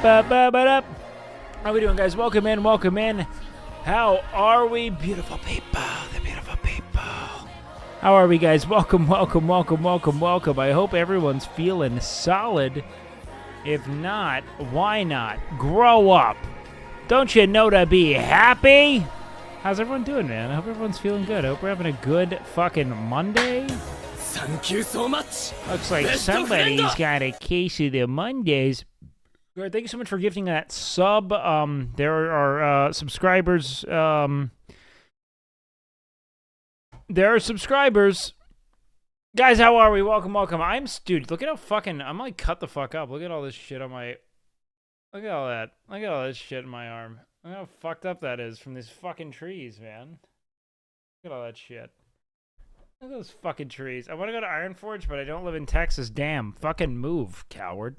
How we doing, guys? Welcome in, welcome in. How are we, beautiful people? The beautiful people. How are we, guys? Welcome, welcome, welcome, welcome, welcome. I hope everyone's feeling solid. If not, why not? Grow up. Don't you know to be happy? How's everyone doing, man? I hope everyone's feeling good. I hope we're having a good fucking Monday. Thank you so much. Looks like somebody's got a case of the Mondays. Good. Thank you so much for gifting that sub. There are subscribers. There are subscribers. Guys, how are we? Welcome, welcome. Dude, look at how fucking, I'm like cut the fuck up. Look at all this shit on my, look at all that. Look at all this shit in my arm. Look how fucked up that is from these fucking trees, man. Look at all that shit. Look at those fucking trees. I want to go to Iron Forge, but I don't live in Texas. Damn. Fucking move, coward.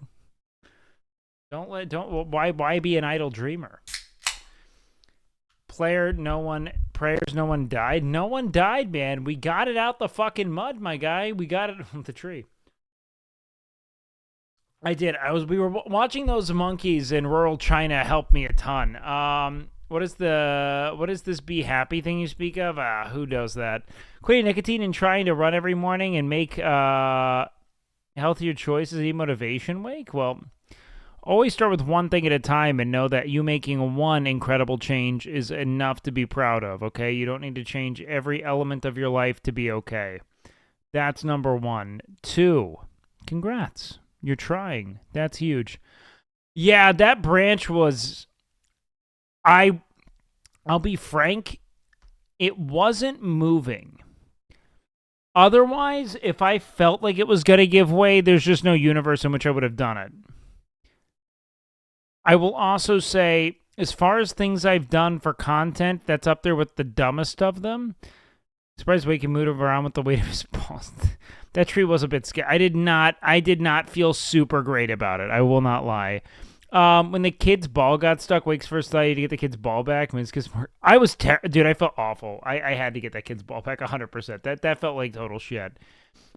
Why be an idle dreamer? Prayers, no one died. No one died, man. We got it out the fucking mud, my guy. We got it with the tree. I did. We were watching those monkeys in rural China helped me a ton. What is this be happy thing you speak of? Who does that? Quitting nicotine and trying to run every morning and make healthier choices a motivation wake? Well, always start with one thing at a time and know that you making one incredible change is enough to be proud of, okay? You don't need to change every element of your life to be okay. That's number one. 2, congrats. You're trying. That's huge. Yeah, that branch was... I'll be frank, it wasn't moving. Otherwise, if I felt like it was going to give way, there's just no universe in which I would have done it. I will also say, as far as things I've done for content, that's up there with the dumbest of them. Surprised we can move around with the weight of his balls. That tree was a bit scary. I did not feel super great about it. I will not lie. When the kid's ball got stuck, Wake's first thought to get the kid's ball back. I mean, it's because dude, I felt awful. I had to get that kid's ball back 100%. That felt like total shit.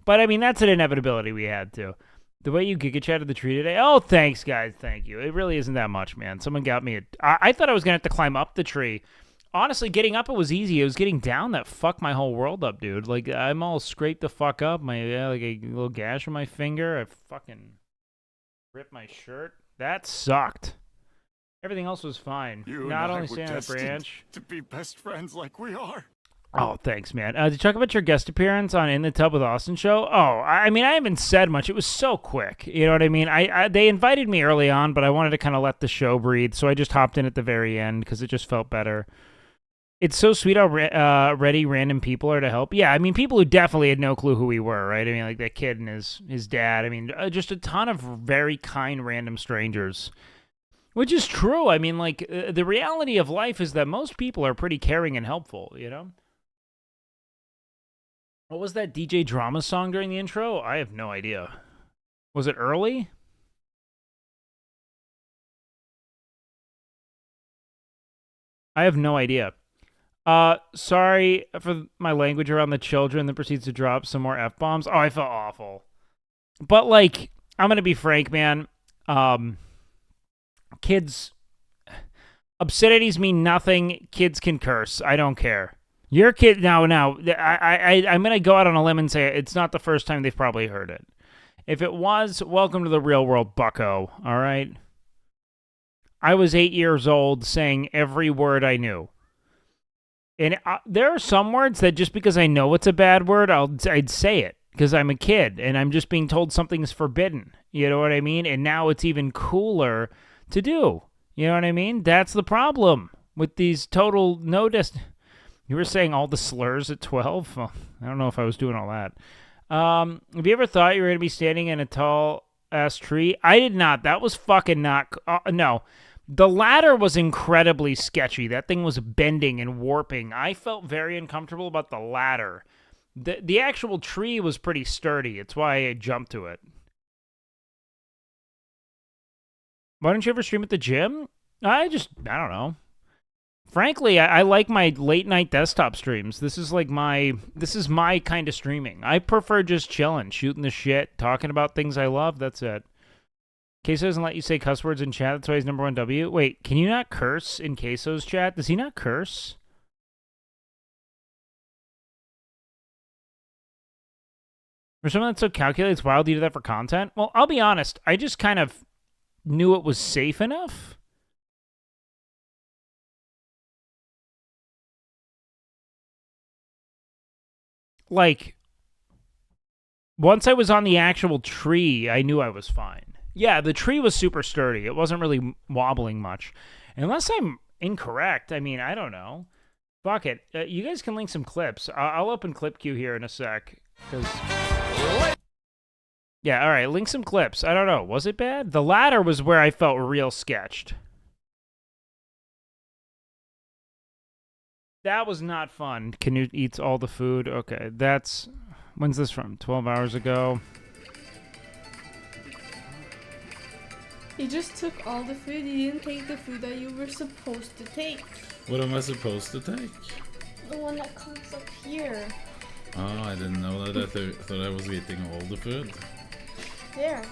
But I mean, that's an inevitability we had to. The way you Giga Chatted the tree today. Oh, thanks, guys. Thank you. It really isn't that much, man. Someone got me. I thought I was gonna have to climb up the tree. Honestly, getting up it was easy. It was getting down that fucked my whole world up, dude. Like I'm all scraped the fuck up. Like a little gash on my finger. I fucking ripped my shirt. That sucked. Everything else was fine. Not only standing on a branch. To be best friends like we are. Oh, thanks, man. Did you talk about your guest appearance on In the Tub with Austin show? Oh, I mean, I haven't said much. It was so quick. You know what I mean? They invited me early on, but I wanted to kind of let the show breathe, so I just hopped in at the very end because it just felt better. It's so sweet how ready random people are to help. Yeah, I mean, people who definitely had no clue who we were, right? I mean, like that kid and his dad. I mean, just a ton of very kind random strangers, which is true. I mean, like, the reality of life is that most people are pretty caring and helpful, you know? What was that DJ Drama song during the intro? I have no idea. Was it early? I have no idea. Sorry for my language around the children that proceeds to drop some more F-bombs. Oh, I felt awful. But, like, I'm going to be frank, man. Kids, obscenities mean nothing. Kids can curse. I don't care. Your kid, I'm going to go out on a limb and say it's not the first time they've probably heard it. If it was, welcome to the real world, bucko, all right? I was 8 years old saying every word I knew. And there are some words that just because I know it's a bad word, I'd say it because I'm a kid and I'm just being told something's forbidden. You know what I mean? And now it's even cooler to do. You know what I mean? That's the problem with these total You were saying all the slurs at 12? Well, I don't know if I was doing all that. Have you ever thought you were going to be standing in a tall-ass tree? I did not. That was fucking not... no. The ladder was incredibly sketchy. That thing was bending and warping. I felt very uncomfortable about the ladder. The actual tree was pretty sturdy. It's why I jumped to it. Why don't you ever stream at the gym? I don't know. Frankly, I like my late night desktop streams. This is my kind of streaming. I prefer just chilling, shooting the shit, talking about things I love. That's it. Queso doesn't let you say cuss words in chat. That's why he's #1 W. Wait, can you not curse in Queso's chat? Does he not curse? For someone that's so calculated, it's wild you do that for content. Well, I'll be honest. I just kind of knew it was safe enough. Like, once I was on the actual tree, I knew I was fine. Yeah, the tree was super sturdy. It wasn't really wobbling much. Unless I'm incorrect. I mean, I don't know. Fuck it. You guys can link some clips. I'll open clip queue here in a sec. Yeah, all right. Link some clips. I don't know. Was it bad? The latter was where I felt real sketched. That was not fun. Canute eats all the food. Okay, that's... When's this from? 12 hours ago. You just took all the food. You didn't take the food that you were supposed to take. What am I supposed to take? The one that comes up here. Oh, I didn't know that. I thought I was eating all the food. There.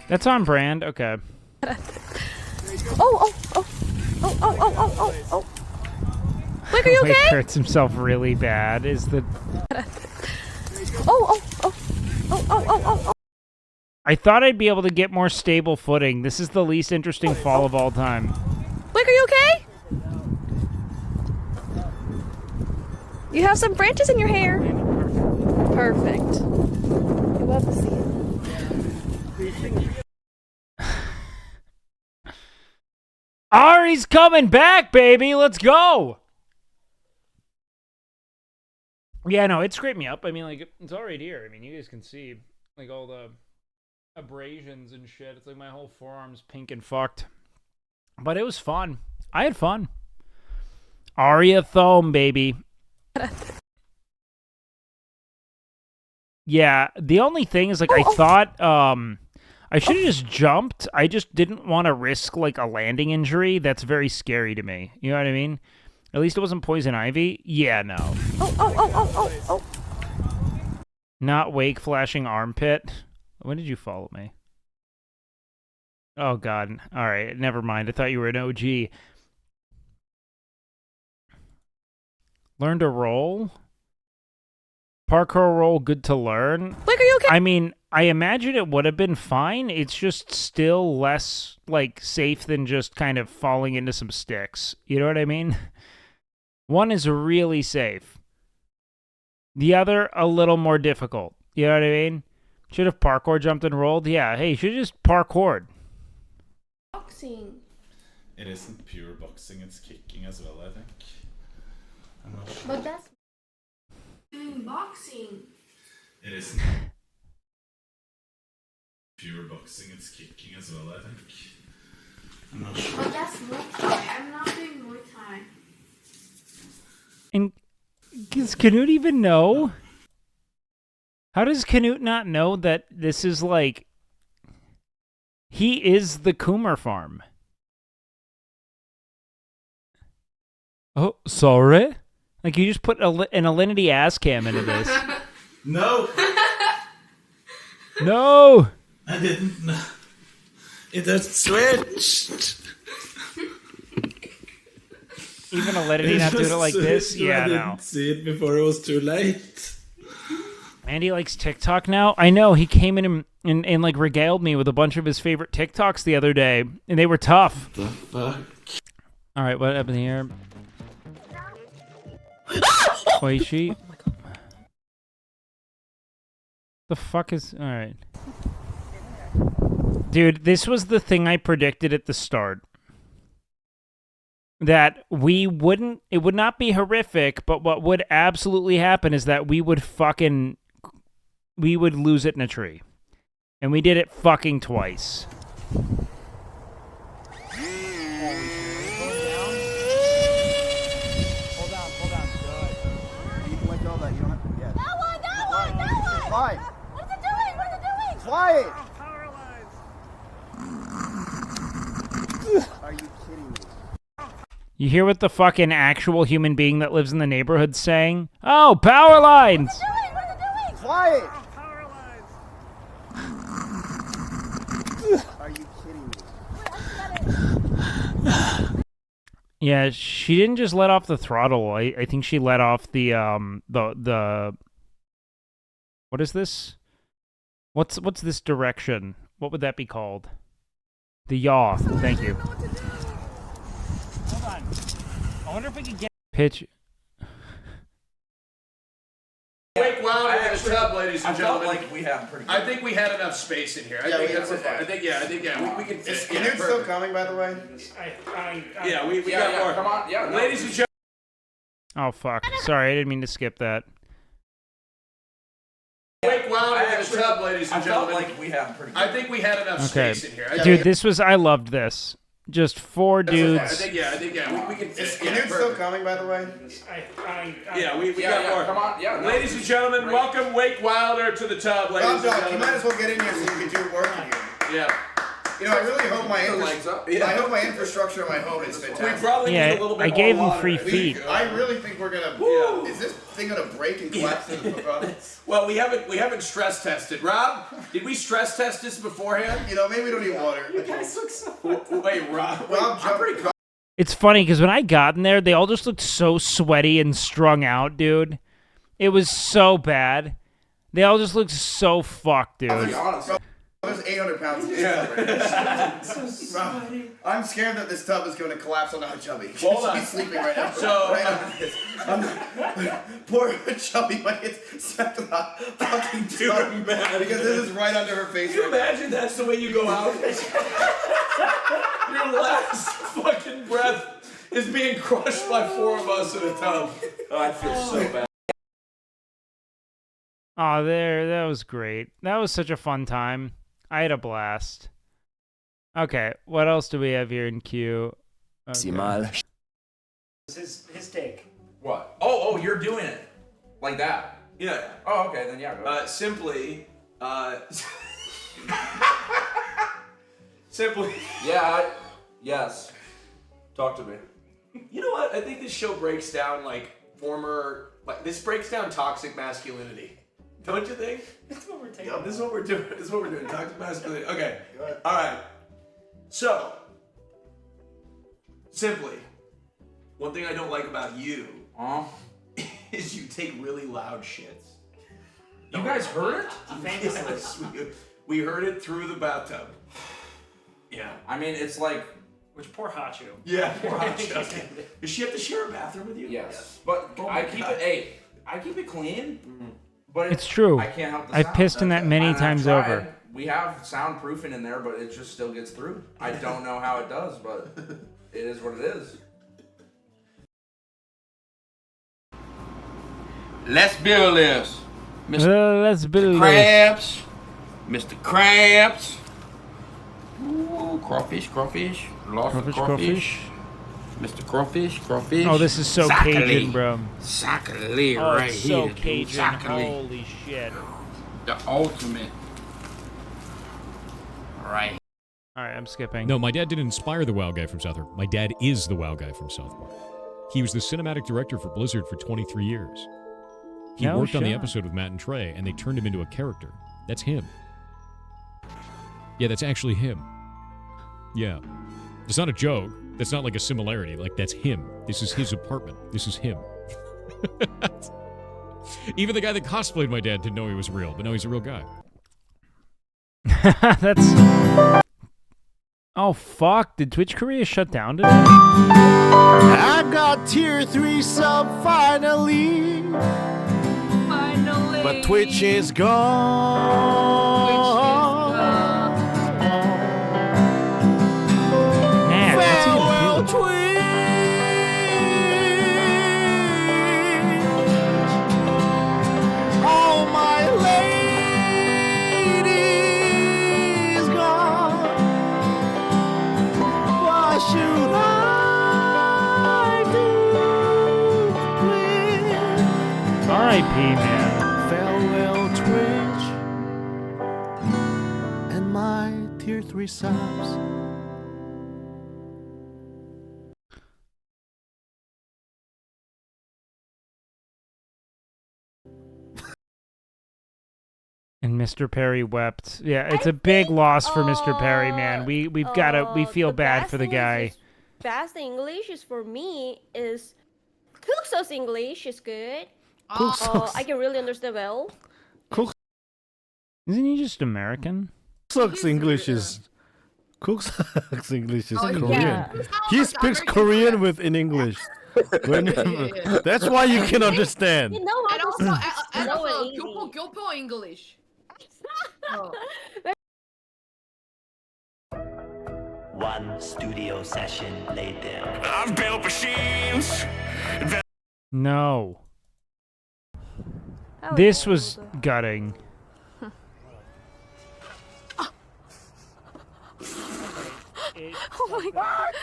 That's on brand. Okay. Oh. Like, are you okay? He hurts himself really bad. Is the... Oh. I thought I'd be able to get more stable footing. This is the least interesting fall of all time. Like, are you okay? You have some branches in your hair. Perfect. I love to see it. Ari's coming back, baby. Let's go. Yeah, no, it scraped me up. I mean, like, it's all right here. I mean, you guys can see, like, all the abrasions and shit. It's like my whole forearm's pink and fucked. But it was fun. I had fun. Aria Thome, baby. Yeah, the only thing is, like, I thought I should have just jumped. I just didn't want to risk, like, a landing injury. That's very scary to me. You know what I mean? At least it wasn't poison ivy. Yeah, no. Oh. Not wake flashing armpit. When did you follow me? Oh, God. All right, never mind. I thought you were an OG. Learn to roll? Parkour roll, good to learn? Like, are you okay? I mean, I imagine it would have been fine. It's just still less, like, safe than just kind of falling into some sticks. You know what I mean? One is really safe. The other, a little more difficult. You know what I mean? Should have parkour jumped and rolled? Yeah, hey, should have just parkoured. Boxing. It isn't pure boxing, it's kicking as well, I think. I'm not sure. But that's boxing. It isn't pure boxing, it's kicking as well, I think. I'm not sure. But that's Muay Thai. I'm not doing Muay Thai. And does Canute even know? How does Canute not know that this is like... He is the Coomer farm. Oh, sorry? Like, you just put an Alinity ass cam into this. No! No! I didn't know. It has switched! Even Alinity not doing it like this? Yeah, I no. didn't see it before it was too late. Andy likes TikTok now. I know, he came in and like regaled me with a bunch of his favorite TikToks the other day, and they were tough. The fuck? All right, what happened here? Oishi. The fuck is... All right. Dude, this was the thing I predicted at the start. That we wouldn't... It would not be horrific, but what would absolutely happen is that we would fucking... We would lose it in a tree. And we did it fucking twice. Fly! What is it doing? What is it doing? Fly it! Are you kidding me? You hear what the fucking actual human being that lives in the neighborhood's saying? Oh, power lines! What is it doing? Fly it! Yeah, she didn't just let off the throttle. I think she let off the what is this? What's this direction? What would that be called? The yaw. Thank you. Hold on. I wonder if we could get pitch. WakeWilder in the tub, ladies and gentlemen. Like we have pretty good. I think we had enough space in here. I think that's it. I think we can. Is Skinner still coming, by the way? Yeah, we got more. Come on, yeah. Ladies and gentlemen. Oh fuck! Sorry, I didn't mean to skip that. WakeWilder in the tub, ladies and gentlemen. Like we have pretty good. I think we had enough Okay, space in here. dude, this was I loved this. Just four dudes. I think we can. Is Skinner still coming, by the way? Yeah, we got more. Come on, yeah. Ladies and gentlemen, welcome WakeWilder to the tub, ladies and Doc, gentlemen. you might as well get in here so you can do work in here. Yeah. You know, I really hope my legs up. I hope my infrastructure in my home is We fantastic. probably need a little bit I more gave him water. free feet. I really think we're gonna. Yeah. Is this thing gonna break and collapse? Well, we haven't stress tested. Rob, did we stress test this beforehand? You know, maybe we don't need water. You guys look so. Wait, Rob. I'm pretty. It's funny because when I got in there, they all just looked so sweaty and strung out, dude. It was so bad. They all just looked so fucked, dude. I'll be honest. There's 800 pounds in this tub right now. I'm scared that this tub is going to collapse on how Chubby. Hold on. He's sleeping right now. So- right on this. Poor Chubby might get stuck to the fucking tub. man. Because this is right under her face. Can you right now. imagine that's the way you go out? Your last fucking breath is being crushed by four of us in a tub. Oh, I feel so bad. Oh, that was great. That was such a fun time. I had a blast. Okay, what else do we have here in queue? Okay. His take. What? Oh, you're doing it like that. Yeah. Oh, okay, then yeah. Go. Simply. Simply. Yeah. Yes. Talk to me. You know what? I think this show breaks down this breaks down toxic masculinity. Don't you think? That's what we're taking. Yep, this is what we're doing. This is what we're doing. Toxic masculinity. Okay. All right. So, simply, one thing I don't like about you is you take really loud shits. You guys heard it? Yes, we heard it through the bathtub. Yeah. I mean, it's like. Which poor Hachu. Yeah, poor Hachu. Does she have to share a bathroom with you? Yes. But I keep it. Hey, I keep it clean. But It's true. I can't help the I've sound. pissed in that many And I've times tried. over. We have soundproofing in there, but it just still gets through. I don't know how it does, but it is what it is. Let's build this. Let's build this. Crabs. Mr. Krabs. Ooh, crawfish. Lots of crawfish. Mr. Crawfish. Oh, this is so Cajun, bro. Sacre Oh, right it's so here. Cajun. Sacre. Holy shit. The ultimate. Right. All right, I'm skipping. No, my dad didn't inspire the WoW guy from South Park. My dad is the WoW guy from South Park. He was the cinematic director for Blizzard for 23 years. He No worked on the shit. episode with Matt and Trey, and they turned him into a character. That's him. Yeah, that's actually him. Yeah. It's not a joke. That's not like a similarity. Like, that's him. This is his apartment. This is him. Even the guy that cosplayed my dad didn't know he was real, but now he's a real guy. That's... Oh, fuck. Did Twitch Korea shut down today? I got tier 3 sub finally. But Twitch is gone. Man, what's he gonna do? Twitch. All my ladies gone. What should I do with R.I.P., man. farewell Twitch and my tier 3 subs? And Mr. Perry wept. Yeah, it's a big loss for Mr. Perry, man. We feel bad for the guy. fast English is for me is Cookso's English is good. I can really understand well. Isn't he just American? Cook's English is English is Oh, Korean. yeah. He speaks Korean in English. That's why you can understand. You know And also, slow and easy. Gyopo English. Oh. One studio session later. I've built machines. No. That This was old. gutting. Oh my god.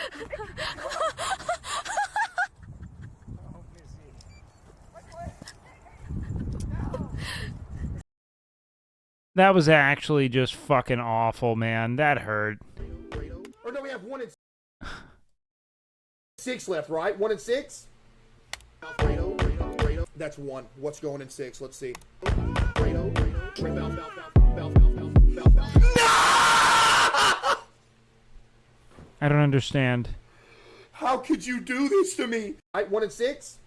That was actually just fucking awful, man. That hurt. Or no, we have 1 and 6 left, right? 1 and 6? That's 1. What's going in 6? Let's see. I don't understand. How could you do this to me? Right, 1 and 6?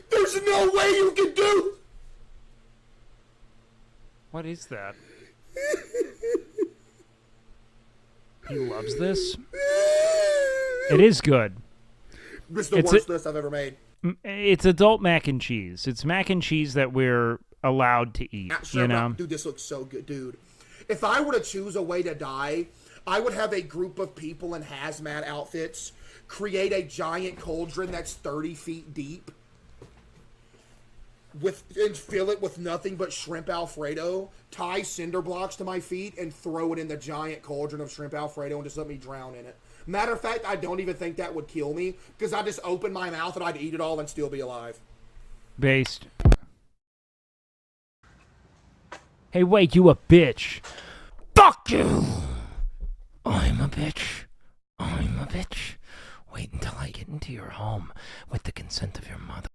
There's no way you can do. What is that? He loves this? It is good. This is the worst list I've ever made. It's adult mac and cheese. It's mac and cheese that we're allowed to eat, you know? Dude, this looks so good, dude. If I were to choose a way to die, I would have a group of people in hazmat outfits create a giant cauldron that's 30 feet deep and fill it with nothing but shrimp Alfredo, tie cinder blocks to my feet, and throw it in the giant cauldron of shrimp Alfredo and just let me drown in it. Matter of fact, I don't even think that would kill me because I'd just open my mouth and I'd eat it all and still be alive. Based. Hey, wait, you a bitch. Fuck you! I'm a bitch. I'm a bitch. Wait until I get into your home with the consent of your mother.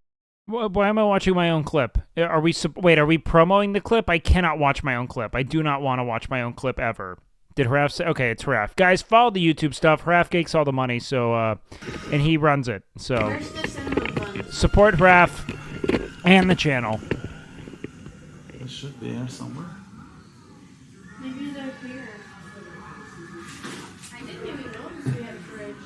Why am I watching my own clip? Are we promoting the clip? I cannot watch my own clip. I do not want to watch my own clip ever. Did Haraf say? Okay, it's Haraf. Guys, follow the YouTube stuff. Haraf takes all the money, so, and he runs it. So, support Haraf and the channel. It should be here somewhere. Maybe they're here. I didn't even notice we had a fridge.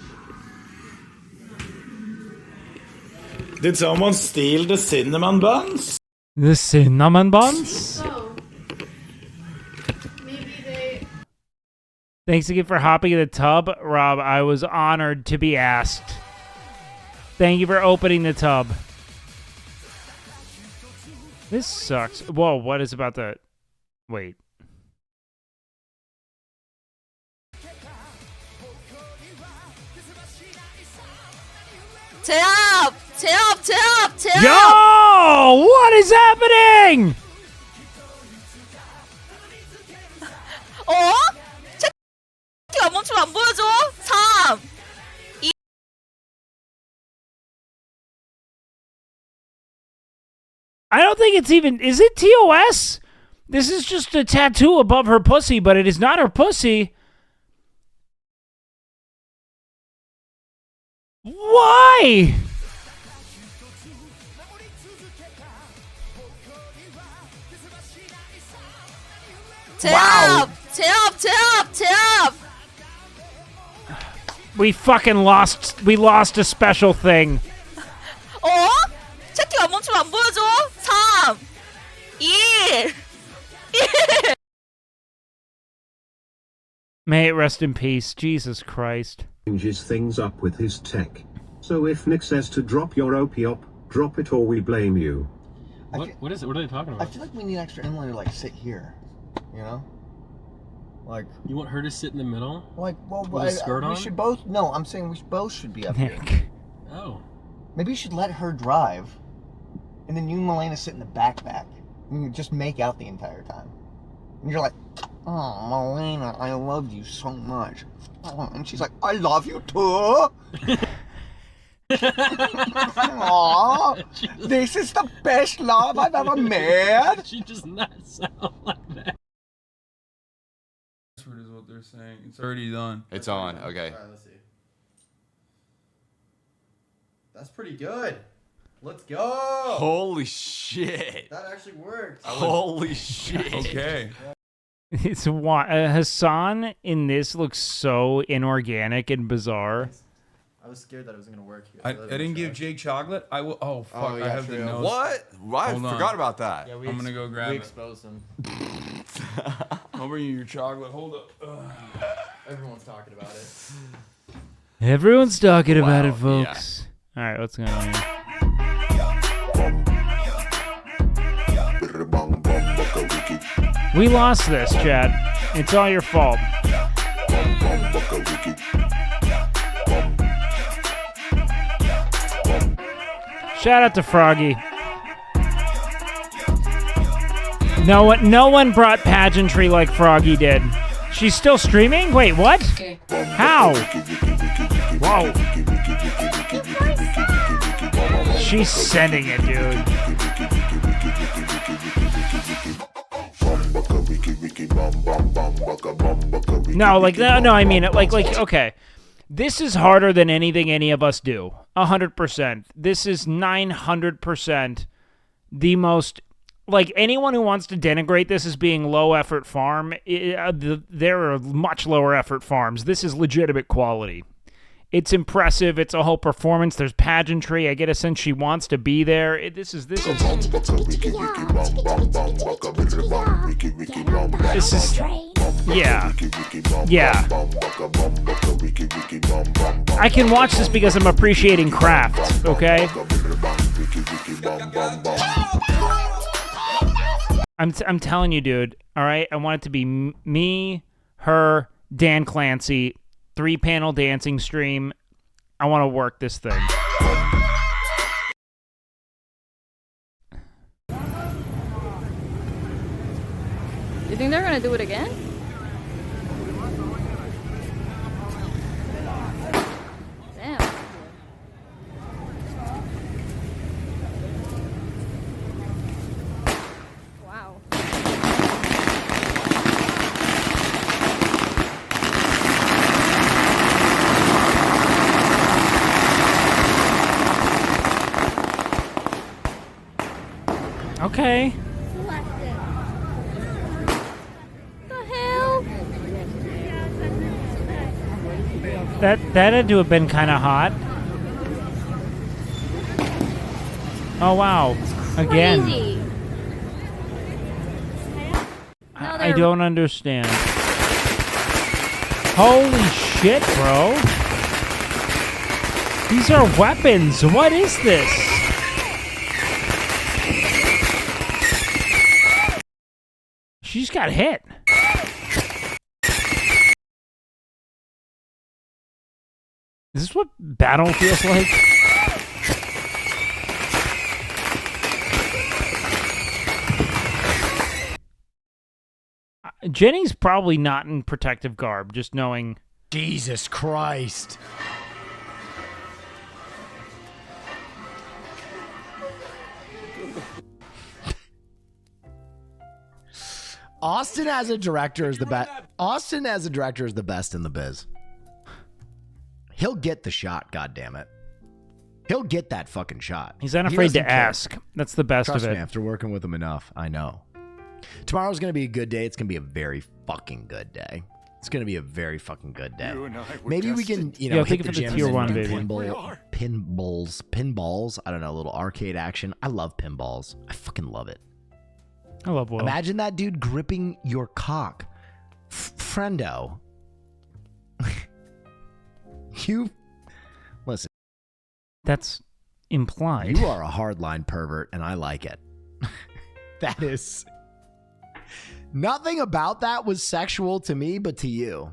Did someone steal the cinnamon buns? The cinnamon buns? So, maybe they... Thanks again for hopping in the tub, Rob. I was honored to be asked. Thank you for opening the tub. This sucks. Whoa, what is about to... Wait. 제압! 제압! 제압! 제압! Yo! What is happening? 어? 채팅이 안 멈추면 안 보여줘? 3 2 I don't think it's even... Is it TOS? This is just a tattoo above her pussy, but it is not her pussy. Why? 제압! 제압! 제압! 제압! We lost a special thing. 어? 채팅 안 멈추면 안 보여줘? 3 2 1 May it rest in peace. Jesus Christ. Changes things up with his tech. So if Nick says to drop your OP, drop it or we blame you. What is it? What are they talking about? I feel like we need extra Emily to like sit here, you know? Like you want her to sit in the middle? Like, well, with a skirt on? we should both. No, I'm saying we both should be up Nick. here. Oh. Maybe you should let her drive, and then you and Milena sit in the back. And you just make out the entire time. And you're like, oh, Milena, I love you so much. Oh, and she's like, I love you too. Aww, this is the best love I've ever met. She does not sound like that. Password is what they're saying. It's already done. It's on. Okay. All right, let's see. That's pretty good. Let's go. Holy shit. That actually worked. Holy shit. Okay. It's Hassan in this looks so inorganic and bizarre. I was scared that it wasn't gonna work here. I didn't give Jake chocolate. I will. Oh fuck! Oh, yeah, I have true. the nose. What? Why? I Hold on. forgot about that. Yeah, I'm gonna go grab we it. exposed him. I'll bring you your chocolate. Hold up. Everyone's talking about it. Everyone's talking about it, Wow, folks. All right, what's going on here? We lost this, Chad. It's all your fault. Shout out to Froggy. No one brought pageantry like Froggy did. She's still streaming? Wait, what? How? Whoa. She's sending it, dude. No, like, no, I mean, like, okay. This is harder than anything any of us do. 100%. This is 900% the most, like, anyone who wants to denigrate this as being low-effort farm, there are much lower-effort farms. This is legitimate quality. It's impressive. It's a whole performance. There's pageantry. I get a sense she wants to be there. This is yeah. I can watch this because I'm appreciating craft, okay? I'm telling you, dude, all right? I want it to be me, her, Dan Clancy, 3-panel dancing stream. I want to work this thing. You think they're gonna do it again? Damn. Wow. Okay. That had to have been kind of hot. Oh wow! Again. Crazy. I don't understand. Holy shit, bro! These are weapons. What is this? She just got hit. Is this what battle feels like? Jenny's probably not in protective garb, just knowing. Jesus Christ. Austin as a director is the best. Austin as a director is the best in the biz. He'll get the shot, goddammit. He'll get that fucking shot. He's unafraid to ask. That's the best Trust of it. me, after working with him enough, I know. Tomorrow's going to be a good day. It's going to be a very fucking good day. It's going to be a very fucking good day. Maybe we can, Yo, hit take it the for the gym tier and one, do baby. pinballs. I don't know, a little arcade action. I love pinballs. I fucking love it. I love Will. Imagine that dude gripping your cock. Friendo. You listen. That's implied. You are a hardline pervert, and I like it. That is nothing about that was sexual to me, but to you.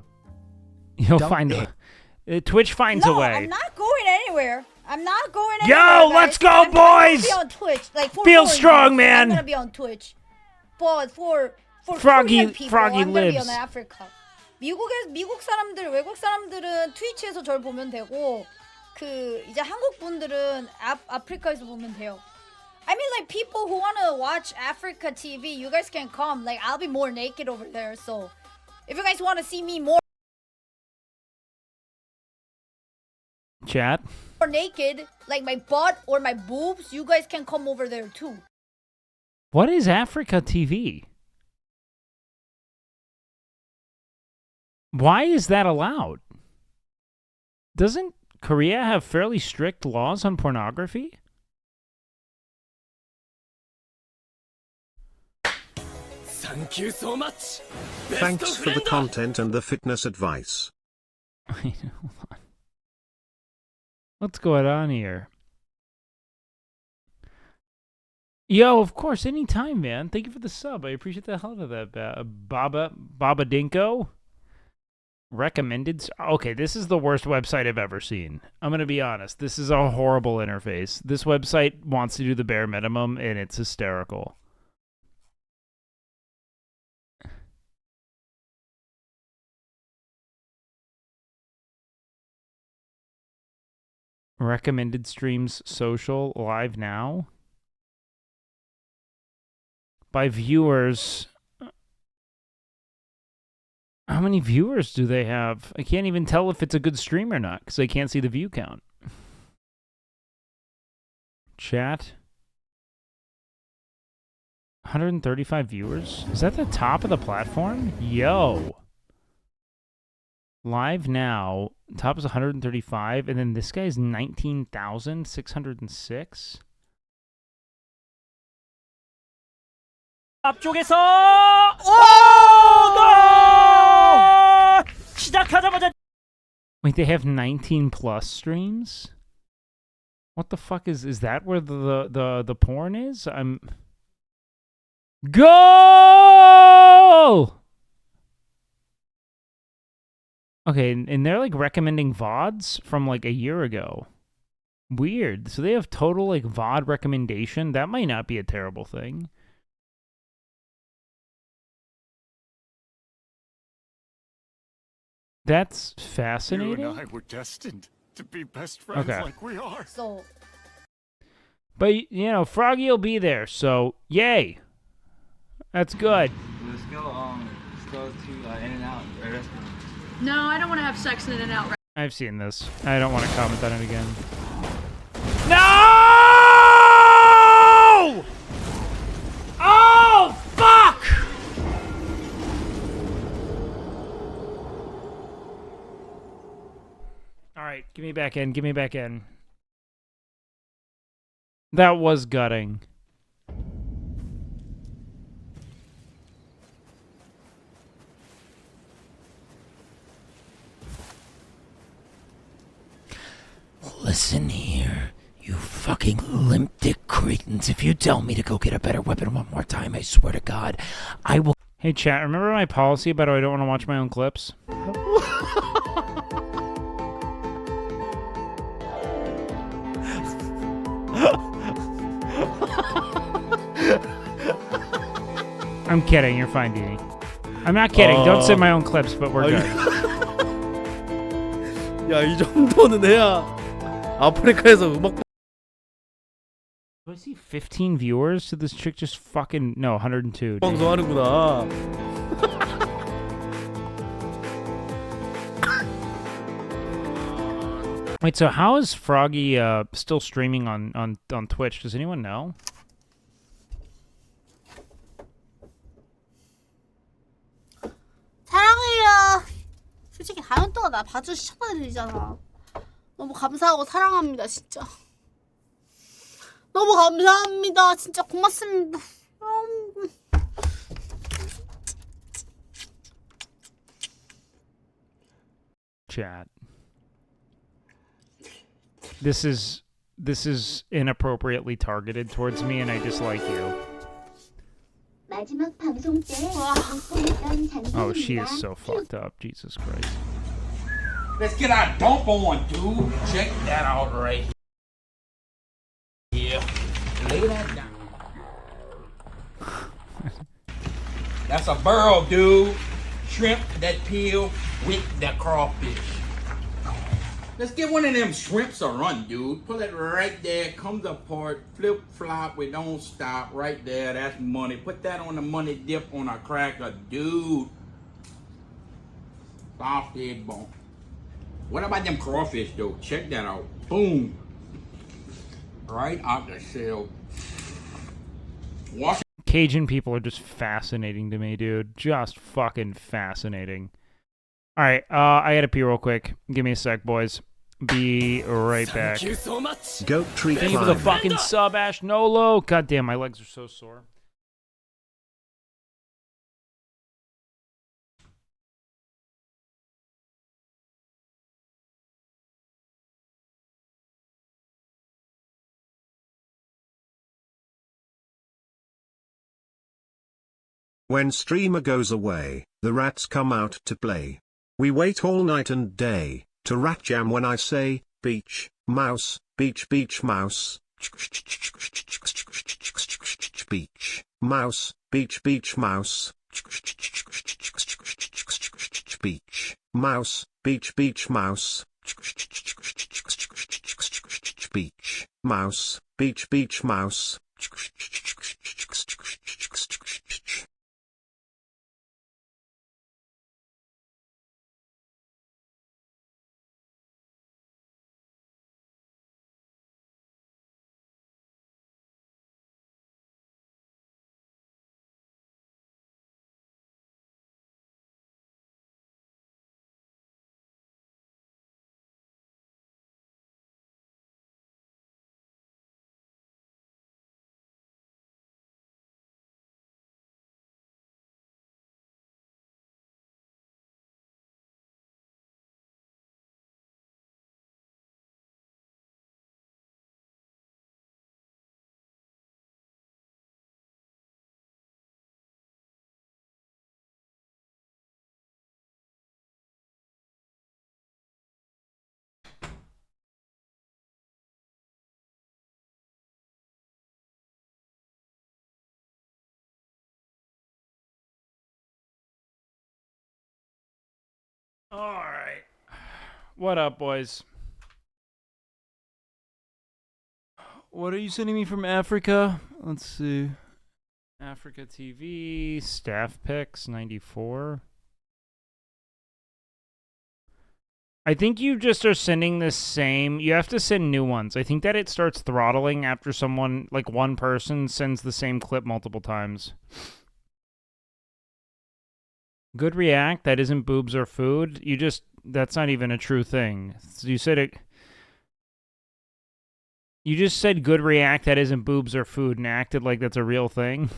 You'll find a Twitch finds a way. I'm not going anywhere. I'm not going Yo, anywhere. let's guys. go, I'm gonna boys! be on Twitch. Like, for Feel foreign strong, people, man. I'm gonna be on Twitch. But for Froggy- Korean people, Froggy I'm gonna be lives. on Africa. 미국 사람들, 외국 사람들은 트위치에서 저를 보면 되고, 그 이제 한국 분들은 아프리카에서 보면 돼요. I mean, like, people who wanna watch Africa TV, you guys can come. Like, I'll be more naked over there. So, if you guys wanna see me more. Chat. Or naked, like my butt or my boobs, you guys can come over there too. What is Africa TV? Why is that allowed? Doesn't Korea have fairly strict laws on pornography? Thank you so much. Thanks for the content and the fitness advice. Hold on. What's going on here? Yo, of course, anytime, man. Thank you for the sub. I appreciate the hell out of that. Baba Dinko. Recommended. Okay, this is the worst website I've ever seen. I'm going to be honest. This is a horrible interface. This website wants to do the bare minimum, and it's hysterical. Recommended streams social live now. By viewers. How many viewers do they have? I can't even tell if it's a good stream or not because I can't see the view count. Chat. 135 viewers? Is that the top of the platform? Yo. Live now. Top is 135. And then this guy's 19,606. 앞쪽에서 시작하자마자 Wait, they have 19 plus streams? What the fuck is that where the porn is? Go! Okay, and they're like recommending VODs from like a year ago. Weird. So they have total like VOD recommendation. That might not be a terrible thing. That's fascinating. You and I were destined to be best friends like we are. So, but you know, Froggy will be there, so yay. That's good. Let's go to In-N-Out restaurant. No, I don't want to have sex in an out. I've seen this. I don't want to comment on it again. No! Oh, fuck! All right, give me back in. Give me back in. That was gutting. Listen here, you fucking limp dick cretins. If you tell me to go get a better weapon one more time, I swear to God, I will. Hey, chat, remember my policy about how I don't want to watch my own clips? I'm kidding. You're fine, Dini. I'm not kidding. Don't send my own clips, but we're good. 야, 이 정도는 해야 아프리카에서 음악. Do I see 15 viewers? Did this chick just fucking... No, 102. 방송하는구나. Wait, so how is Froggy still streaming on Twitch? Does anyone know? 사랑해요. 솔직히 4년 동안 나 봐주신 척들이잖아. 너무 감사하고 사랑합니다, 진짜. 너무 감사합니다. 진짜 고맙습니다. Chat. This is inappropriately targeted towards me, and I dislike you. Oh, she is so fucked up. Jesus Christ. Let's get our dump on, dude. Check that out right here. Lay that down. That's a burrow, dude. Shrimp that peel with that crawfish. Let's get one of them shrimps a run, dude. Pull it right there, comes apart, flip flop, we don't stop, right there, that's money. Put that on the money dip on a cracker, dude. Soft egg bone. What about them crawfish, though? Check that out. Boom. Right out the shell. Wash. Cajun people are just fascinating to me, dude. Just fucking fascinating. All right, I gotta pee real quick. Give me a sec, boys. Be right back. Thank you so much. Goat treat Thank you for the fucking sub, Ash Nolo. God damn, my legs are so sore. When streamer goes away, the rats come out to play. We wait all night and day, to rat jam when I say, beach, mouse, beach, beach, mouse. Beach, mouse, beach, beach, mouse. Beach, mouse, beach, beach, mouse. Beach, mouse, beach, beach, mouse. Alright. What up, boys? What are you sending me from Africa? Let's see. Africa TV, staff picks, 94. I think you just are sending the same. You have to send new ones. I think that it starts throttling after someone, like one person, sends the same clip multiple times. Good react, that isn't boobs or food. You just, that's not even a true thing. You said it. You just said good react, that isn't boobs or food, and acted like that's a real thing.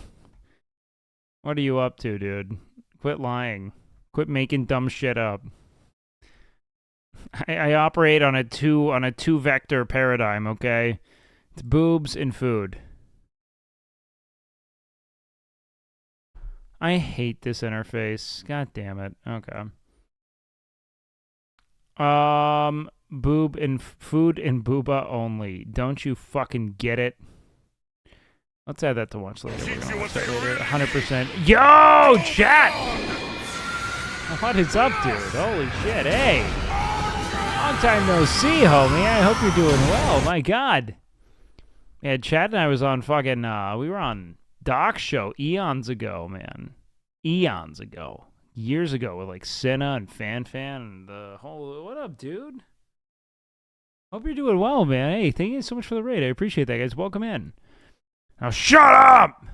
What are you up to, dude? Quit lying. Quit making dumb shit up. I operate on a two vector paradigm, okay? It's boobs and food. I hate this interface. God damn it. Okay. Boob and food and booba only. Don't you fucking get it? Let's add that to watch later. We're gonna watch that later. 100%. Yo, chat! What is up, dude? Holy shit, hey! Long time no see, homie. I hope you're doing well. My God. Yeah, Chad and I was on fucking, we were on Doc's show eons ago, man. Eons ago. Years ago with like Senna and Fan and the whole, what up, dude? Hope you're doing well, man. Hey, thank you so much for the raid. I appreciate that, guys. Welcome in. Now shut up!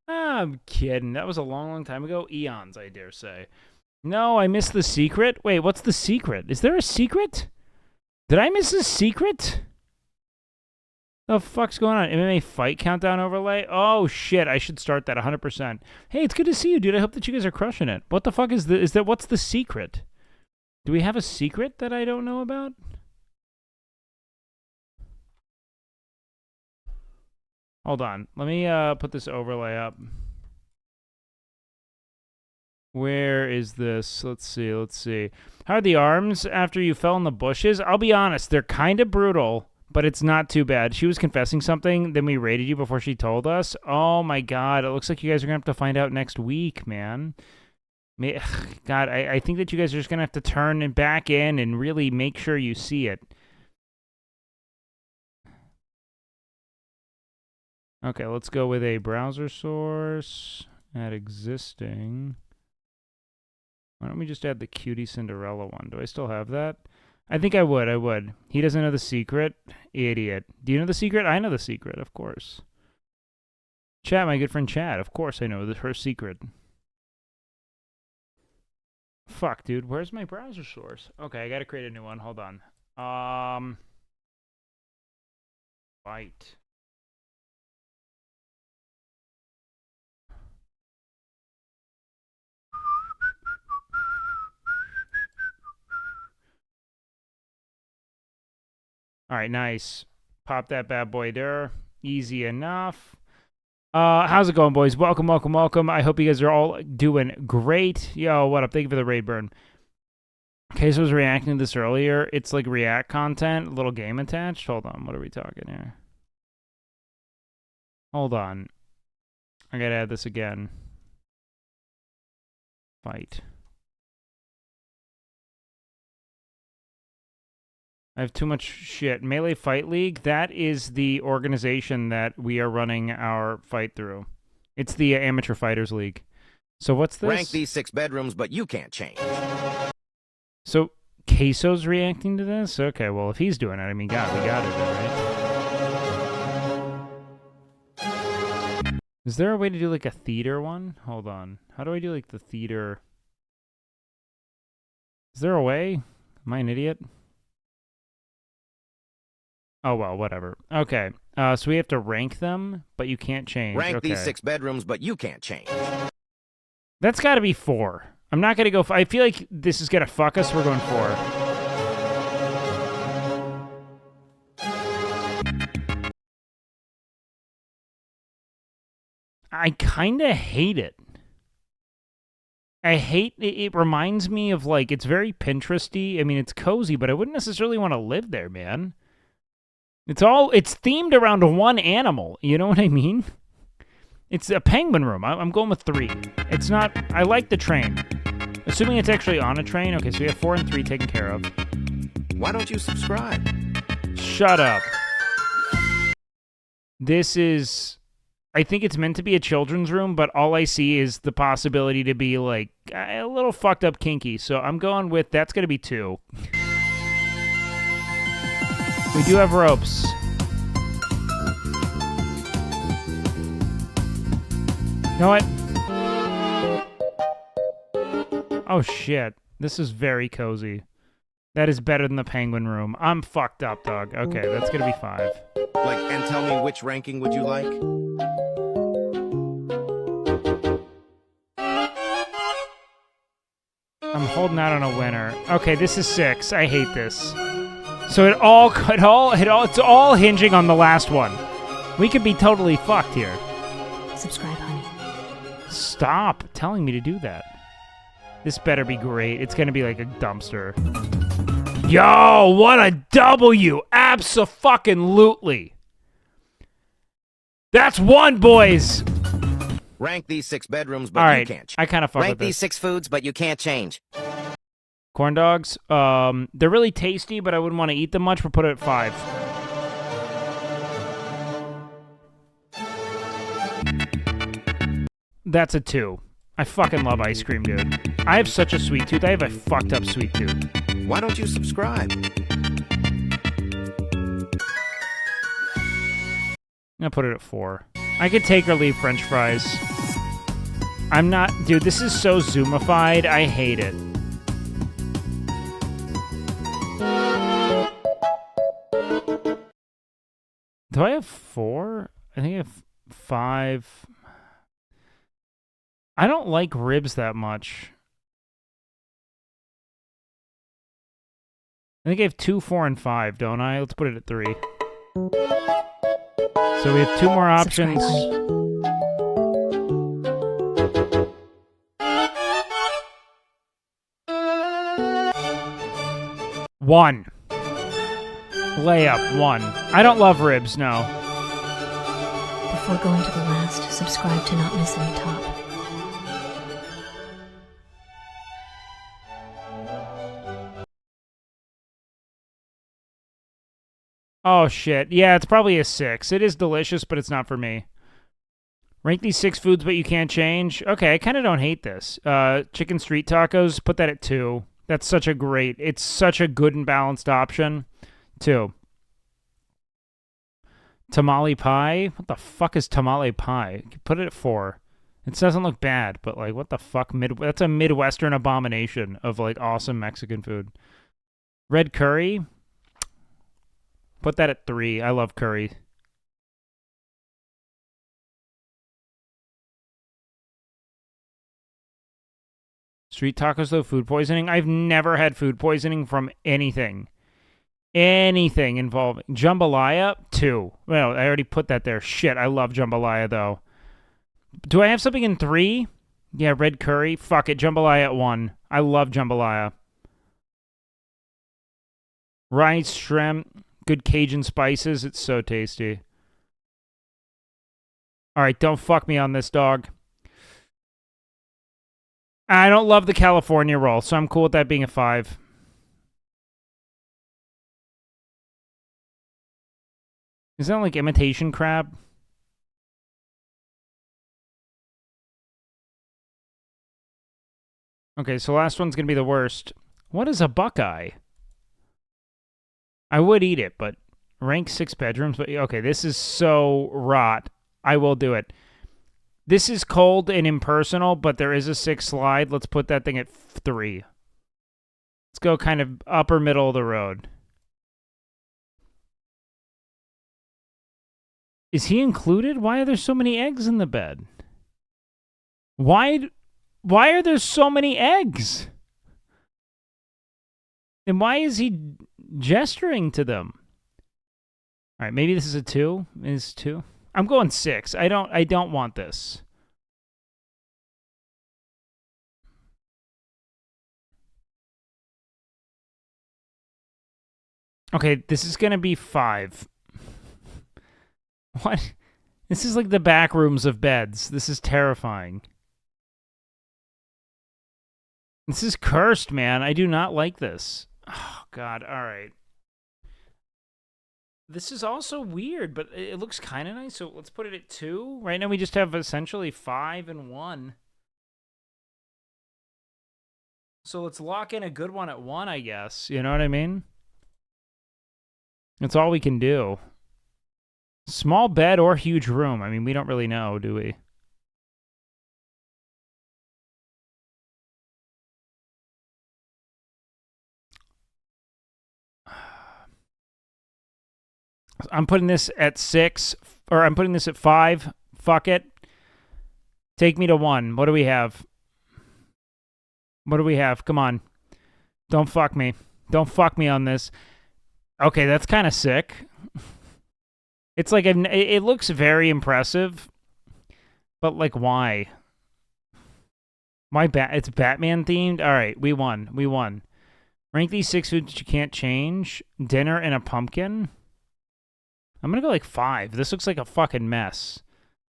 I'm kidding. That was a long, long time ago. Eons, I dare say. No, I missed the secret. Wait, what's the secret? Is there a secret? Did I miss a secret? The fuck's going on? MMA fight countdown overlay? Oh shit, I should start that 100%. Hey, it's good to see you, dude. I hope that you guys are crushing it. What the fuck is what's the secret? Do we have a secret that I don't know about? Hold on. Let me put this overlay up. Where is this? Let's see. How are the arms after you fell in the bushes? I'll be honest, they're kind of brutal, but it's not too bad. She was confessing something, then we raided you before she told us. Oh my God, it looks like you guys are going to have to find out next week, man. God, I think that you guys are just going to have to turn and back in and really make sure you see it. Okay, let's go with a browser source. Add existing. Why don't we just add the cutie Cinderella one? Do I still have that? I think I would. I would. He doesn't know the secret. Idiot. Do you know the secret? I know the secret, of course. Chat, my good friend Chad. Of course I know her secret. Fuck, dude. Where's my browser source? Okay, I gotta create a new one. Hold on. Fight. All right, nice. Pop that bad boy there. Easy enough. How's it going, boys? Welcome, welcome, welcome. I hope you guys are all doing great. Yo, what up? Thank you for the raid burn. Case was reacting to this earlier. It's like React content, a little game attached. Hold on, what are we talking here? Hold on. I gotta add this again. Fight. I have too much shit. Melee Fight League, that is the organization that we are running our fight through. It's the Amateur Fighters League. So what's this? Rank these 6 bedrooms, but you can't change. So Queso's reacting to this? Okay, well, if he's doing it, I mean, God, we got it then, right? Is there a way to do, like, a theater one? Hold on. How do I do, like, the theater? Is there a way? Am I an idiot? Oh, well, whatever. Okay, so we have to rank them, but you can't change. Rank okay. these 6 bedrooms, but you can't change. That's got to be 4. I'm not going to go... I feel like this is going to fuck us. We're going 4. I kind of hate it. I hate... It reminds me of, like, it's very Pinteresty. I mean, it's cozy, but I wouldn't necessarily want to live there, man. It's themed around one animal. You know what I mean? It's a penguin room. I'm going with 3. It's not... I like the train. Assuming it's actually on a train. Okay, so we have 4 and 3 taken care of. Why don't you subscribe? Shut up. This is... I think it's meant to be a children's room, but all I see is the possibility to be, like, a little fucked up kinky. So I'm going with... That's going to be 2. We do have ropes. You know what? Oh, shit. This is very cozy. That is better than the penguin room. I'm fucked up, dog. Okay, that's gonna be 5. Like, and tell me which ranking would you like? I'm holding out on a winner. Okay, this is 6. I hate this. So it's all hinging on the last one. We could be totally fucked here. Subscribe, honey. Stop telling me to do that. This better be great. It's gonna be like a dumpster. Yo, what a W! Abso-fucking-lutely. That's 1, boys. Rank these 6 bedrooms, but all you right, can't change. I kind of fuck Rank with this. these 6 foods, but you can't change. Corn dogs. They're really tasty, but I wouldn't want to eat them much. We'll put it at 5. That's a 2. I fucking love ice cream, dude. I have such a sweet tooth. I have a fucked up sweet tooth. Why don't you subscribe? I'm gonna put it at 4. I could take or leave French fries. I'm not... Dude, this is so zoomified. I hate it. Do I have 4? I think I have 5. I don't like ribs that much. I think I have 2, 4, and 5, don't I? Let's put it at 3. So we have 2 more options. One. Layup, 1. I don't love ribs, no. Before going to the last, subscribe to not miss any top. Oh, shit. Yeah, it's probably a 6. It is delicious, but it's not for me. Rank these 6 foods, but you can't change. Okay, I kind of don't hate this. Chicken street tacos, put that at 2. That's such a great, it's such a good and balanced option. 2. Tamale pie? What the fuck is tamale pie? Put it at 4. It doesn't look bad, but like, what the fuck? That's a Midwestern abomination of like awesome Mexican food. Red curry? Put that at 3. I love curry. Street tacos, though, food poisoning. I've never had food poisoning from anything. Anything involving jambalaya, 2. Well, I already put that there. Shit, I love jambalaya, though. Do I have something in 3? Yeah, red curry. Fuck it, jambalaya at 1. I love jambalaya. Rice, shrimp, good Cajun spices. It's so tasty. All right, don't fuck me on this, dog. I don't love the California roll, so I'm cool with that being a 5. Is that like imitation crab? Okay, so last one's going to be the worst. What is a buckeye? I would eat it, but rank 6 bedrooms. But okay, this is so rot. I will do it. This is cold and impersonal, but there is a 6 slide. Let's put that thing at 3. Let's go kind of upper middle of the road. Is he included? Why are there so many eggs in the bed? Why are there so many eggs? And why is he gesturing to them? All right, maybe this is a 2. Is 2? I'm going 6. I don't want this. Okay, this is going to be 5. What? This is like the back rooms of beds. This is terrifying. This is cursed, man. I do not like this. Oh, God. All right. This is also weird, but it looks kind of nice, so let's put it at 2. Right now we just have essentially 5 and 1. So let's lock in a good one at 1, I guess. You know what I mean? That's all we can do. Small bed or huge room. I mean, we don't really know, do we? I'm putting this at 6, or I'm putting this at 5. Fuck it. Take me to 1. What do we have? What do we have? Come on. Don't fuck me. Don't fuck me on this. Okay, that's kind of sick. It's like, it looks very impressive, but like, why? It's Batman themed? All right, we won. We won. Rank these 6 foods you can't change. Dinner and a pumpkin. I'm going to go like 5. This looks like a fucking mess.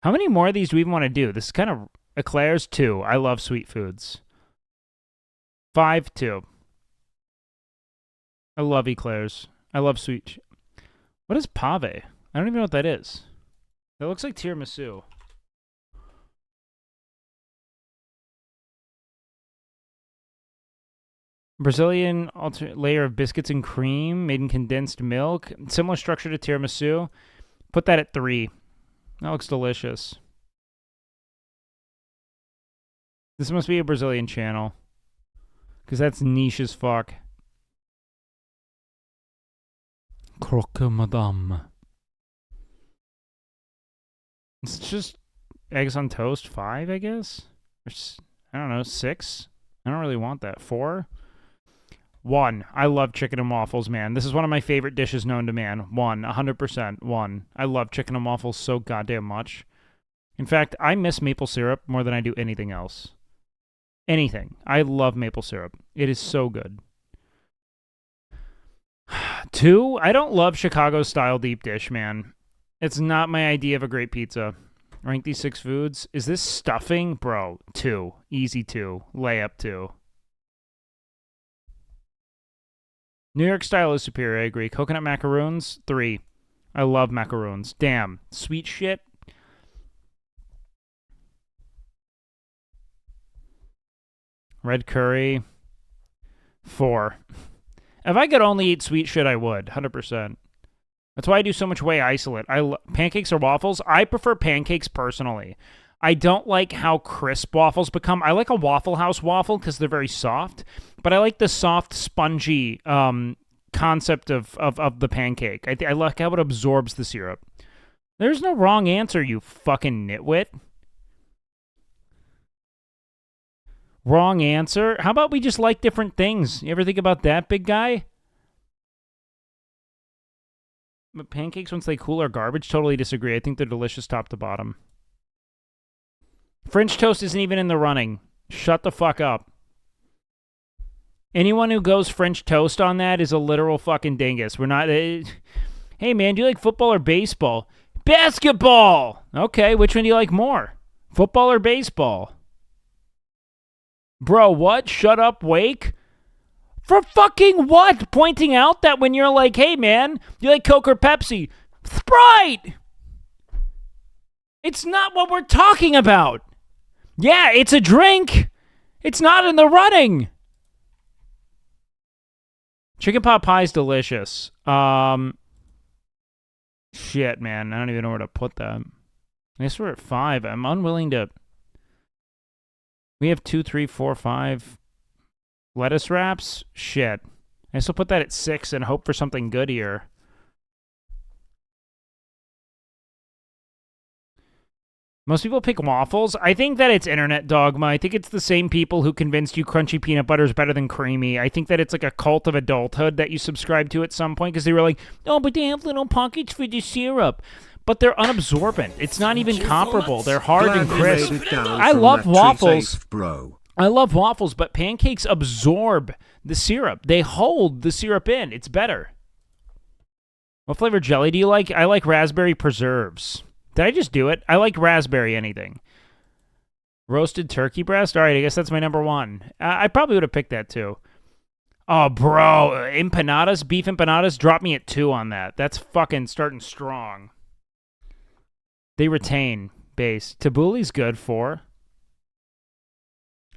How many more of these do we even want to do? This is kind of eclairs, 2. I love sweet foods. 5, 2. I love eclairs. I love sweet. What is pave? I don't even know what that is. That looks like tiramisu. Brazilian layer of biscuits and cream made in condensed milk. Similar structure to tiramisu. Put that at 3. That looks delicious. This must be a Brazilian channel. Because that's niche as fuck. Croque madame. It's just eggs on toast. 5, I guess? Or, I don't know, 6? I don't really want that. 4? 1. I love chicken and waffles, man. This is one of my favorite dishes known to man. 1. 100%. 1. I love chicken and waffles so goddamn much. In fact, I miss maple syrup more than I do anything else. Anything. I love maple syrup. It is so good. 2. I don't love Chicago-style deep dish, man. It's not my idea of a great pizza. Rank these 6 foods. Is this stuffing? Bro, 2. Easy 2. Layup 2. New York style is superior, I agree. Coconut macaroons, 3. I love macaroons. Damn. Sweet shit. Red curry. 4. If I could only eat sweet shit, I would. 100%. That's why I do so much whey isolate. Pancakes or waffles? I prefer pancakes personally. I don't like how crisp waffles become. I like a Waffle House waffle because they're very soft, but I like the soft, spongy concept of the pancake. I like how it absorbs the syrup. There's no wrong answer, you fucking nitwit. Wrong answer? How about we just like different things? You ever think about that, big guy? But pancakes, once they cool, are garbage? Totally disagree. I think they're delicious top to bottom. French toast isn't even in the running. Shut the fuck up. Anyone who goes French toast on that is a literal fucking dingus. We're not... hey, man, do you like football or baseball? Basketball! Okay, which one do you like more? Football or baseball? Bro, what? Shut up, Wake? For fucking what? Pointing out that when you're like, hey, man, you like Coke or Pepsi? Sprite! It's not what we're talking about. Yeah, it's a drink. It's not in the running. Chicken pot pie is delicious. Shit, man. I don't even know where to put that. I guess we're at 5. I'm unwilling to... We have 2, 3, 4, 5 lettuce wraps. Shit. I guess I'll put that at 6 and hope for something good here. Most people pick waffles. I think that it's internet dogma. I think it's the same people who convinced you crunchy peanut butter is better than creamy. I think that it's like a cult of adulthood that you subscribe to at some point because they were like, oh, but they have little pockets for the syrup. But they're unabsorbent. It's not even comparable. They're hard and crisp. I love waffles. I love waffles, but pancakes absorb the syrup. They hold the syrup in. It's better. What flavor jelly do you like? I like raspberry preserves. Did I just do it? I like raspberry anything. Roasted turkey breast? All right, I guess that's my number 1. I probably would have picked that too. Oh, bro. Empanadas, beef empanadas, drop me at 2 on that. That's fucking starting strong. They retain base. Tabuli's good, 4.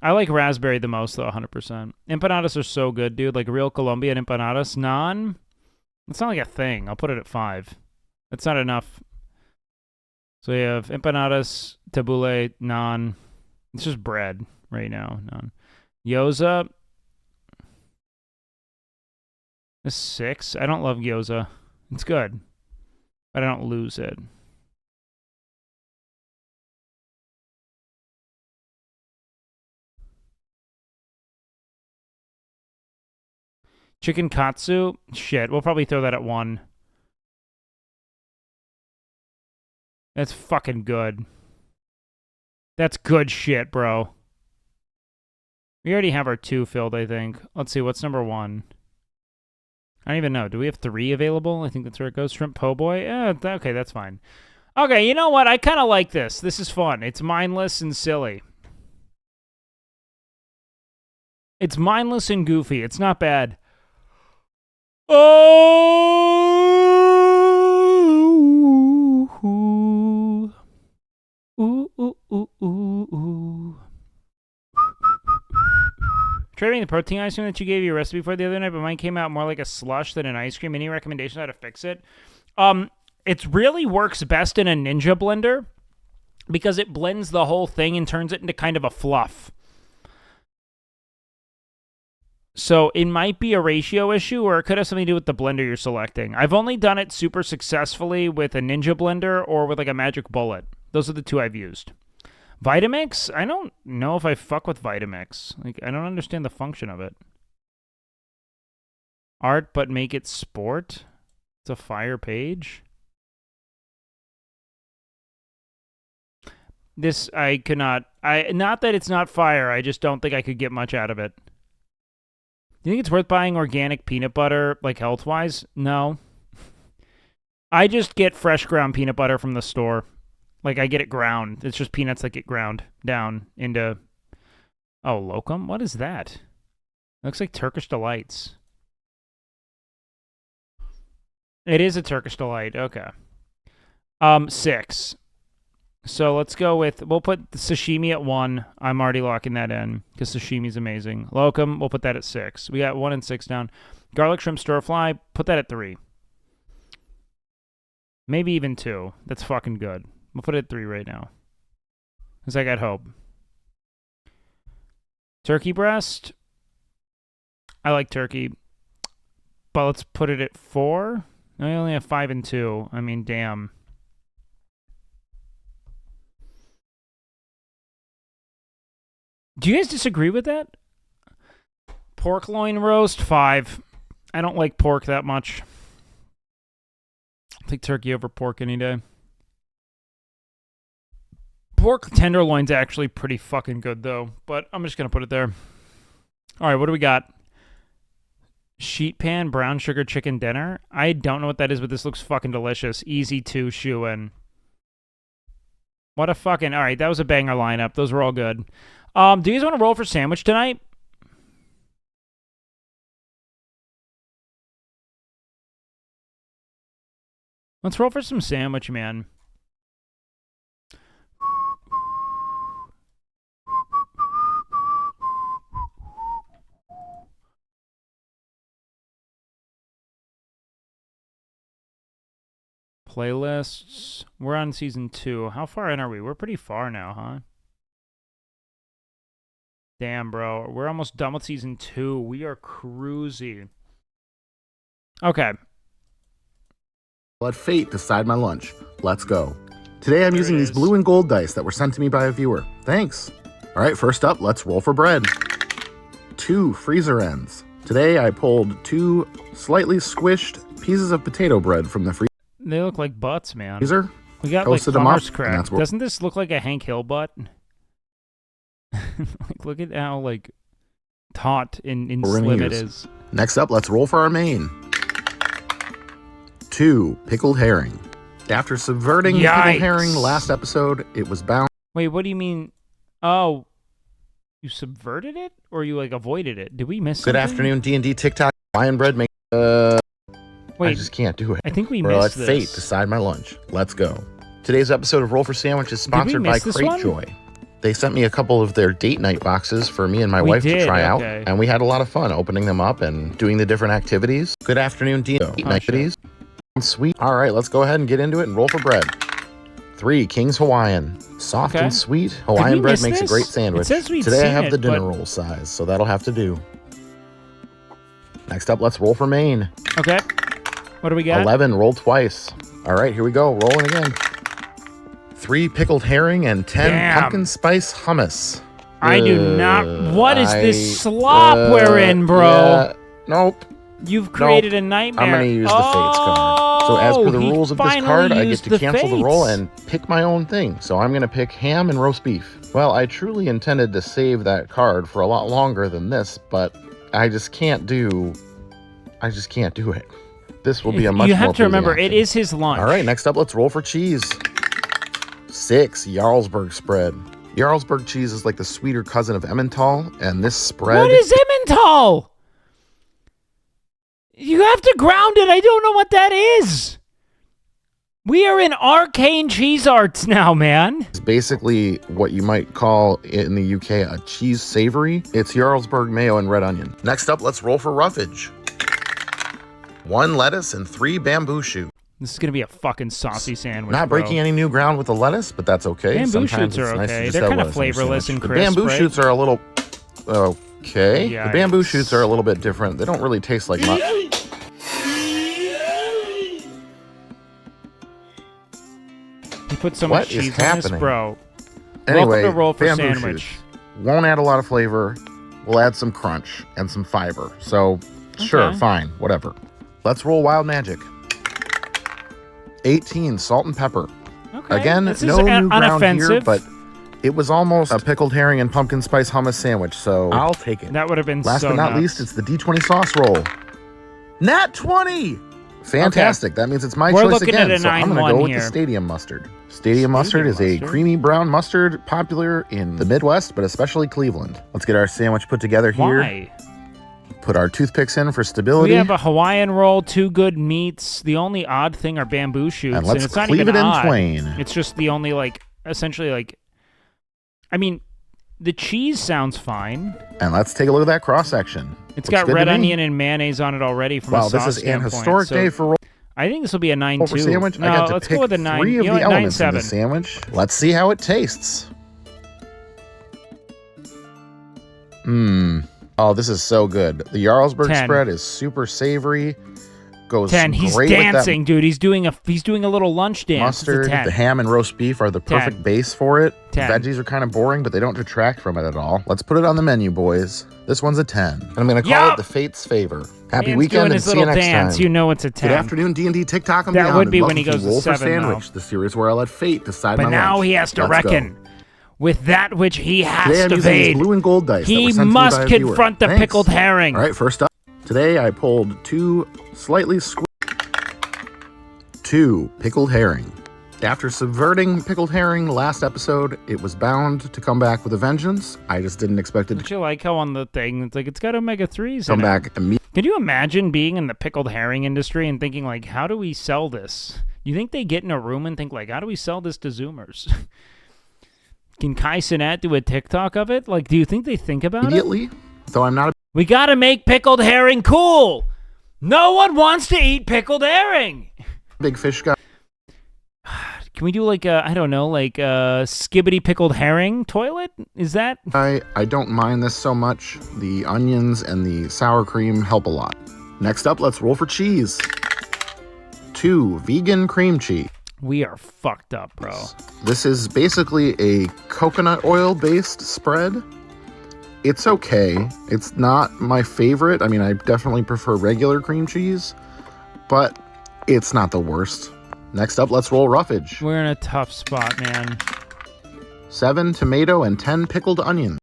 I like raspberry the most, though, 100%. Empanadas are so good, dude. Like real Colombian empanadas. Naan? It's not like a thing. I'll put it at 5. That's not enough. So we have empanadas, tabule, naan. It's just bread right now. Naan. Gyoza. A 6. I don't love gyoza. It's good, but I don't lose it. Chicken katsu? Shit, we'll probably throw that at 1. That's fucking good. That's good shit, bro. We already have our 2 filled, I think. Let's see, what's number 1? I don't even know. Do we have 3 available? I think that's where it goes. Shrimp po' boy? Okay, that's fine. Okay, you know what? I kind of like this. This is fun. It's mindless and silly. It's mindless and goofy. It's not bad. Oh! Ooh, ooh, ooh, ooh, ooh. Trying the protein ice cream that you gave you a recipe for the other night, but mine came out more like a slush than an ice cream. Any recommendation how to fix it? It really works best in a Ninja blender because it blends the whole thing and turns it into kind of a fluff. So it might be a ratio issue, or it could have something to do with the blender you're selecting. I've only done it super successfully with a Ninja blender or with like a Magic Bullet. Those are the 2 I've used. Vitamix? I don't know if I fuck with Vitamix. Like, I don't understand the function of it. Art, but make it sport? It's a fire page? This, I cannot... Not that it's not fire, I just don't think I could get much out of it. Do you think it's worth buying organic peanut butter, like, health-wise? No. I just get fresh ground peanut butter from the store. Like, I get it ground. It's just peanuts that get ground down into... Oh, locum? What is that? It looks like Turkish Delights. It is a Turkish Delight. Okay. 6. So let's go with, we'll put the sashimi at 1. I'm already locking that in because sashimi's amazing. Locum, we'll put that at 6. We got 1 and 6 down. Garlic shrimp stir fry, put that at 3. Maybe even 2. That's fucking good. We'll put it at 3 right now. Because I got hope. Turkey breast. I like turkey. But let's put it at 4. I only have 5 and 2. I mean, damn. Do you guys disagree with that? Pork loin roast, 5. I don't like pork that much. I'll take turkey over pork any day. Pork tenderloin's actually pretty fucking good, though. But I'm just going to put it there. All right, what do we got? Sheet pan brown sugar chicken dinner. I don't know what that is, but this looks fucking delicious. Easy to shoe in. What a fucking... All right, that was a banger lineup. Those were all good. Do you guys want to roll for sandwich tonight? Let's roll for some sandwich, man. Playlists. We're on season 2. How far in are we? We're pretty far now, huh? Damn, bro. We're almost done with season 2. We are cruisy. Okay. Let fate decide my lunch. Let's go. Today I'm using these blue and gold dice that were sent to me by a viewer. Thanks. All right, first up, let's roll for bread. 2 freezer ends. Today I pulled 2 slightly squished pieces of potato bread from the freezer. They look like butts, man. Freezer. We got Toasted like them up, farmer's and crack. that's what- Doesn't this look like a Hank Hill butt? Like, look at how like taut and we're gonna slim it use. is. Next up, let's roll for our main. 2 pickled herring. After subverting pickled Yikes. herring last episode, it was bound. Wait, what do you mean? Oh, you subverted it, or you like avoided it? Did we miss Good something? afternoon, D&D TikTok. Lion bread make. I Wait, just can't do it. I think we Or missed let fate this. decide my lunch. Let's go. Today's episode of Roll for Sandwich is Did we sponsored by miss this one? Crate Joy. They sent me a couple of their date night boxes for me and my We wife to did, try out, okay. and we had a lot of fun opening them up and doing the different activities. Good afternoon, date night activities. Sweet. All right, let's go ahead and get into it and roll for bread. 3 King's Hawaiian. Soft Okay. and sweet Hawaiian bread miss makes a this? great sandwich. It says we'd Today I seen have the it, dinner but- roll size, so that'll have to do. Next up, let's roll for Maine. Okay. What do we got? 11, roll twice. All right, here we go. Rolling again. 3 pickled herring and 10 Damn. pumpkin spice hummus. I do not. What is this slop we're in, bro? yeah, nope. You've created a nightmare. I'm going to use the Fates card. So as per the he rules of this finally card, I get used to the cancel the roll Fates. and pick my own thing. So I'm going to pick ham and roast beef. Well, I truly intended to save that card for a lot longer than this, but I just can't do it. This will be a much You more have to pleasing remember, action. it is his lunch. All right, next up, let's roll for cheese. 6, Jarlsberg spread. Jarlsberg cheese is like the sweeter cousin of Emmental, and this spread... What is Emmental? You have to ground it. I don't know what that is. We are in arcane cheese arts now, man. It's basically what you might call in the UK a cheese savory. It's Jarlsberg mayo and red onion. Next up, let's roll for roughage. 1 lettuce and 3 bamboo shoots. This is going to be a fucking saucy sandwich, Not bro. breaking any new ground with the lettuce, but that's okay. Bamboo Sometimes shoots are it's nice to okay. just They're have kinda lettuce in your flavorless sandwich. and The crisp, bamboo right? shoots are a little... Okay. The bamboo Yikes. shoots are a little bit different. They don't really taste like much. You put so What much is cheese on this, happening? bro. Anyway, Welcome to Roll for bamboo Sandwich. shoots. Won't add a lot of flavor. We'll add some crunch and some fiber. So, sure, Okay. fine, whatever. Let's roll wild magic. 18, salt and pepper. Okay, Again, this is no new ground here, unoffensive. but it was almost a pickled herring and pumpkin spice hummus sandwich, so I'll take it. That would have been Last so but not nuts. least, it's the D20 sauce roll. Nat 20! Fantastic. That means it's my We're choice looking again. at a So I'm going to 9-1 go with here. the stadium mustard. Stadium mustard is a creamy brown mustard popular in the Midwest, but especially Cleveland. Let's get our sandwich put together here. Why? Put our toothpicks in for stability. We have a Hawaiian roll, 2 good meats. The only odd thing are bamboo shoots, And let's it's not cleave even it in odd. twain. It's just the only like essentially like, I mean, the cheese sounds fine. And let's take a look at that cross section. It's got red onion and mayonnaise on it already from a sauce this is an standpoint, historic day for roll I think this will be a 9-2. for sandwich. No, I got to let's pick go with a 9. 3 of You know the what, elements in the 9-7. sandwich. Let's see how it tastes. Oh, this is so good. The Jarlsberg 10. spread is super savory. Goes 10. He's great dancing, with dude. He's doing a little lunch that dance. It's a mustard. 10. The ham and roast beef are the 10. perfect base for it. 10. Veggies are kind of boring, but they don't detract from it at all. Let's put it on the menu, boys. This one's a 10. And I'm going to call it the Fate's Favor. Happy Man's weekend doing and his see you little next dance. time. You know it's a 10. Good afternoon, D&D TikTok and That beyond. would be and when he welcome goes to Roll for 7 now. Sandwich, the series where I let fate decide But my now lunch. he has to Let's go. reckon with that which he Today has I'm to using these evade. blue and gold dice that He were sent to me must by a viewer. confront the Thanks. pickled herring. All right, first up. Today I pulled 2 pickled herring. After subverting pickled herring last episode, it was bound to come back with a vengeance. I just didn't expect it Don't to you like how on the thing it's like it's got omega-3s come in it? back immediately. Can you imagine being in the pickled herring industry and thinking like, how do we sell this? You think they get in a room and think like, how do we sell this to Zoomers? Can Kai Cenat do a TikTok of it? Like, do you think they think about it? Though I'm not a We gotta make pickled herring cool. No one wants to eat pickled herring. big fish guy. Can we do like a, I don't know, like a skibbity pickled herring toilet? Is that? I don't mind this so much. The onions and the sour cream help a lot. Next up, let's roll for cheese. 2 vegan cream cheese. We are fucked up, bro. This is basically a coconut oil based spread. It's okay. It's not my favorite. I mean, I definitely prefer regular cream cheese, but it's not the worst. Next up, let's roll roughage. We're in a tough spot, man. 7 tomato and 10 pickled onions.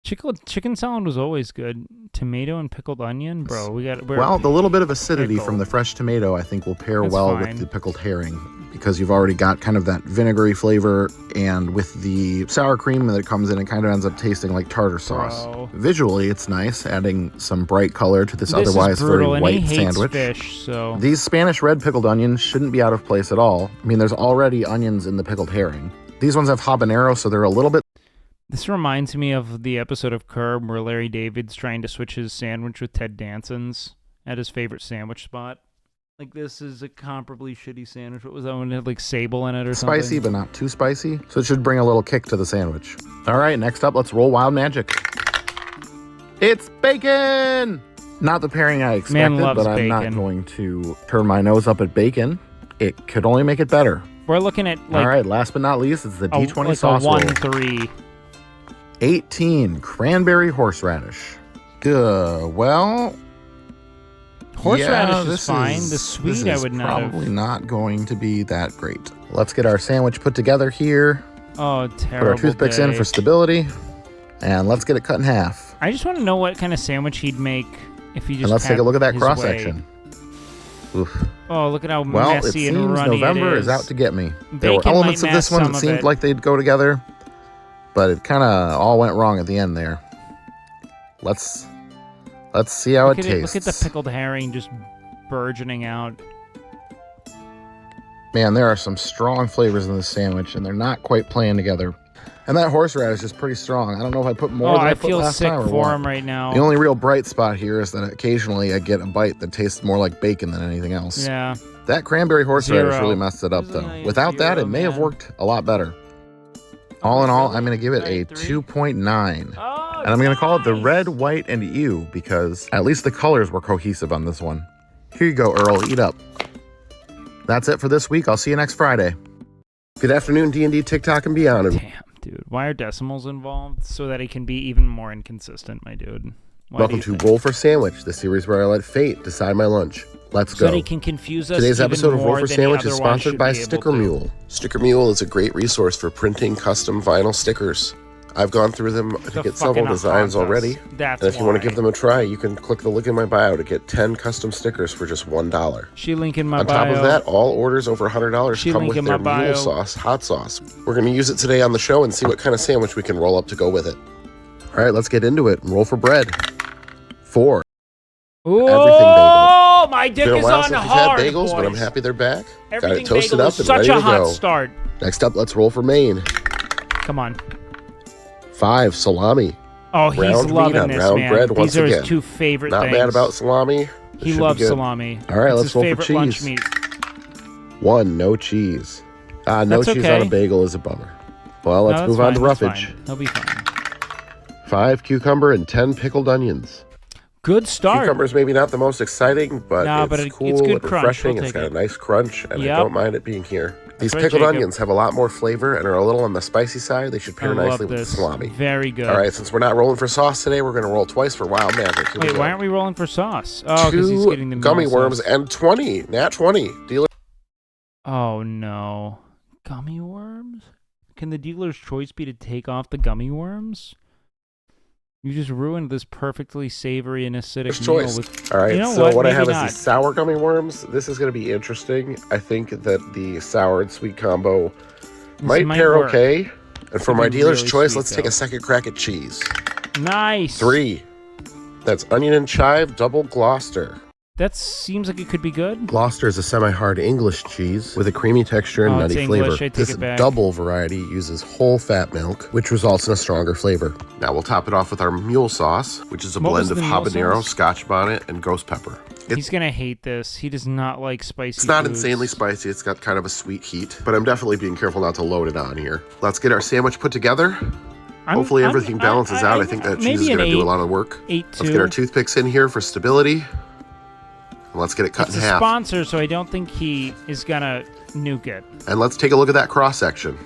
Chicken salad was always good. Tomato and pickled onion, bro. Well, the little bit of acidity from the fresh tomato, I think, will pair That's well fine. with the pickled herring because you've already got kind of that vinegary flavor, and with the sour cream that comes in, it kind of ends up tasting like tartar sauce. Bro. Visually, it's nice, adding some bright color to this This otherwise is brutal, very and white he hates sandwich. fish, so These Spanish red pickled onions shouldn't be out of place at all. I mean, there's already onions in the pickled herring. These ones have habanero, so they're a little bit. This reminds me of the episode of Curb where Larry David's trying to switch his sandwich with Ted Danson's at his favorite sandwich spot. Like, this is a comparably shitty sandwich. What was that one? It had like sable in it or something? Spicy, but not too spicy. So it should bring a little kick to the sandwich. All right, next up, let's roll wild magic. It's bacon! Not the pairing I expected, Man loves but I'm not bacon. going to turn my nose up at bacon. It could only make it better. We're looking at like All right, last but not least, it's the D20 like sauce a roll. 1-3. 18 cranberry horseradish. Well, Horseradish is this fine. is- The sweet this I is would not have. probably not going to be that great. Let's get our sandwich put together here. Oh, Put terrible our toothpicks in day. for stability, and let's get it cut in half. I just want to know what kind of sandwich he'd make if he just. And let's take had a look at that his cross way. section. Oof. Oh, look at how Well, it messy and seems runny November it is out to get me. There were Bacon elements might of this mask one some that of seemed it. like they'd go together, but it kind of all went wrong at the end there. Let's see how Look it at tastes. Look at the pickled herring just burgeoning out. Man, there are some strong flavors in this sandwich, and they're not quite playing together. And that horseradish is pretty strong. I don't know if I put more than I put feel last sick time or for what. him right now. The only real bright spot here is that occasionally I get a bite that tastes more like bacon than anything else. Yeah. That cranberry horseradish 0. really messed it up, though. Without that, it may have worked a lot better. All in all, I'm going to give it a 2.9. And I'm going to call it the red, white, and ew because at least the colors were cohesive on this one. Here you go, Earl. Eat up. That's it for this week. I'll see you next Friday. Good afternoon, D&D, TikTok, and beyond. Damn, dude. Why are decimals involved? So that it can be even more inconsistent, my dude. Why Welcome do you to Roll for Sandwich, the series where I let fate decide my lunch. Let's So go. that he can confuse us Today's even episode of Roll more for than he Sandwich is otherwise sponsored should by be able Sticker to. Mule. Sticker Mule is a great resource for printing custom vinyl stickers. I've gone through them to get several designs already. That's and if you want to why. give them a try, you can click the link in my bio to get 10 custom stickers for just $1. She link in my On bio. top of that, all orders over $100 She come link with in their my bio. mule sauce, hot sauce. We're going to use it today on the show and see what kind of sandwich we can roll up to go with it. All right, let's get into it and roll for bread. 4. Oh, Everything bagel. my dick It's been a is while on since hard, we've had bagels, but I'm boys. happy they're back. Got Everything it toasted bagel up is and such ready a to hot go. start. Next up, let's roll for Maine. Come on. 5, salami. Oh, he's Round meat loving on this, round man. bread once These are again. his two favorite Not things. mad about salami. This He should be loves good. salami. All right, It's let's his roll for favorite lunch cheese. meat. 1, no cheese. No That's cheese on okay. a bagel is a bummer. Well, let's No, move that's on to fine, that's roughage. fine. He'll be fine. 5 cucumber and 10 pickled onions. Good start. Cucumber's maybe not the most exciting, but No, it's but it's cool good and crunch. refreshing. We'll It's take got it. a nice crunch, and Yep. I don't mind it being here. These right, pickled Jacob. onions have a lot more flavor and are a little on the spicy side. They should pair I love nicely with the this. salami. Very good. All right, since we're not rolling for sauce today, we're going to roll twice for Wild Magic. Here we Wait, go. why aren't we rolling for sauce? Oh, because he's 2 getting the gummy meal worms sauce. and 20. Nat 20. Dealer. Oh, no. Gummy worms? Can the dealer's choice be to take off the gummy worms? You just ruined this perfectly savory and acidic First meal choice. with... All right, You know so what I Maybe have not. is these sour gummy worms. This is going to be interesting. I think that the sour and sweet combo might pair work. okay. And for Could my be dealer's really choice, sweet, let's take though. a second crack at cheese. Nice. 3. That's onion and chive double Gloucester. That seems like it could be good. Gloucester is a semi-hard English cheese with a creamy texture and Oh, it's nutty English. flavor. I take This it back. double variety uses whole fat milk, which results in a stronger flavor. Now we'll top it off with our mule sauce, which is a What was blend of the mule habanero, sauce? scotch bonnet, and ghost pepper. He's going to hate this. He does not like spicy It's not foods. insanely spicy. It's got kind of a sweet heat, but I'm definitely being careful not to load it on here. Let's get our sandwich put together. Hopefully everything balances out. I think that cheese is maybe going to an do a lot of work. 8-2. Let's get our toothpicks in here for stability. And let's get it cut It's in a half. sponsor, so I don't think he is going to nuke it. And let's take a look at that cross section.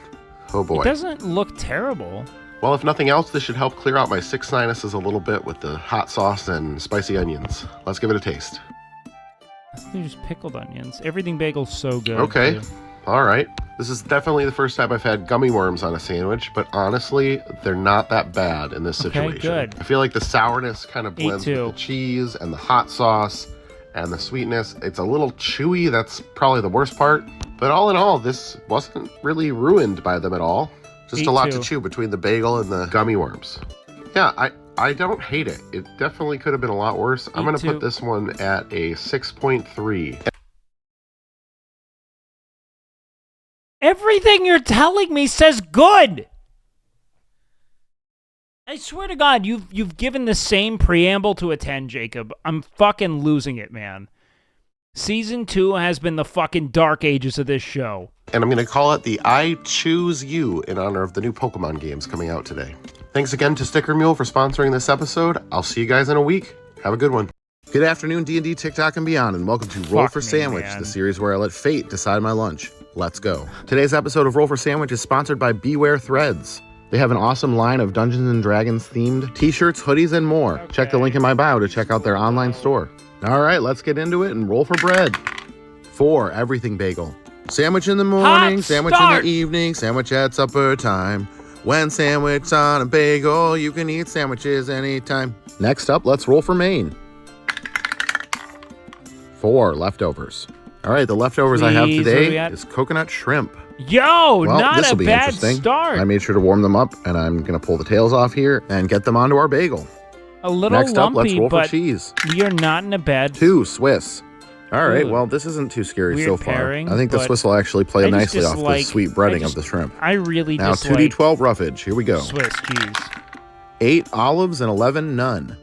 Oh boy. It doesn't look terrible. Well, if nothing else, this should help clear out my sick sinuses a little bit with the hot sauce and spicy onions. Let's give it a taste. I think they're just pickled onions. Everything bagel's so good. Okay. too. All right. This is definitely the first time I've had gummy worms on a sandwich, but honestly, they're not that bad in this Okay, situation. good. I feel like the sourness kind of blends with 8-2. the cheese and the hot sauce and the sweetness. It's a little chewy. That's probably the worst part. But all in all, this wasn't really ruined by them at all. Just a lot to 8-2. chew between the bagel and the gummy worms. Yeah, I don't hate it. It definitely could have been a lot worse. I'm going to 8-2. put this one at a 6.3. Everything you're telling me says good. I swear to God, you've given the same preamble to a 10, Jacob. I'm fucking losing it, man. Season 2 has been the fucking dark ages of this show. And I'm going to call it the I Choose You in honor of the new Pokemon games coming out today. Thanks again to Sticker Mule for sponsoring this episode. I'll see you guys in a week. Have a good one. Good afternoon, D&D, TikTok, and beyond, and welcome to Roll for me, Sandwich, man. the series where I let fate decide my lunch. Let's go. Today's episode of Roll for Sandwich is sponsored by Beware Threads. They have an awesome line of Dungeons and Dragons themed t-shirts, hoodies, and more. Check the link in my bio to check out their online store. All right, let's get into it and roll for bread. 4, everything bagel. Sandwich in the morning, Hot sandwich start. in the evening, sandwich at supper time. When sandwich on a bagel, you can eat sandwiches anytime. Next up, let's roll for Maine. 4, leftovers. All right, the leftovers I have Please, what are we today at? is coconut shrimp. Yo, Well, not this a will be bad interesting. start. I made sure to warm them up, and I'm going to pull the tails off here and get them onto our bagel. A little Next up, let's lumpy, roll for but cheese. you're not in a bad... 2, Swiss. All right, Ooh. well, this isn't too scary Weird so far. pairing, I think the but Swiss will actually play I just nicely off the dislike- sweet I breading just- of the shrimp. I really Now, dislike 2d12 roughage. Here we go. Swiss cheese. 8 olives and 11 none.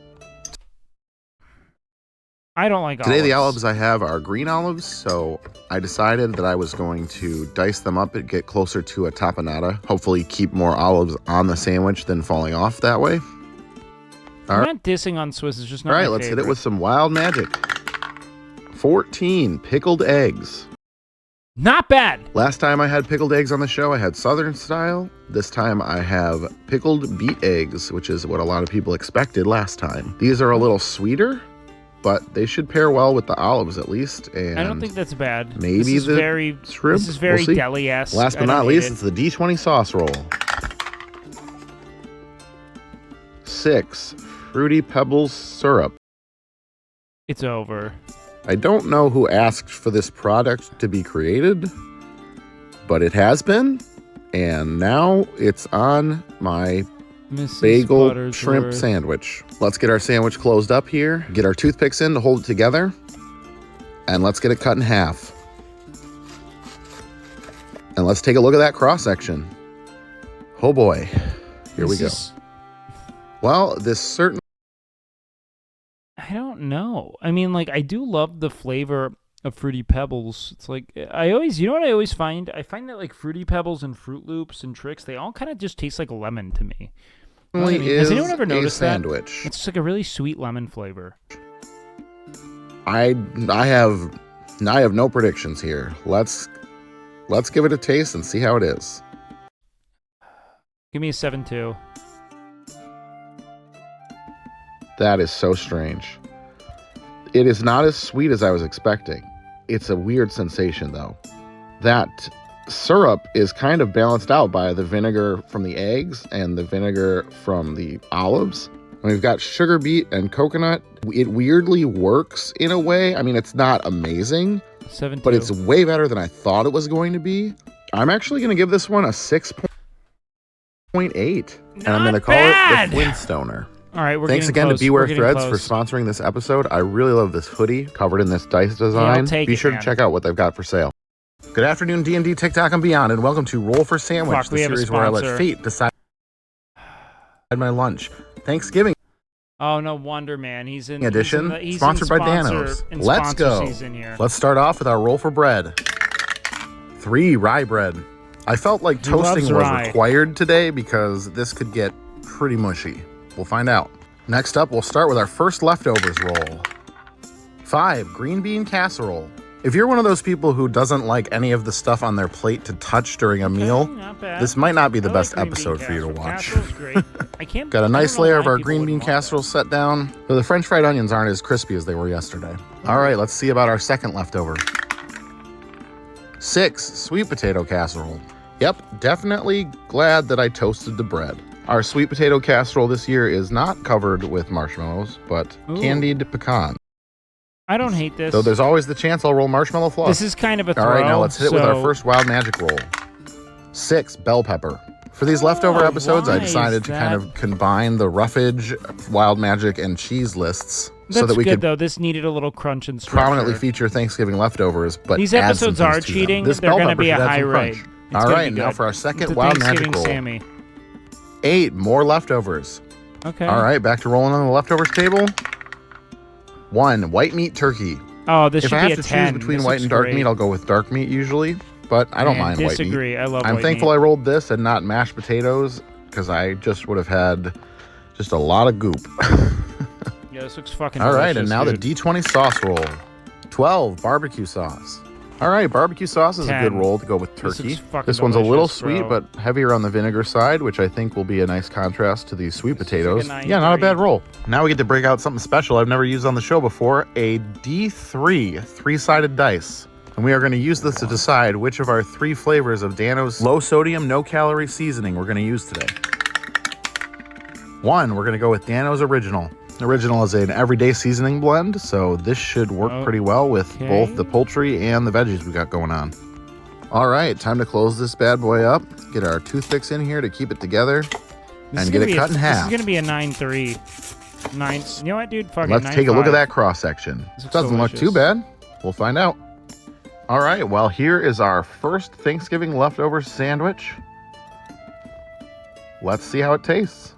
I don't like Today, the olives. olives I have are green olives, so I decided that I was going to dice them up and get closer to a tapenade. Hopefully, keep more olives on the sandwich than falling off that way. I'm not dissing on Swiss. It's just not All right, my let's hit favorite. it with some wild magic. 14 pickled eggs. Not bad. Last time I had pickled eggs on the show, I had Southern style. This time I have pickled beet eggs, which is what a lot of people expected last time. These are a little sweeter, but they should pair well with the olives at least. And I don't think that's bad. maybe this is the very shrimp. This is very We'll see. deli-esque. Last I but don't not hate least, it. it's the D20 sauce roll. 6 fruity pebbles syrup. It's over. I don't know who asked for this product to be created, but it has been, and now it's on my Mrs. bagel Buttersworth. shrimp sandwich. Let's get our sandwich closed up here, get our toothpicks in to hold it together, and let's get it cut in half. And let's take a look at that cross section. Oh boy. Here we go. Is- Well, this certain... I don't know. I mean, like, I do love the flavor of Fruity Pebbles. It's like, I always, you know what I always find? I find that, like, Fruity Pebbles and Fruit Loops and Tricks, they all kind of just taste like lemon to me. You know what I mean? Has anyone ever noticed sandwich. that? It's just like a really sweet lemon flavor. I have no predictions here. Let's give it a taste and see how it is. Give me a 7-2. That is so strange. It is not as sweet as I was expecting. It's a weird sensation, though. That syrup is kind of balanced out by the vinegar from the eggs and the vinegar from the olives. And we've got sugar beet and coconut. It weirdly works in a way. I mean, it's not amazing, 7-2. but it's way better than I thought it was going to be. I'm actually going to give this one a 6.8. And I'm going to call it the Flintstoner. All right, we're Thanks getting again close. to Beware We're getting Threads close. for sponsoring this episode. I really love this hoodie covered in this dice design. take Be it, sure man. to check out what they've got for sale. Good afternoon, D&D, TikTok, and beyond, and welcome to Roll for Sandwich, Fuck, the we have a series where I let sponsor. fate decide my lunch. Thanksgiving Oh, no wonder, man. He's in edition, he's sponsored by sponsor- Danos. in Let's sponsor go. season here. Let's start off with our roll for bread. 3 rye bread. I felt like He loves toasting was rye. required today because this could get pretty mushy. We'll find out. Next up, we'll start with our first leftovers roll. 5 green bean casserole. If you're one of those people who doesn't like any of the stuff on their plate to touch during a meal, not bad. this might not be the I like best green bean episode for you to casserole. watch. Casserole's great. I can't. Got a I nice don't know layer why of our people green wouldn't bean want casserole set down, but the french fried onions aren't as crispy as they were yesterday. All right, let's see about our second leftover. 6 sweet potato casserole. Yep, definitely glad that I toasted the bread. Our sweet potato casserole this year is not covered with marshmallows, but Ooh. candied pecan. I don't hate this. Though there's always the chance I'll roll marshmallow fluff. This is kind of a throw. All right, now let's hit it with our so- first wild magic roll. 6 bell pepper. For these leftover episodes, why I is decided to kind that? of combine the roughage, wild magic, and cheese lists That's so that we good could though. This needed a little crunch and structure. prominently feature Thanksgiving leftovers, but These add some episodes things are to them. cheating. This They're bell going to pepper be a should add high some rate. crunch. It's All gonna right, be now good. for our second It's a wild magic Thanksgiving roll. Sammy. 8 more leftovers. Okay. All right, back to rolling on the leftovers table. 1 white meat turkey. Oh, this If should I be have a to 10. choose between This white looks and dark great. meat, I'll go with dark meat usually, but I don't mind white meat. disagree. I love I'm white thankful meat. I rolled this and not mashed potatoes because I just would have had just a lot of goop. Yeah, this looks fucking All right, and delicious, now dude. the D20 sauce roll. 12 barbecue sauce. All right, barbecue sauce is a 10. good roll to go with This turkey. looks fucking This one's a little delicious, sweet, bro. but heavier on the vinegar side, which I think will be a nice contrast to these sweet potatoes. like a Yeah, not a 9-3. bad roll. Now we get to break out something special I've never used on the show before, a D3 three-sided dice. And we are going to use this to decide which of our 3 flavors of Dano's low sodium, no calorie seasoning we're going to use today. 1, we're going to go with Dano's Original. Original is an everyday seasoning blend, so this should work pretty well with Okay. both the poultry and the veggies we got going on. All right, time to close this bad boy up. Get our toothpicks in here to keep it together This is and gonna get it be cut in This half. is going to be a 9-3. 9. You know what, dude? Fuck it. Let's take a look 9-5. at that cross section. This looks Doesn't look too delicious. bad. We'll find out. All right, well, here is our first Thanksgiving leftover sandwich. Let's see how it tastes.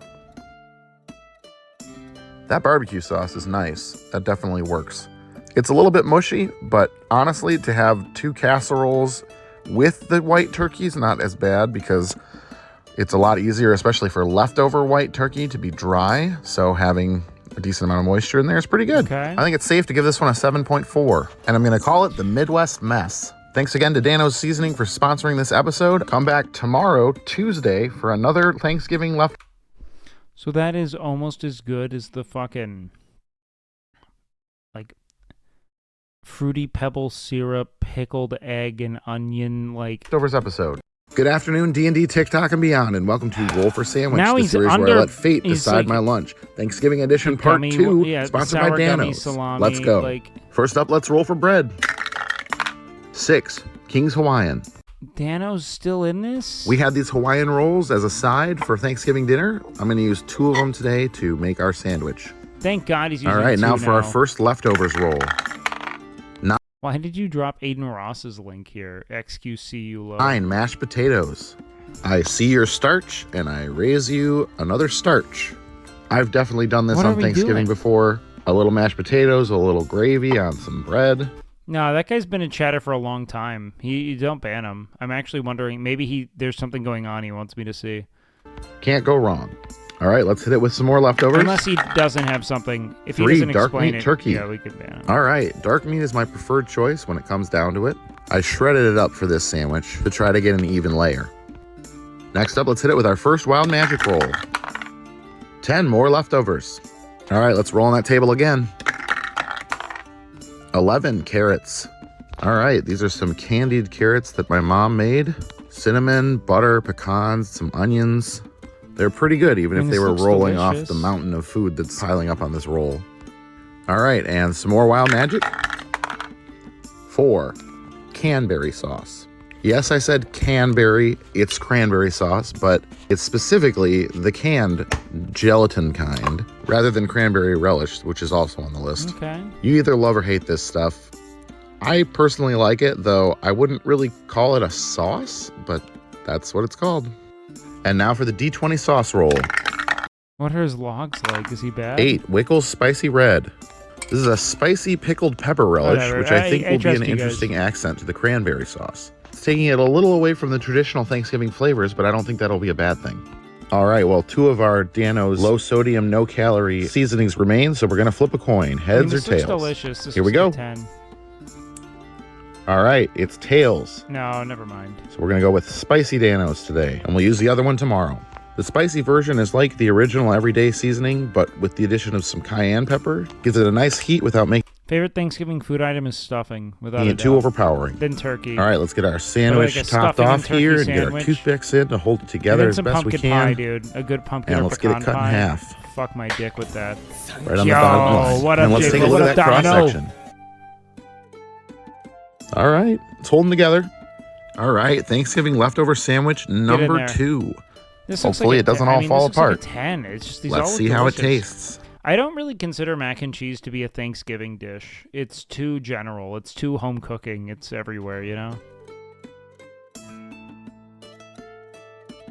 That barbecue sauce is nice. That definitely works. It's a little bit mushy, but honestly, to have 2 casseroles with the white turkey is not as bad because it's a lot easier, especially for leftover white turkey, to be dry. So having a decent amount of moisture in there is pretty good. Okay. I think it's safe to give this one a 7.4. And I'm going to call it the Midwest Mess. Thanks again to Dano's Seasoning for sponsoring this episode. Come back tomorrow, Tuesday, for another Thanksgiving left. So that is almost as good as the fucking, like, fruity pebble syrup, pickled egg, and onion, like. Leftovers episode. Good afternoon, D&D, TikTok, and beyond, and welcome to Roll for Sandwich, Now the he's series where under- I let fate he's decide like- my lunch. Thanksgiving edition part Gummy- 2, yeah, sponsored by sour gummy Danos. salami, Let's go. like- First up, let's roll for bread. 6, King's Hawaiian. Dano's still in this? We had these Hawaiian rolls as a side for Thanksgiving dinner. I'm going to use 2 of them today to make our sandwich. Thank God he's using All right, 2 now for our first leftovers roll. Why did you drop Aiden Ross's link here? XQCU low. 9 mashed potatoes. I see your starch, and I raise you another starch. I've definitely done this What are on we Thanksgiving doing? before. A little mashed potatoes, a little gravy on some bread. No, that guy's been in chatter for a long time. You don't ban him. I'm actually wondering, maybe there's something going on he wants me to see. Can't go wrong. All right, let's hit it with some more leftovers. Unless he doesn't have something. If he 3 doesn't dark explain meat it, turkey. yeah, we could ban him. All right, dark meat is my preferred choice when it comes down to it. I shredded it up for this sandwich to try to get an even layer. Next up, let's hit it with our first wild magic roll. 10 more leftovers. All right, let's roll on that table again. 11 carrots. All right, these are some candied carrots that my mom made. Cinnamon, butter, pecans, some onions. They're pretty good, even if they were rolling off the mountain of food that's piling up on this roll. All right, and some more wild magic. 4, cranberry sauce. Yes, I said canberry. It's cranberry sauce, but it's specifically the canned gelatin kind, rather than cranberry relish, which is also on the list. Okay. You either love or hate this stuff. I personally like it, though I wouldn't really call it a sauce, but that's what it's called. And now for the D20 sauce roll. What are his logs like? Is he bad? 8, Wickles Spicy Red. This is a spicy pickled pepper relish, Whatever. which I think will be trust an you guys. interesting accent to the cranberry sauce. It's taking it a little away from the traditional Thanksgiving flavors, but I don't think that'll be a bad thing. All right, well, 2 of our Dano's low sodium, no calorie seasonings remain, so we're going to flip a coin, heads this or looks tails. delicious. This Here we looks go. like 10. All right, it's tails. No, never mind. So we're going to go with spicy Dano's today, and we'll use the other one tomorrow. The spicy version is like the original everyday seasoning, but with the addition of some cayenne pepper. Gives it a nice heat without making Favorite Thanksgiving food item is stuffing, without a it too doubt. overpowering. Then turkey. All right, let's get our sandwich Like a topped stuffing and off turkey here and get our sandwich. toothpicks in to hold it And together then as some best we pumpkin can. pie, dude. A good pumpkin And or let's get it pecan cut in pie. half. Fuck my dick with that. Right on Yo, the bottom. what up, and let's Jacob? take a look What at up, that cross Domino? section. All right, it's holding together. All right, Thanksgiving leftover sandwich number there. 2. This looks Hopefully like it doesn't all fall this looks like apart. a 10. It's just these Let's all look see how it delicious. tastes. I don't really consider mac and cheese to be a Thanksgiving dish. It's too general. It's too home cooking. It's everywhere, you know?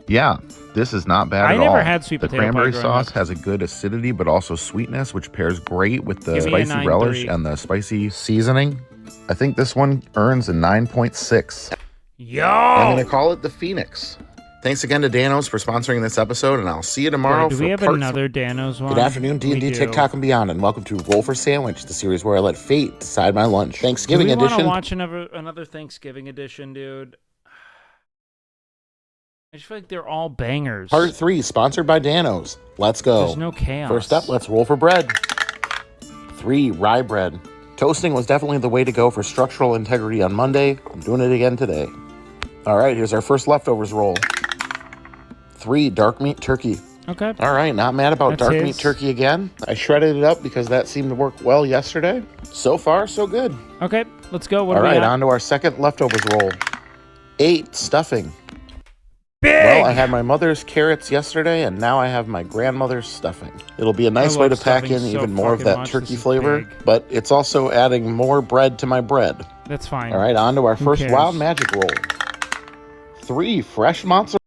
Yeah, this is not bad I at never all. had sweet the potato pie cranberry growing sauce up. has a good acidity, but also sweetness, which pairs great with the Give me a spicy relish 9.3. and the spicy seasoning. I think this one earns a 9.6. Yo! I'm going to call it the Phoenix. Thanks again to Danos for sponsoring this episode, and I'll see you tomorrow Do for we have part another Dano's one? Good afternoon, We D&D, do. TikTok, and beyond, and welcome to Roll for Sandwich, the series where I let fate decide my lunch. Do Thanksgiving we want to edition. watch another Thanksgiving edition, dude? I just feel like they're all bangers. Part 3, sponsored by Danos. Let's go. There's no chaos. First up, let's roll for bread. 3, rye bread. Toasting was definitely the way to go for structural integrity on Monday. I'm doing it again today. All right, here's our first leftovers roll. 3, dark meat turkey. Okay. All right, not mad about That's dark his. meat turkey again. I shredded it up because that seemed to work well yesterday. So far, so good. Okay, let's go. What All do we right, got? on to our second leftovers roll. 8, stuffing. Big! Well, I had my mother's carrots yesterday, and now I have my grandmother's stuffing. It'll be a nice way to love pack in stuffing so even more of fucking that much. turkey This is flavor, big. but it's also adding more bread to my bread. That's fine. All right, on to our Who first cares? wild magic roll. 3, fresh mozzarella.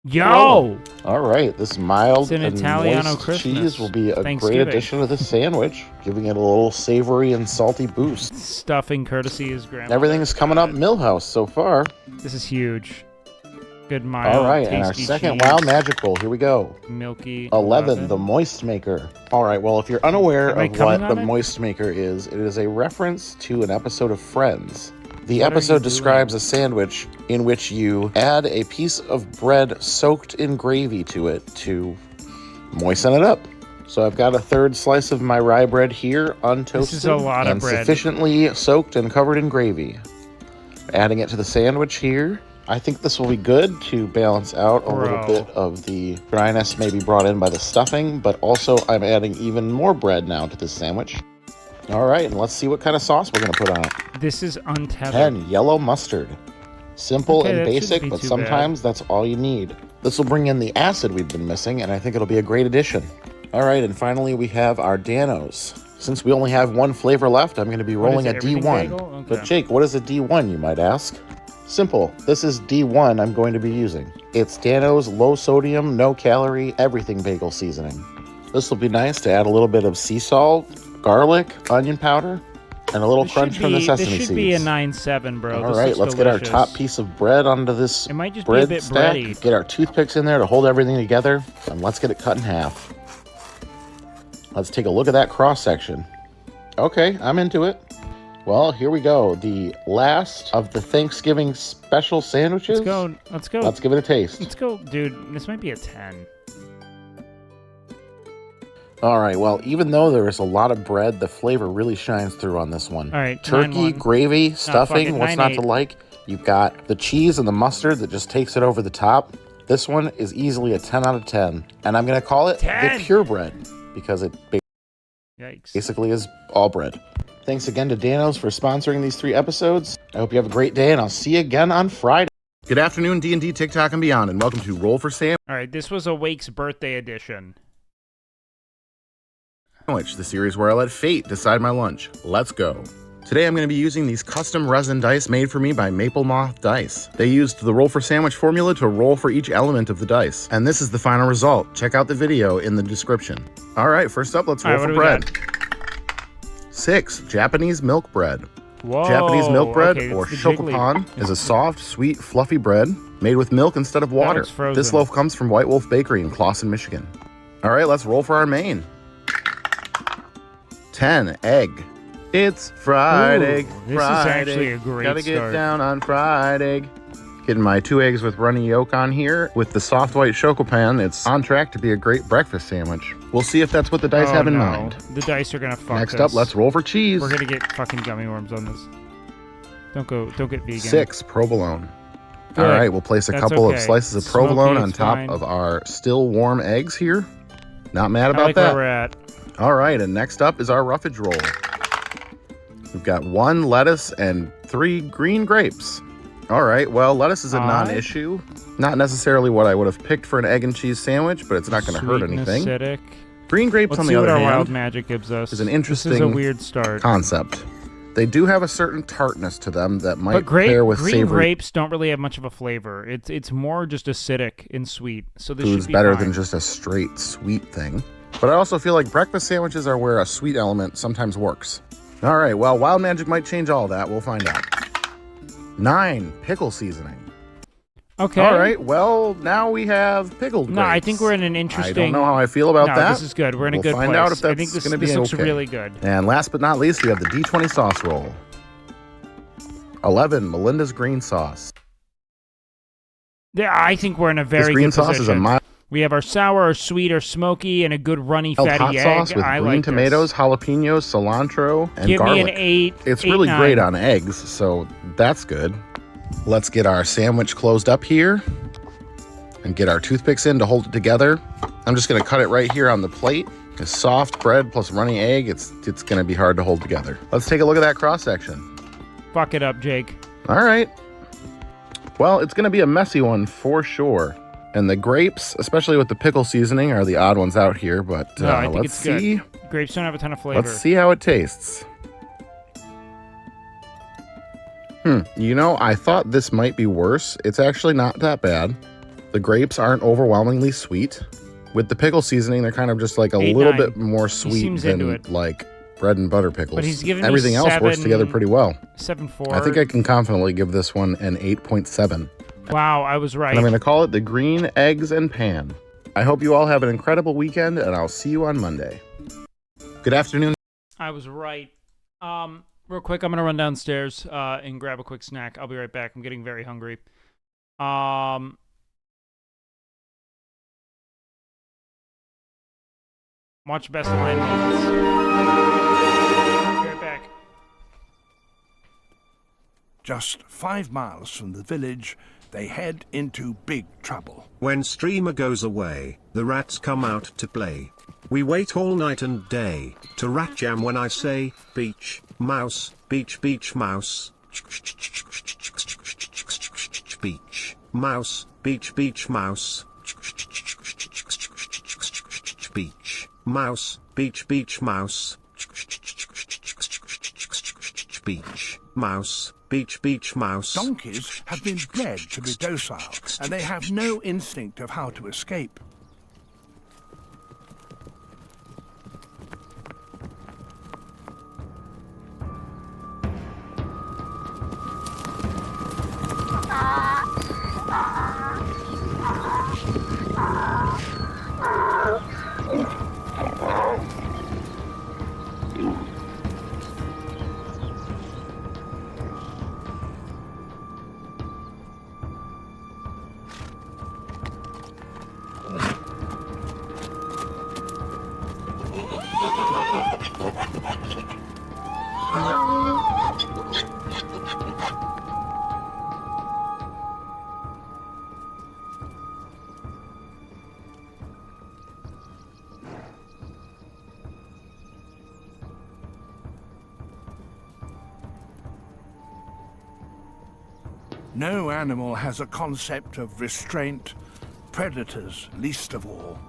Yo! All right, this mild It's an and Italiano moist Christmas. cheese will be a great Thanksgiving. addition to this sandwich, giving it a little savory and salty boost. Stuffing courtesy is grandma. Everything is coming up Millhouse so far. This is huge. Good mild, All right, and our tasty second cheese. wild magic roll. Here we go. Milky. 11, the Moist Maker. All right, well, if you're unaware Am I of what coming the on it? Moist Maker is, it is a reference to an episode of Friends. The What are you episode doing? describes a sandwich in which you add a piece of bread soaked in gravy to it to moisten it up. So I've got a third slice of my rye bread here, untoasted, This is a lot of and bread. sufficiently soaked and covered in gravy. Adding it to the sandwich here. I think this will be good to balance out a little Bro. bit of the dryness maybe brought in by the stuffing, but also I'm adding even more bread now to this sandwich. All right, and let's see what kind of sauce we're going to put on it. This is untethered. 10, yellow mustard. Simple Okay, and that shouldn't basic, be but too sometimes that's all you need. This will bring in the acid we've been missing, and I think it'll be a great addition. All right, and finally we have our Danos. Since we only have one flavor left, I'm going to be What is rolling it, a everything D1. bagel? Okay. But Jake, what is a D1, you might ask? Simple. This is D1 I'm going to be using. It's Dano's low sodium, no calorie, everything bagel seasoning. This will be nice to add a little bit of sea salt, garlic, onion powder, and a little This crunch should from the be- sesame This seeds. should be a 9.7, bro. All This right, looks let's get our delicious. top piece of bread onto this It might just be a bread bit stack. bready. Get our toothpicks in there to hold everything together, and let's get it cut in half. Let's take a look at that cross section. Okay, I'm into it. Well, here we go. The last of the Thanksgiving special sandwiches. Let's go. Let's go. Let's give it a taste. Let's go, dude. This might be a 10. All right, well, even though there is a lot of bread, the flavor really shines through on this one. All right, turkey, 9-1. gravy, fuck stuffing, it, what's not to 9-8. like? You've got the cheese and the mustard that just takes it over the top. This one is easily a 10 out of 10. And I'm going to call it 10. the purebred because it Yikes. basically is all bread. Thanks again to Danos for sponsoring these 3 episodes. I hope you have a great day, and I'll see you again on Friday. Good afternoon, D&D, TikTok, and beyond, and welcome to Roll for Sandwich, All right, this was a Wake's birthday edition. the series where I let fate decide my lunch. Let's go. Today I'm going to be using these custom resin dice made for me by Maple Moth Dice. They used the Roll for Sandwich formula to roll for each element of the dice. And this is the final result. Check out the video in the description. All right, first up, let's roll for bread. 6, Japanese milk bread. Whoa. Japanese milk bread, okay, or it's the jiggly. shokupan, is a soft, sweet, fluffy bread made with milk instead of water. looks frozen. This loaf comes from White Wolf Bakery in Clawson, Michigan. All right, let's roll for our main. 10, egg. It's Friday. Ooh, this is Friday. actually a great Gotta get start. down on Friday. Getting my 2 eggs with runny yolk on here. With the soft white shokupan, it's on track to be a great breakfast sandwich. We'll see if that's what the dice have in mind. The dice are gonna fuck Next us. up, let's roll for cheese. We're gonna get fucking gummy worms on this. Don't get vegan. 6, provolone. Good. All right, we'll place a That's couple okay. of slices of Smoky, provolone on it's top fine. of our still warm eggs here. Not mad I about like that. where we're at. All right, and next up is our roughage roll. We've got 1 lettuce and 3 green grapes. All right, well, lettuce is a non-issue. Not necessarily what I would have picked for an egg and cheese sandwich, but it's not going to hurt Sweet and anything. acidic. Green grapes, Let's on see the what other our wild hand, magic gives us. is an interesting This is a weird start. concept. They do have a certain tartness to them that might But pair with green savory grapes don't really have much of a flavor. It's more just acidic and sweet. So this foods should be better fine. than just a straight sweet thing. But I also feel like breakfast sandwiches are where a sweet element sometimes works. All right, well, wild magic might change all that. We'll find out. 9, pickle seasoning. Okay. All right, well, now we have pickled grapes. No, I think we're in an interesting. I don't know how I feel about no, that. This is good. We're in a We'll good find place. out if that's I think this going to be looks okay. really good. And last but not least, we have the D20 sauce roll. 11, Melinda's green sauce. Yeah, I think we're in a very This green good sauce position. is a mild We have our sour, our sweet, our smoky, and a good runny fatty hot egg. sauce with I green like tomatoes, jalapenos, cilantro, and Give me garlic. an 8. It's 8, really 9. great on eggs, so that's good. Let's get our sandwich closed up here and get our toothpicks in to hold it together. I'm just going to cut it right here on the plate. A soft bread plus runny egg, it's going to be hard to hold together. Let's take a look at that cross section. Fuck it up, Jake. All right. Well, it's going to be a messy one for sure. And the grapes, especially with the pickle seasoning, are the odd ones out here, but No, I think let's it's good. see. Grapes don't have a ton of flavor. Let's see how it tastes. You know, I thought this might be worse. It's actually not that bad. The grapes aren't overwhelmingly sweet. With the pickle seasoning, they're kind of just like a 8, little 9. bit more He sweet seems into than it. like bread and butter pickles. But he's giving me Everything else works 7 together pretty well. 7.4. I think I can confidently give this one an 8.7. Wow, I was right. And I'm going to call it the green eggs and pan. I hope you all have an incredible weekend, and I'll see you on Monday. Good afternoon. I was right. Real quick, I'm gonna run downstairs and grab a quick snack. I'll be right back. I'm getting very hungry. Watch best line moments. Be right back. Just 5 miles from the village, they head into big trouble. When streamer goes away, the rats come out to play. We wait all night and day to rat jam when I say beach, mouse, beach, beach, mouse. Beach, mouse, beach, beach, mouse. Beach, mouse, beach, beach, mouse. Beach, mouse, beach mouse. Donkeys have been bred to be docile, and they have no instinct of how to escape. No animal has a concept of restraint, predators least of all.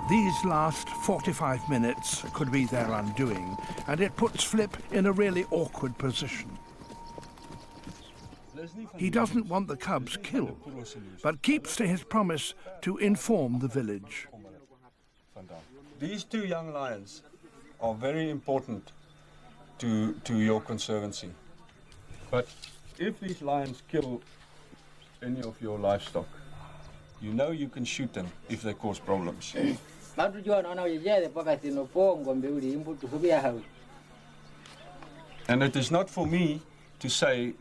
These last 45 minutes could be their undoing, and it puts Flip in a really awkward position. He doesn't want the cubs killed, but keeps to his promise to inform the village. These two young lions are very important to your conservancy. But if these lions kill any of your livestock, you know you can shoot them if they cause problems. And it is not for me to say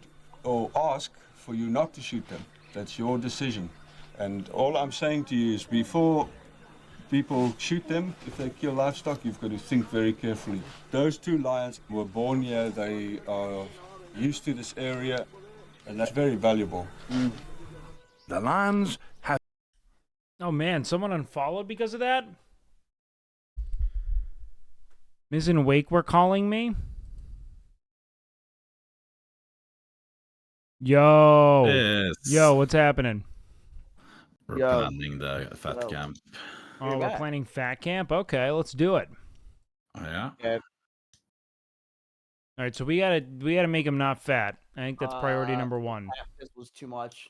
or ask for you not to shoot them. That's your decision. And all I'm saying to you is before people shoot them, if they kill livestock, you've got to think very carefully. Those two lions were born here, they are used to this area, and that's very valuable. The lions have... Oh man, someone unfollowed because of that? Ms. and Wake were calling me? Yo. Yes. Yo, what's happening? We're planning the fat camp. Oh, we're planning fat camp? Okay, let's do it. Oh, yeah? All right, so we gotta make him not fat. I think that's priority number one. This was too much.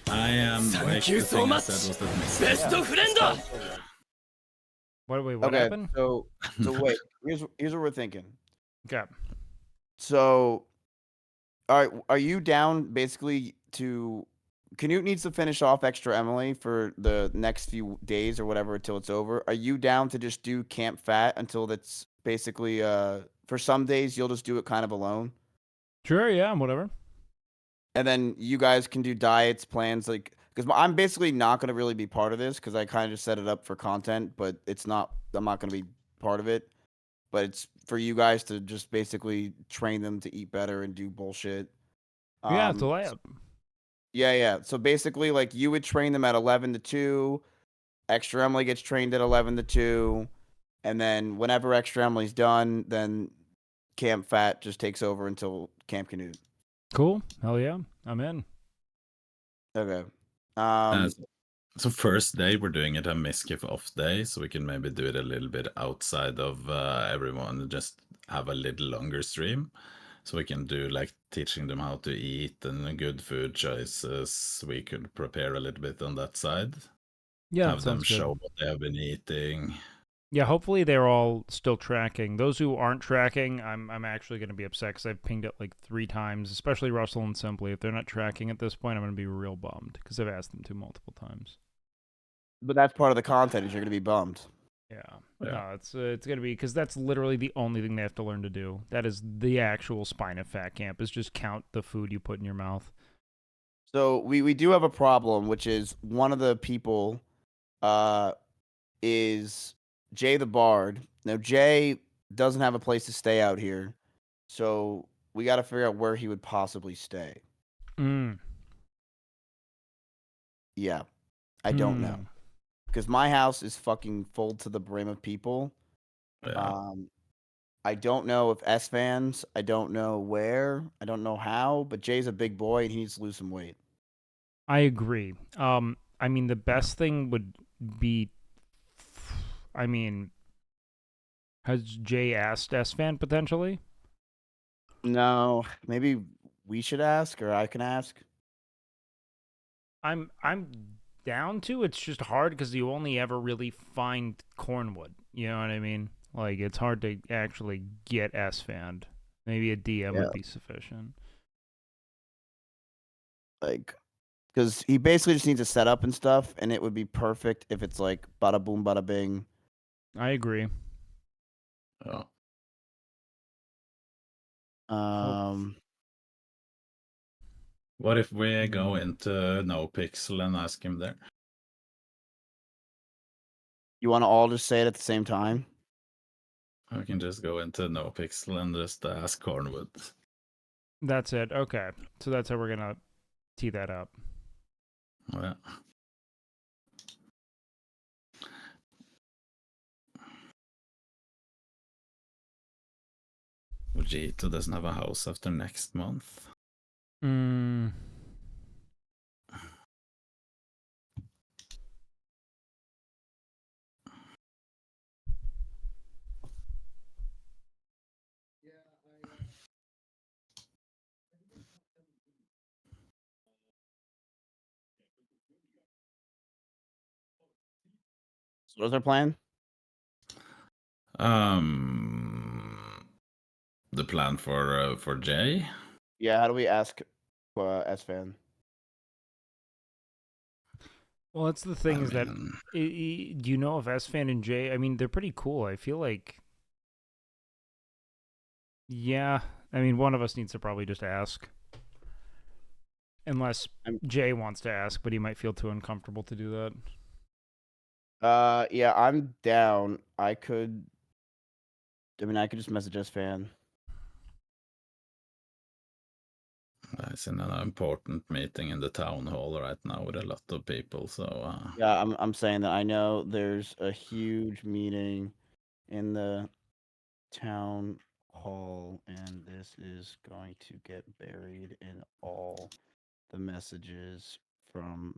I am. Thank you so much. Best of friend. What happened? So wait. Here's what we're thinking. Okay. So, all right, are you down basically to? Canute needs to finish off Extra Emily for the next few days or whatever until it's over. Are you down to just do Camp Fat until that's basically for some days you'll just do it kind of alone? Sure, yeah, whatever. And then you guys can do diets, plans, like, because I'm basically not going to really be part of this because I kind of just set it up for content, but I'm not going to be part of it. But it's for you guys to just basically train them to eat better and do bullshit. Yeah, it's a layup. Yeah. So basically, like, you would train them at 11 to 2. Extra Emily gets trained at 11 to 2. And then whenever Extra Emily's done, then Camp Fat just takes over until Camp Canute. Cool. Hell yeah. I'm in. Okay. So first day we're doing it a misgive off day, so we can maybe do it a little bit outside of everyone, just have a little longer stream. So we can do like teaching them how to eat and good food choices. We could prepare a little bit on that side. Yeah, have them sounds show good. what they have been eating. Yeah, hopefully they're all still tracking. Those who aren't tracking, I'm actually going to be upset because I've pinged it like 3 times, especially Russell and Simply. If they're not tracking at this point, I'm going to be real bummed because I've asked them to multiple times. But that's part of the content is you're going to be bummed. Yeah. No, it's going to be because that's literally the only thing they have to learn to do. That is the actual spine of fat camp is just count the food you put in your mouth. So we do have a problem, which is one of the people is Jay the Bard. Now, Jay doesn't have a place to stay out here. So we got to figure out where he would possibly stay. Mm. Yeah. I don't know. Because my house is fucking full to the brim of people. Yeah. I don't know if S fans, I don't know where, I don't know how, but Jay's a big boy and he needs to lose some weight. I agree. I mean, the best thing would be, I mean, has Jay asked S-Fan potentially? No, maybe we should ask, or I can ask. I'm down to. It's just hard because you only ever really find Cornwood. You know what I mean? Like, it's hard to actually get S-Fan. Maybe a DM would be sufficient. Like, because he basically just needs a setup and stuff, and it would be perfect if it's like bada boom, bada bing. I agree. Oh. What if we go into NoPixel and ask him there? You want to all just say it at the same time? We can just go into NoPixel and just ask Cornwood. That's it. Okay. So that's how we're going to tee that up. Yeah. Vegeta doesn't have a house after next month. Mm. So what's our plan? The plan for Jay? Yeah, how do we ask S-Fan? Well, that's the thing is that, do you know if S-Fan and Jay, I mean, they're pretty cool. I feel like, yeah, I mean, one of us needs to probably just ask. Unless Jay wants to ask, but he might feel too uncomfortable to do that. Yeah, I'm down. I could just message S-Fan. It's in an important meeting in the town hall right now with a lot of people, so Yeah, I'm saying that I know there's a huge meeting in the town hall, and this is going to get buried in all the messages from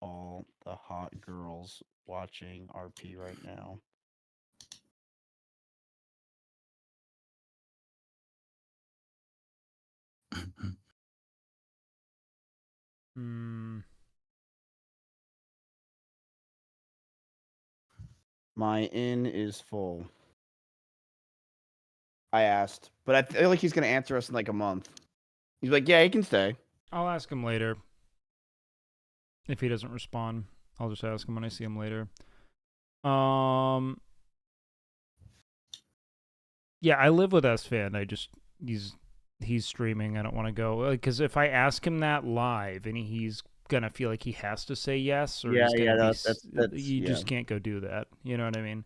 all the hot girls watching RP right now. My inn is full. I asked, but I feel like he's gonna answer us in like a month. He's like, yeah, he can stay. I'll ask him later. If he doesn't respond, I'll just ask him when I see him later. Yeah, I live with S-Fan. He's streaming. I don't want to go because if I ask him that live and he's gonna feel like he has to say yes, or Yeah, he's gonna that's you just can't go do that. You know what I mean?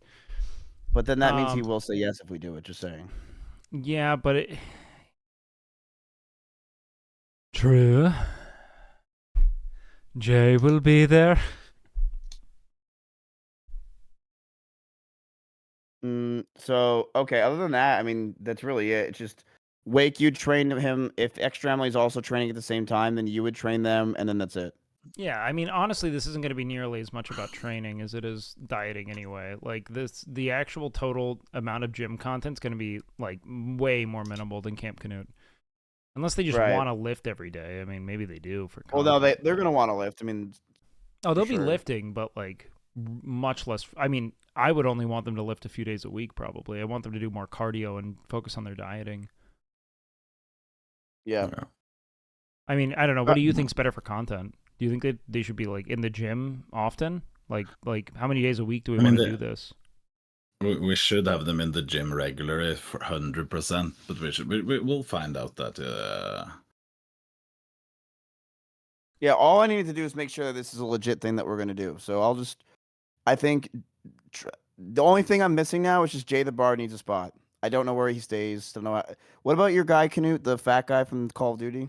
But then that means he will say yes if we do it. Just saying. Yeah, but true. Jay will be there. So okay. Other than that, I mean, that's really it. It's just Wake. You train him. If Extra Emily's also training at the same time, then you would train them, and then that's it. Yeah, I mean, honestly, this isn't going to be nearly as much about training as it is dieting anyway. Like, the actual total amount of gym content's going to be, like, way more minimal than Camp Canute. Unless they just want to lift every day. I mean, maybe they do for content. Well, no, they're going to want to lift. I mean... Oh, they'll be lifting, but, like, much less... I mean, I would only want them to lift a few days a week, probably. I want them to do more cardio and focus on their dieting. Yeah. I mean, I don't know. What do you think's better for content? Do you think that they should be like in the gym often? Like how many days a week do we want to do this? We should have them in the gym regularly for 100%, but we'll find out that. Yeah, all I need to do is make sure that this is a legit thing that we're going to do. So I think The only thing I'm missing now is just Jay the Bard needs a spot. I don't know where he stays. Don't know. What about your guy Canute, the fat guy from Call of Duty?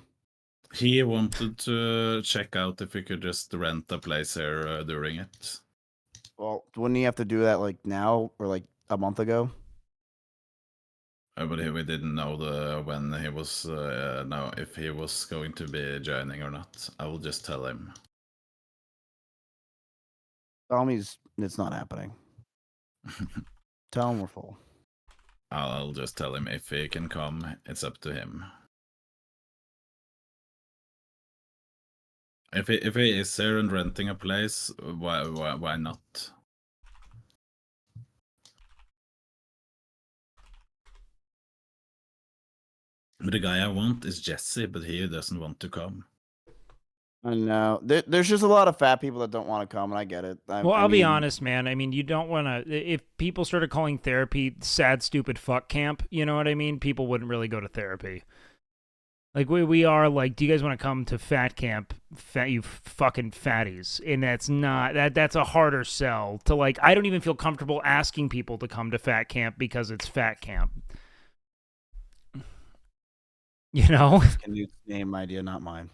He wanted to check out if we could just rent a place here during it. Well, wouldn't he have to do that like now or like a month ago? But we didn't know when he was no, if he was going to be joining or not. I will just tell him. Tell him it's not happening. Tell him we're full. I'll just tell him if he can come. It's up to him. If he is here and renting a place, why not? But the guy I want is Jesse, but he doesn't want to come. I know. There's just a lot of fat people that don't want to come, and I get it. I'll be honest, man. I mean, you don't want to. If people started calling therapy sad, stupid fuck camp, you know what I mean? People wouldn't really go to therapy. Like, we are like, do you guys want to come to fat camp? You fucking fatties. And that's not, that's a harder sell to, like, I don't even feel comfortable asking people to come to fat camp because it's fat camp. You know? Can you name idea, not mine.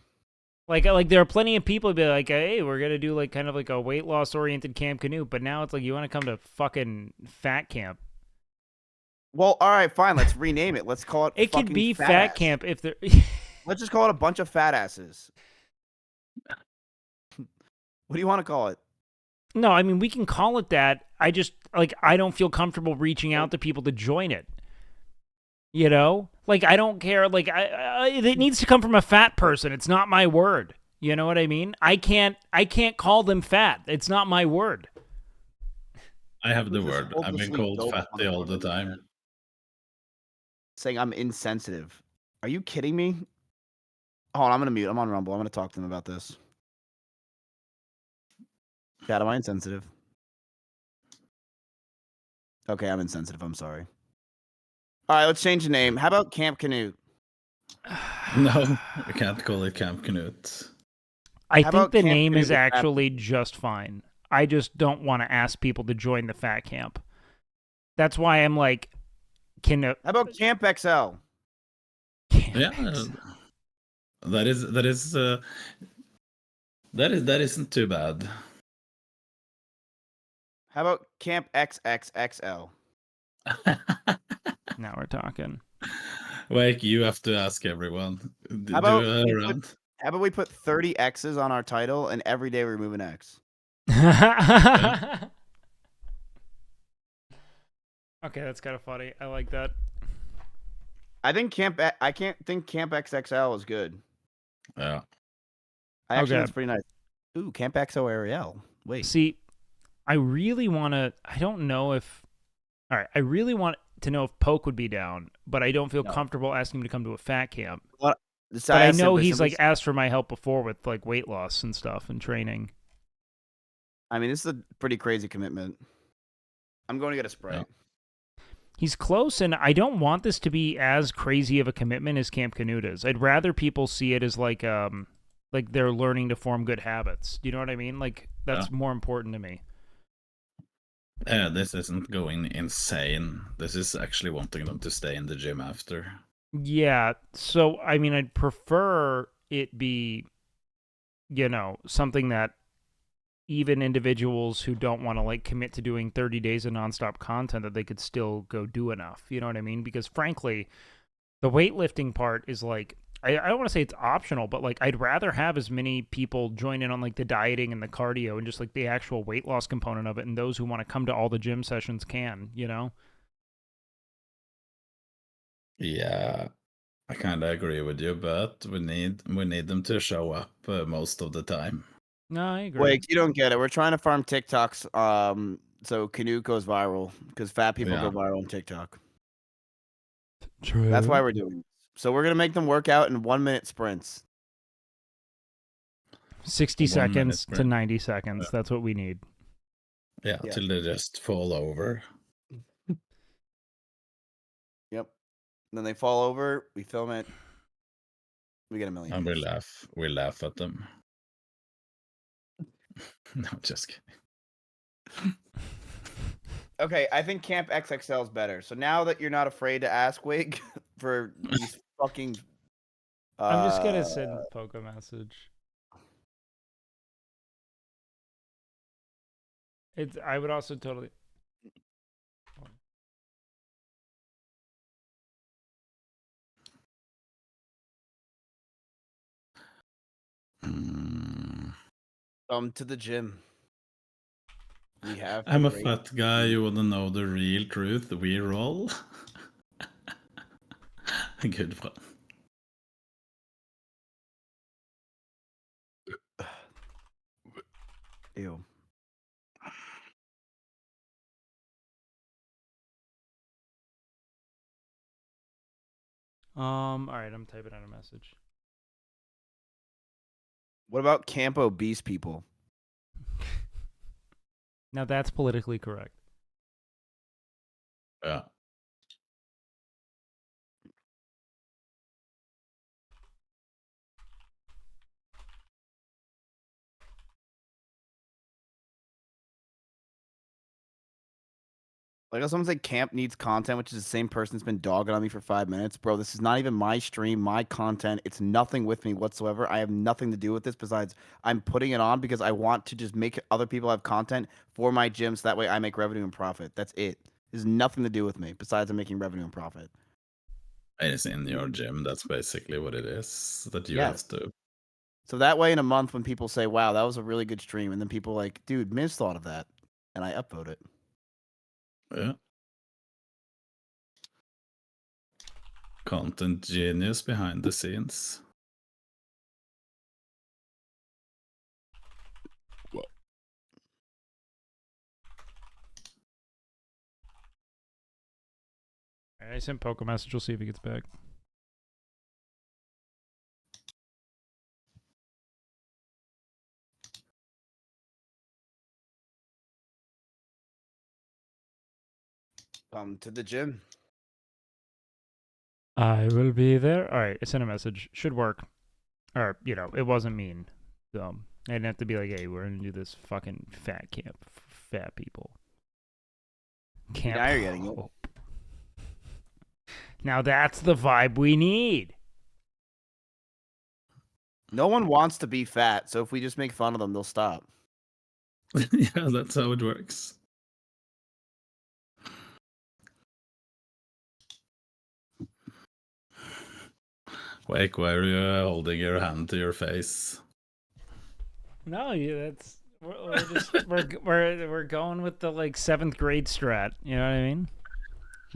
Like there are plenty of people who be like, hey, we're gonna do like kind of like a weight loss oriented Camp Canute, but now it's like you want to come to fucking fat camp. Well, all right, fine. Let's rename it. Let's call it. It could be fat camp if there. Let's just call it a bunch of fat asses. What do you want to call it? No, I mean we can call it that. I just like I don't feel comfortable reaching out to people to join it. You know, like I don't care. Like it needs to come from a fat person. It's not my word. You know what I mean? I can't call them fat. It's not my word. I have the word. I've been called fatty all the time. Saying I'm insensitive. Are you kidding me? Hold on, I'm gonna mute. I'm on Rumble. I'm gonna talk to them about this. Chat, am I insensitive? Okay, I'm insensitive. I'm sorry. All right, let's change the name. How about Camp Canute? No, we can't call it Camp Canute. I think the name is actually just fine. I just don't want to ask people to join the fat camp. That's why I'm like, how about Camp XL? Yeah, that isn't too bad. How about Camp XXXL? Now we're talking. Wake, you have to ask everyone. How about we put 30 X's on our title and every day we remove an X? Okay, that's kind of funny. I like that. I can't think Camp XXL is good. Yeah. I actually think it's pretty nice. Ooh, Camp XO Ariel. Wait. See, I really want to. I don't know if. All right, I really want to know if Poke would be down, but I don't feel comfortable asking him to come to a fat camp. But I know he's like asked for my help before with like weight loss and stuff and training. I mean, this is a pretty crazy commitment. I'm going to get a spray. Yeah. He's close, and I don't want this to be as crazy of a commitment as Camp Canute is. I'd rather people see it as like they're learning to form good habits. Do you know what I mean? Like that's more important to me. Yeah, this isn't going insane. This is actually wanting them to stay in the gym after. Yeah, so I mean, I'd prefer it be, something that even individuals who don't want to like commit to doing 30 days of nonstop content, that they could still go do enough. You know what I mean? Because frankly, the weightlifting part is like, I don't want to say it's optional, but like I'd rather have as many people join in on like the dieting and the cardio and just like the actual weight loss component of it, and those who want to come to all the gym sessions can, Yeah, I kind of agree with you, but we need them to show up most of the time. No, I agree. Wait, you don't get it. We're trying to farm TikToks, so Canute goes viral because fat people go viral on TikTok. True. That's why we're doing it. So we're gonna make them work out in 1 minute sprints. 60 seconds to 90 seconds. That's what we need. Yeah, till they just fall over. Yep. Then they fall over. We film it. We get 1 million. And we laugh at them. No, just kidding. Okay, I think Camp XXL is better. So now that you're not afraid to ask Wig for these fucking I'm just gonna send Poke a message. I would also totally. to the gym. We have. I'm a great- fat guy. You wanna know the real truth? We roll. Good one. Ew. All right, I'm typing out a message. What about Camp Obese people? Now that's politically correct. Yeah. Like if someone say Camp needs content, which is the same person that's been dogging on me for 5 minutes, bro. This is not even my stream, my content. It's nothing with me whatsoever. I have nothing to do with this besides I'm putting it on because I want to just make other people have content for my gym, so that way I make revenue and profit. That's it. It has nothing to do with me besides I'm making revenue and profit. It's in your gym. That's basically what it is. That you Yes. have to. So that way, in a month, when people say, "Wow, that was a really good stream," and then people are like, "Dude, Miz thought of that," and I upvote it. Yeah. Content genius behind the scenes. All right, I sent Poke a message. We'll see if he gets back. Come to the gym. I will be there. All right, I sent a message. Should work. Or, it wasn't mean. I didn't have to be like, hey, we're going to do this fucking fat camp for fat people. Camp Now you're getting it. Hope. Now that's the vibe we need. No one wants to be fat, so if we just make fun of them, they'll stop. Yeah, that's how it works. Wake, why are you holding your hand to your face? No, that's we're just we're going with the like 7th grade strat. You know what I mean?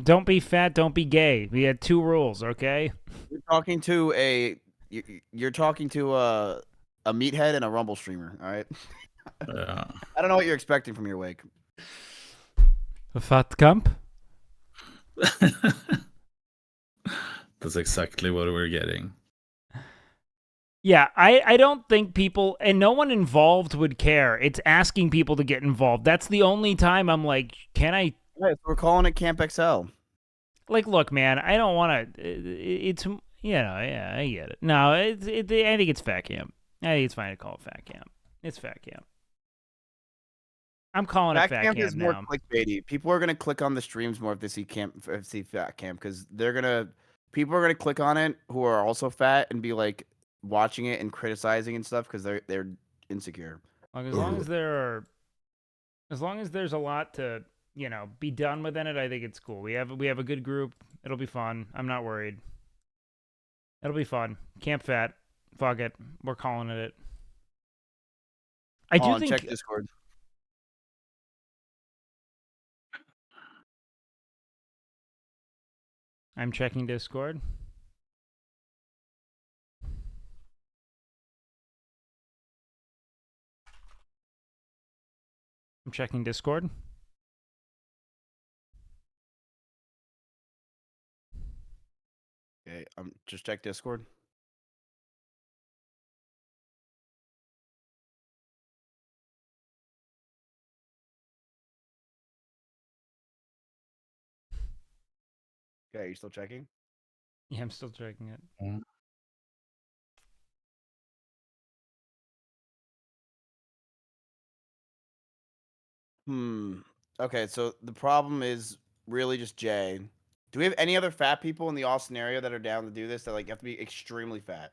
Don't be fat, don't be gay. We had 2 rules, okay? You're talking to a meathead and a rumble streamer. All right. Yeah. I don't know what you're expecting from your wake. A fat camp. That's exactly what we're getting. Yeah, I don't think people, and no one involved would care. It's asking people to get involved. That's the only time I'm like, can I? Yeah, so we're calling it Camp XL. Like, look, man, I don't want to. It's yeah, I get it. No, I think it's fat camp. I think it's fine to call it fat camp. It's fat camp. I'm calling it fat camp is now. more clickbaity. People are gonna click on the streams more if they see fat camp because people are gonna click on it who are also fat and be like watching it and criticizing and stuff because they're insecure. As long as there's a lot to be done within it, I think it's cool. We have a good group. It'll be fun. I'm not worried. It'll be fun. Camp fat. Fuck it. We're calling it. I do think. Check Discord. I'm checking Discord. I'm checking Discord. Okay, just check Discord. Okay, you still checking? Yeah, I'm still checking it. Okay, so the problem is really just Jay. Do we have any other fat people in the Austin area that are down to do this that like have to be extremely fat?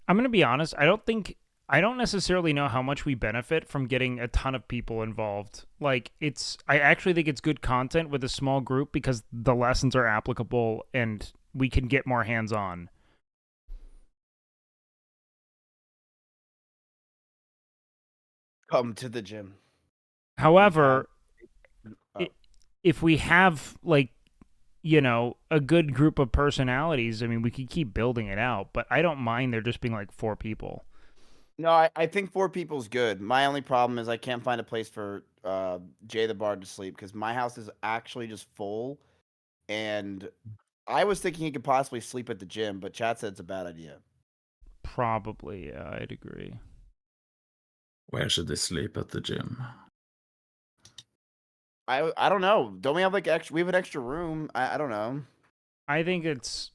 I'm gonna be honest. I don't necessarily know how much we benefit from getting a ton of people involved. Like I actually think it's good content with a small group because the lessons are applicable and we can get more hands on. Come to the gym. However, Oh. if we have like a good group of personalities, I mean, we could keep building it out. But I don't mind there just being like 4 people. No, I think 4 people's good. My only problem is I can't find a place for Jay the Bard to sleep because my house is actually just full, and I was thinking he could possibly sleep at the gym, but chat said it's a bad idea. Probably, yeah, I'd agree. Where should they sleep at the gym? I don't know. Don't we have like extra? We have an extra room. I don't know. I think it's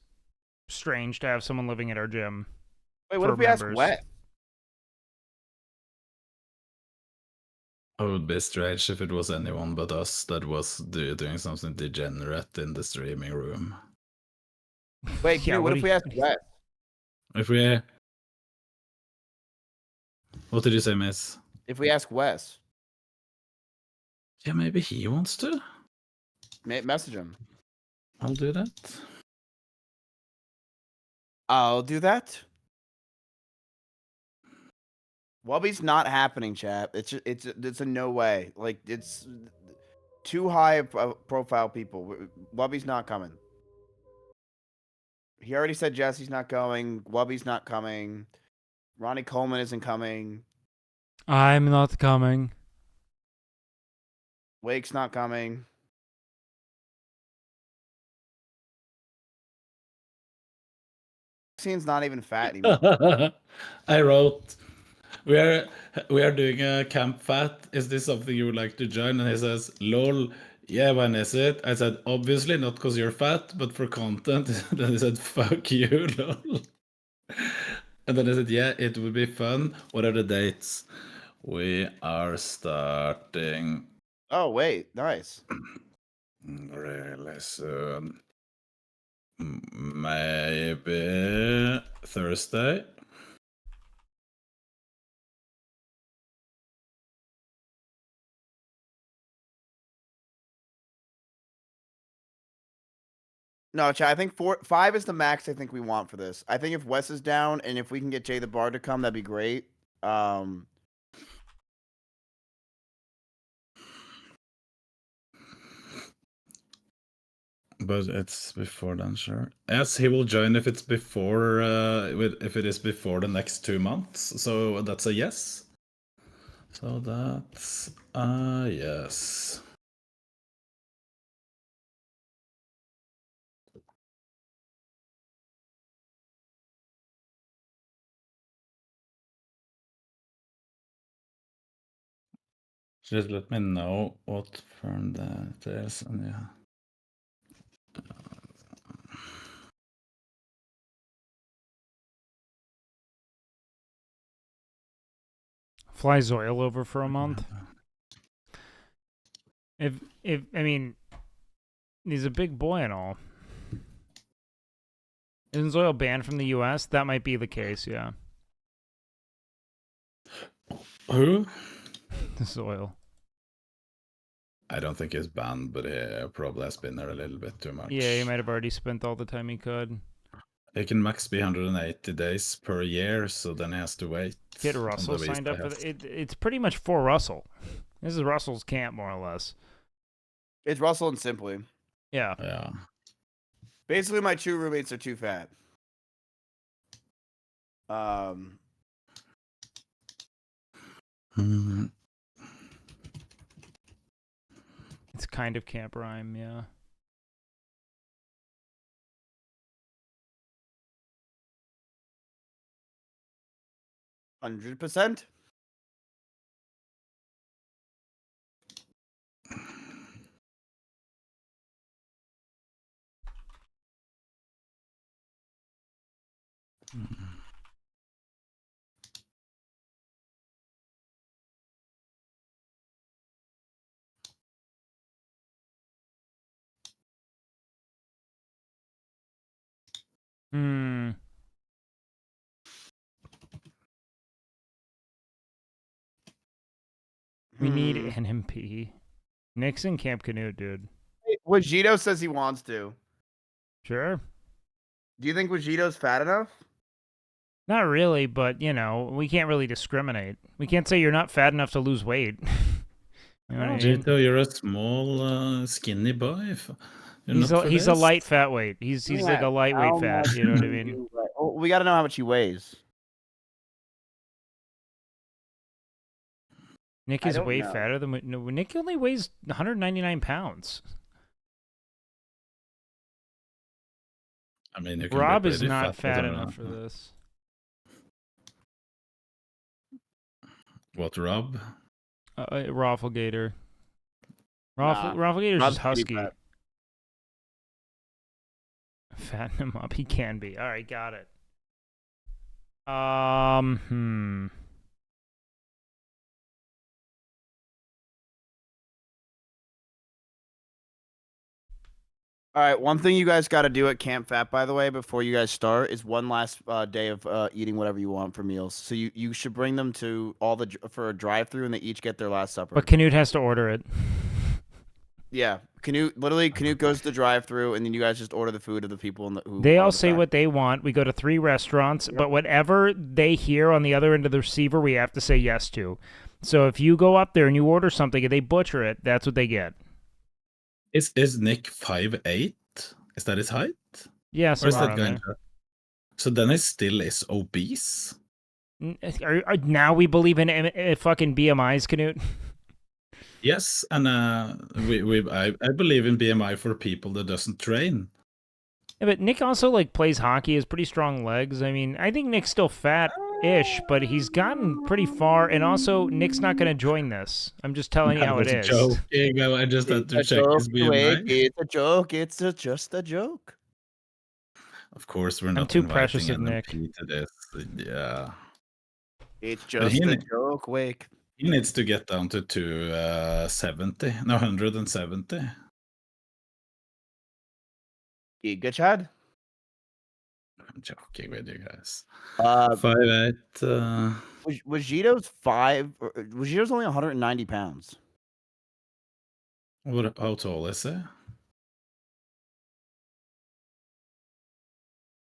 strange to have someone living at our gym. Wait, what if we ask Wet? It would be strange if it was anyone but us that was doing something degenerate in the streaming room. Wait, Yeah, what if we ask Wet? If we... What did you say, Miss? If we ask Wes? Yeah, maybe he wants to. Message him. I'll do that. I'll do that. Wubby's not happening, chat. It's a no way. Like it's too high of profile people. Wubby's not coming. He already said Jesse's not going. Wubby's not coming. Ronnie Coleman isn't coming. I'm not coming. Wake's not coming. Maxine's not even fat anymore. I wrote, we are doing a camp fat. Is this something you would like to join? And he says, lol, yeah, when is it? I said, obviously not because you're fat, but for content. Then he said, fuck you, lol. And then I said, yeah, it would be fun. What are the dates? We are starting Oh, wait. Nice. really soon. Maybe Thursday. No, chat. I think 5 is the max I think we want for this. I think if Wes is down and if we can get Jay the Bard to come, that'd be great. But it's before then, sure. Yes, he will join if it's before, if it is before the next 2 months. So that's a yes. So that's a yes. Just let me know what firm that is, and yeah. Fly Zoil over for a month. If I mean, he's a big boy and all. Isn't Zoil banned from the U.S.? That might be the case. Yeah. Who? Zoil. I don't think he's banned, but he probably has been there a little bit too much. Yeah, he might have already spent all the time he could. He can max be 180 days per year, so then he has to wait. Get Russell signed up for it's pretty much for Russell. This is Russell's camp, more or less. It's Russell and Simply. Yeah. Yeah. Basically, my 2 roommates are too fat. It's kind of Camp Rhyme, yeah. $100%. Hmm. We need an MP. Nixon Camp Canute, dude. Wajito says he wants to. Sure. Do you think Wajito's fat enough? Not really, but you know, we can't really discriminate. We can't say you're not fat enough to lose weight. You know what I mean? Gito, you're a small, skinny boy. You're He's not for a this. light fat weight. He's like a lightweight How fat. much You know what I do mean? you weigh? Oh, we got to know how much he weighs. Nick I is don't way know. fatter than no, Nick. Only weighs 199 pounds. I mean, you can Rob be is pretty not fat as enough for this. What, Rob? Rafflegator. Nah, Rafflegator's Rob's just pretty husky. fat. Fatten him up. He can be. All right, got it. All right, one thing you guys got to do at Camp Fat, by the way, before you guys start, is one last day of eating whatever you want for meals. So you should bring them to for a drive-through, and they each get their last supper. But Canute has to order it. Yeah, Canute goes to the drive-through, and then you guys just order the food of the people who. They are all the say back. what they want. We go to 3 restaurants, but whatever they hear on the other end of the receiver, we have to say yes to. So if you go up there and you order something and they butcher it, that's what they get. Is Nick 5'8"? Is that his height? Yeah, Or is somewhere that around going there. to... So then he still is obese? Now we believe in fucking BMIs, Canute? Yes, and I believe in BMI for people that doesn't train. Yeah, but Nick also like plays hockey, has pretty strong legs. I mean, I think Nick's still fat-ish, but he's gotten pretty far. And also, Nick's not going to join this. I'm just telling you how it is. Joking. I just had to It's a check joke, his Wake. BMI. It's a joke. It's just a joke. Of course, we're not too inviting precious of NMP Nick. to this. Yeah. It's But just a joke, Wake. He needs to get down to 270. No, 170. Giga Chad? I'm joking with you guys. 5'8". Vegito's Vegito's only 190 pounds. How tall is he?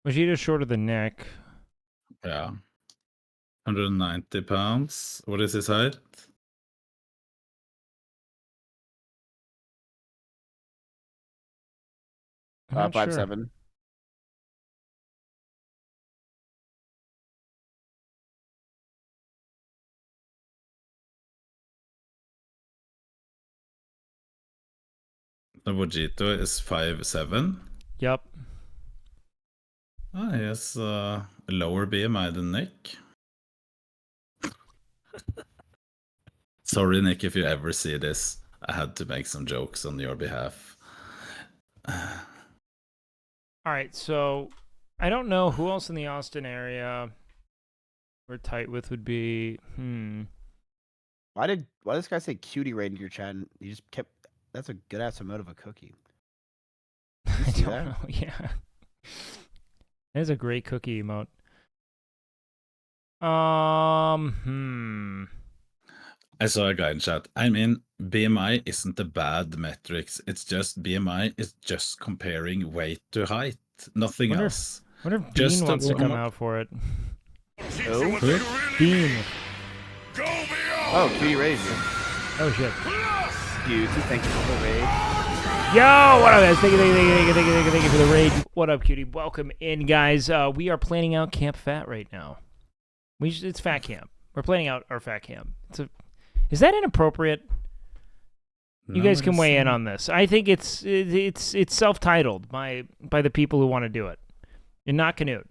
Vegeta's shorter than Nick. Yeah. 190 pounds. What is his height? I'm not sure. 5'7". The Vegito is 5'7". Yep. Oh, he has a lower BMI than Nick. Sorry, Nick, if you ever see this. I had to make some jokes on your behalf. All right, so I don't know who else in the Austin area we're tight with would be. Why did this guy say cutie right into your chat? And he just kept. That's a good ass emote of a cookie. I see don't that? know. Yeah, that is a great cookie emote. I saw a guy in chat. I mean, BMI isn't a bad metrics. It's just BMI is just comparing weight to height. Nothing else. Wonder if Bean Just wants to come one- out for it. Who? Bean. Oh, cutie raised. Oh shit. Cutie, thank you for the raid. Yo, what up, guys? Thank you for the raid. What up, cutie? Welcome in, guys. We are planning out Camp Fat right now. It's Fat Camp. We're planning out our Fat Camp. Is that inappropriate? You guys can weigh in on this. I think it's self-titled by the people who want to do it. You're not Canute.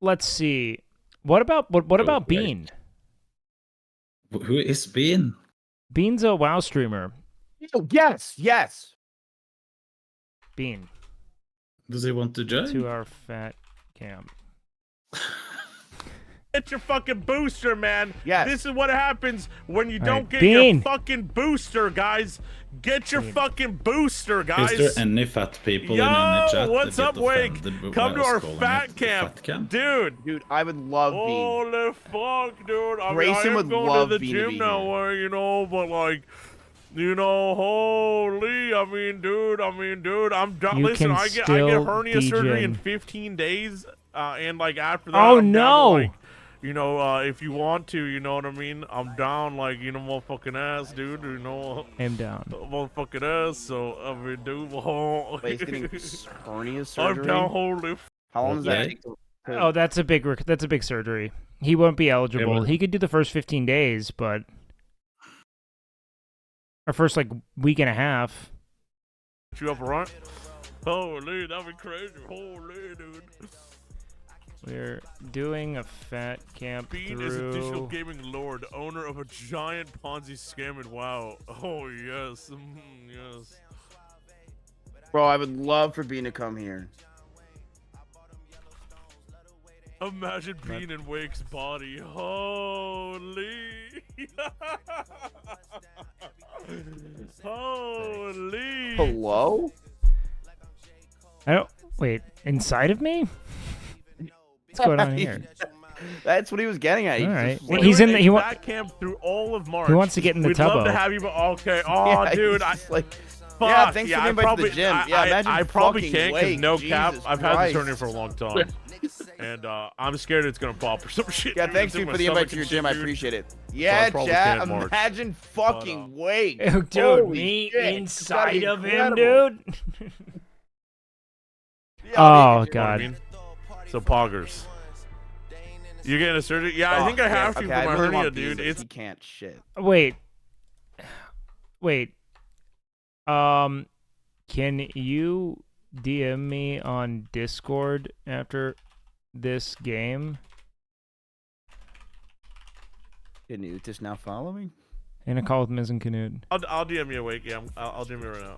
Let's see. What about Bean? Who is Bean? Bean's a WoW streamer. Oh, yes. Bean. Does he want to join? To our Fat Camp. Get your fucking booster, man. Yes. This is what happens when you All don't right, get Bean. your fucking booster, guys. Get your fucking booster, guys. Is there any fat people Yo, in any chat what's that up, get Wake? offended by Come to us our calling fat it the camp. fat camp? Dude, I would love Bean. holy fuck, dude. I mean, Grayson I am would going love to the Bean to gym be now, you know, but like, you know, holy, I mean, dude, I'm done. You Listen, can I get still hernia surgery in DJ. 15 days, and like after that, Oh, I'm down to, no. like, you know, if you want to, you know what I mean? I'm down, like, you know, motherfucking ass, dude, you know. I'm down. Motherfucking ass, so, I mean, dude, oh. Wait, he's getting hernia surgery. I'm down, holy. How long does that Okay. take to Oh, that's a big surgery. He won't be eligible. He could do the first 15 days, but our first like week and a half. You up front? Holy, that'd be crazy. Holy, dude. We're doing a fat camp Bean is a digital gaming lord, owner of a giant Ponzi scam in WoW. Oh, yes. Yes. Bro, I would love for Bean to come here. Imagine Bean in Wake's body. Holy. Holy. Hello? I don't wait inside of me. What's going on here? That's what he was getting at. All right. We're He's doing in. a He fat camp through all of March. He wants to get in the We'd tubbo. love to have you, but okay. Oh, Yeah, dude, he's like, fuck. yeah, thanks for I the invite to probably, the gym. I, Yeah, imagine I probably fucking can't because Wake. no cap. Jesus I've had Christ. this hernia for a long time, and I'm scared it's gonna pop or some shit. Yeah, dude. thanks It's in dude my for the invite stomach to your and gym. shit, I dude. appreciate it. So I Yeah, probably chat. can't march. Imagine fucking Wake. Dude, Holy me shit. inside That'd of be him, incredible. dude. Yeah, Oh You know what I god. mean? So poggers. You're getting a surgery? Yeah, I think I have to okay, for I my really hernia, want Bean, dude. but It's he can't shit. Wait. Can you DM me on Discord after this game? Canute is now following. In a call with Miz and Canute. I'll DM you awake. Yeah, I'll DM you right now.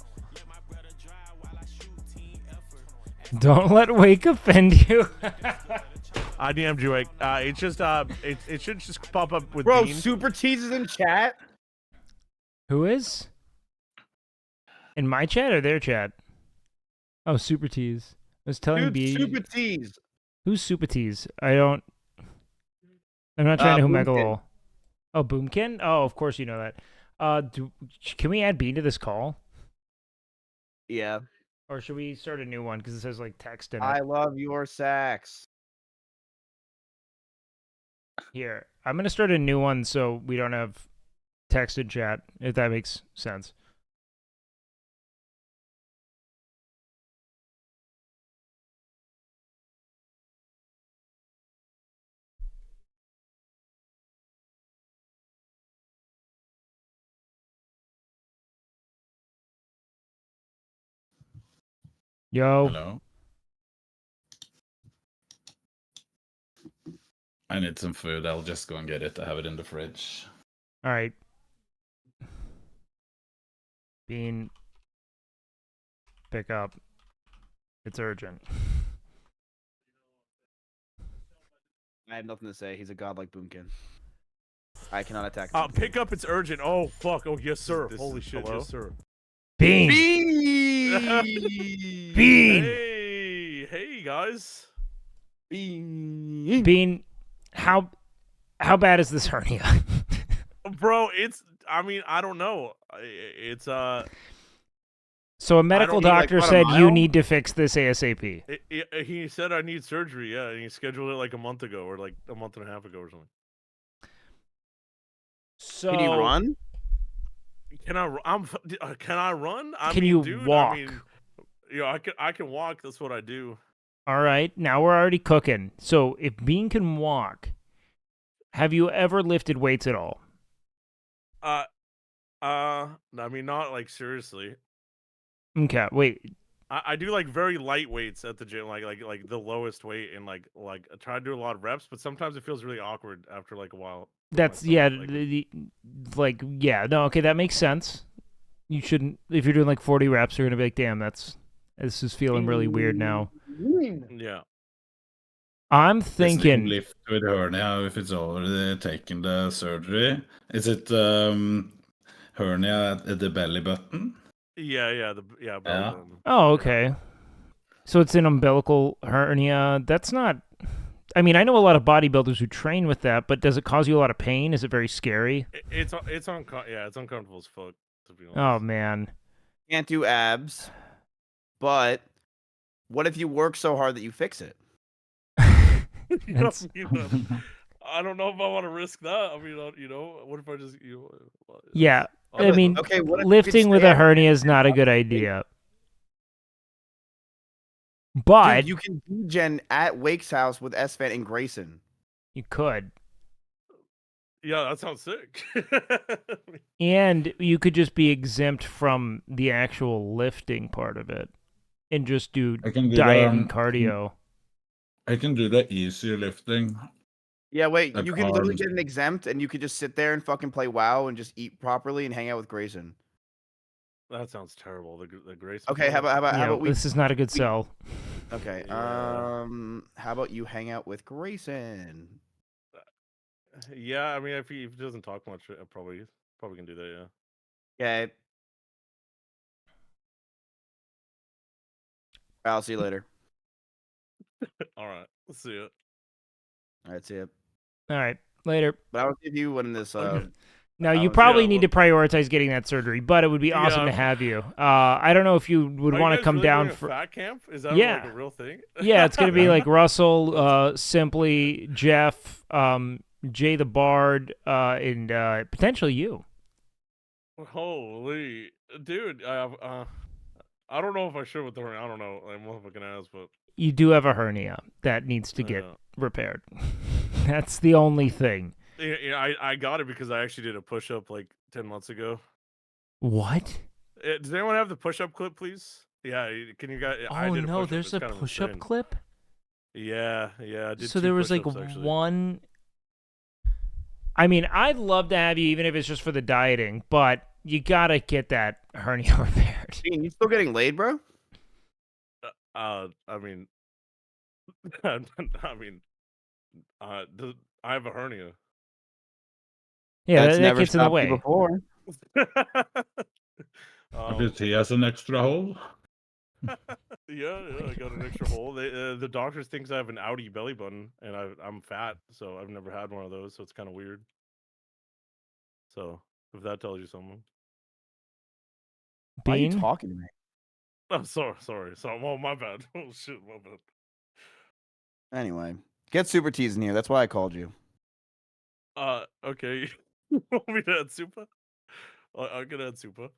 Don't let Wake offend you. I DM'd you, Wake. It's just it should just pop up with Bro, Bean. Super Teases in chat. Who is? In my chat or their chat? Oh, Super Tease. I was telling Dude, B. Super Tease. Who's Super Tease? I'm not trying to who Boomkin. Megalol. Oh, Boomkin? Oh, of course you know that. Can we add Bean to this call? Yeah. Or should we start a new one? Because it says like text in it. I love your sax. Here. I'm going to start a new one so we don't have text in chat, if that makes sense. Yo. Hello. I need some food. I'll just go and get it. I have it in the fridge. All right. Bean. Pick up. It's urgent. I have nothing to say. He's a god like Boomkin. I cannot attack. Pick up. It's urgent. Oh fuck. Oh yes, sir. Holy shit. hello? Yes, sir. Bean. Bean. Hey guys. Bean. How bad is this hernia? Bro, I mean, I don't know. It's So a medical don't need, like, doctor about a said you mile? need to fix this ASAP. He said I need surgery. Yeah, and he scheduled it like a month ago or like a month and a half ago or something. So Can he run? Can I run? I Can mean, you dude, walk? I mean, yeah, I can walk. That's what I do. All right, now we're already cooking. So if Bean can walk, have you ever lifted weights at all? I mean, not like seriously. Okay, wait. I do like very light weights at the gym, like the lowest weight, and like I try to do a lot of reps, but sometimes it feels really awkward after like a while. That's yeah, no, okay, that makes sense. You shouldn't if you're doing like 40 reps, you're gonna be like, damn, this is feeling really weird now. Yeah. I'm Listening thinking lift with hernia if it's already taken the surgery. Is it hernia at the belly button? Yeah, belly Yeah. button. Oh, okay. So it's an umbilical hernia. That's not. I mean, I know a lot of bodybuilders who train with that, but does it cause you a lot of pain? Is it very scary? It's uncomfortable as fuck, to be honest. Oh man. Can't do abs, but what if you work so hard that you fix it? I don't know if I want to risk that. I mean, what if I just Yeah. I mean, okay, what if you could lifting with a stand hernia is not a good idea. But Dude, you can degen at Wake's house with Esfan and Grayson. you could. Yeah, that sounds sick. And you could just be exempt from the actual lifting part of it and just do I can do diet and cardio. I can do the easier lifting. Yeah, wait, Like you can literally arms. get an exempt and you could just sit there and fucking play WoW and just eat properly and hang out with Grayson. That sounds terrible. The Grace. Okay, how about we? This is not a good sell. Okay, how about you hang out with Grayson? Yeah, I mean, if he doesn't talk much, I probably can do that. Yeah. Okay. I'll see you later. All right, let's see it. All right, see ya. All right, later. But I will give you one in this. Now, you probably need to prioritize getting that surgery, but it would be awesome to have you. I don't know if you would Are you want to guys come really doing doing a for fat camp? Is that yeah, like a real thing? Yeah, it's gonna be like Russell, Simply, Jeff, Jay the Bard, and potentially you. Holy dude, I don't know if I should with the hernia. I don't know. I'm fucking ass, but You do have a hernia that needs to get Yeah. repaired. That's the only thing. yeah, I got it because I actually did a push up like 10 months ago. What? Does anyone have the push up clip, please? Yeah, can you guys? I Oh did a no, push-up. there's It's a kind of push-up insane. clip. Yeah, I did. So 2 there was like push-ups, actually. one. I mean, I'd love to have you, even if it's just for the dieting, but you gotta get that hernia repaired. You still getting laid, bro? I mean, I mean, I have a hernia. Yeah, That's that never gets in the stopped you way. before. If he has an extra hole. Yeah, I got an extra hole. The doctors thinks I have an outie belly button, and I'm fat, so I've never had one of those. So it's kind of weird. So if that tells you something. Why are you Bean? talking to me? I'm sorry. Well, my bad. Oh shit, my bad. Anyway, get Super Teas in here. That's why I called you. Okay. You want me to add super? I'm gonna add super.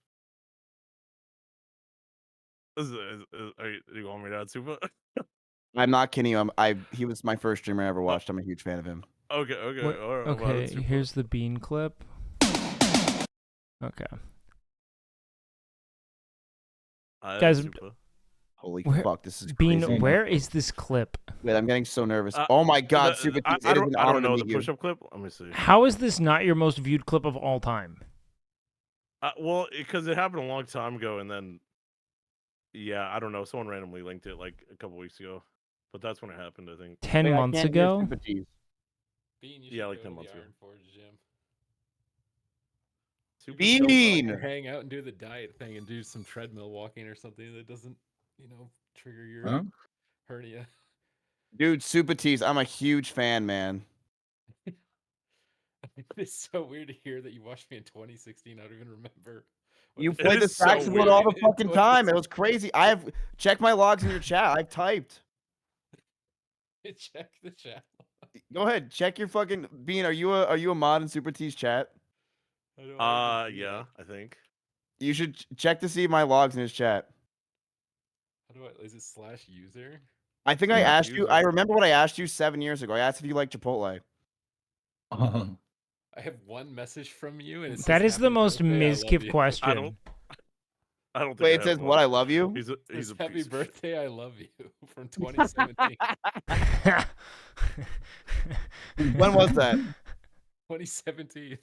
Do you want me to add super? I'm not kidding you. He was my first streamer I ever watched. I'm a huge fan of him. Okay. What- All right, I'm adding okay, super. here's the Bean clip. Okay. I added Guys, super. Holy where- fuck, this is Bean, crazy. where is this clip? Wait, I'm getting so nervous. Oh my god, Super Teas, it is an I honor don't to know meet the you. push-up clip. Let me see. How is this not your most viewed clip of all time? Well, because it happened a long time ago, and then, yeah, I don't know. Someone randomly linked it like a couple weeks ago, but that's when it happened. I think 10 months ago? Bean, you Yeah, should like go 10 to months the ago. Iron Forge gym. Super Bean! Or hang out and do the diet thing and do some treadmill walking or something that doesn't, trigger your Huh? hernia. Dude, Super Teas, I'm a huge fan, man. It's so weird to hear that you watched me in 2016. I don't even remember. what You the played the fuck- saxophone all the in fucking time. It 2016. was crazy. I have check my logs in your chat. I've typed. Check the chat. Go ahead, check your fucking Bean. Are you a mod in Super Teas chat? yeah, I think. You should check to see my logs in his chat. How do I? Is it /user? I think I Yeah, asked you. user. I remember what I asked you 7 years ago. I asked if you like Chipotle. I have one message from you, and it says, That is the "Happy most birthday, I love Mizkiff you." question. I don't think Wait, I it have says one. what I love you. He's a It says, piece "Happy of shit. birthday, I love you" from 2017. When was that? 2017.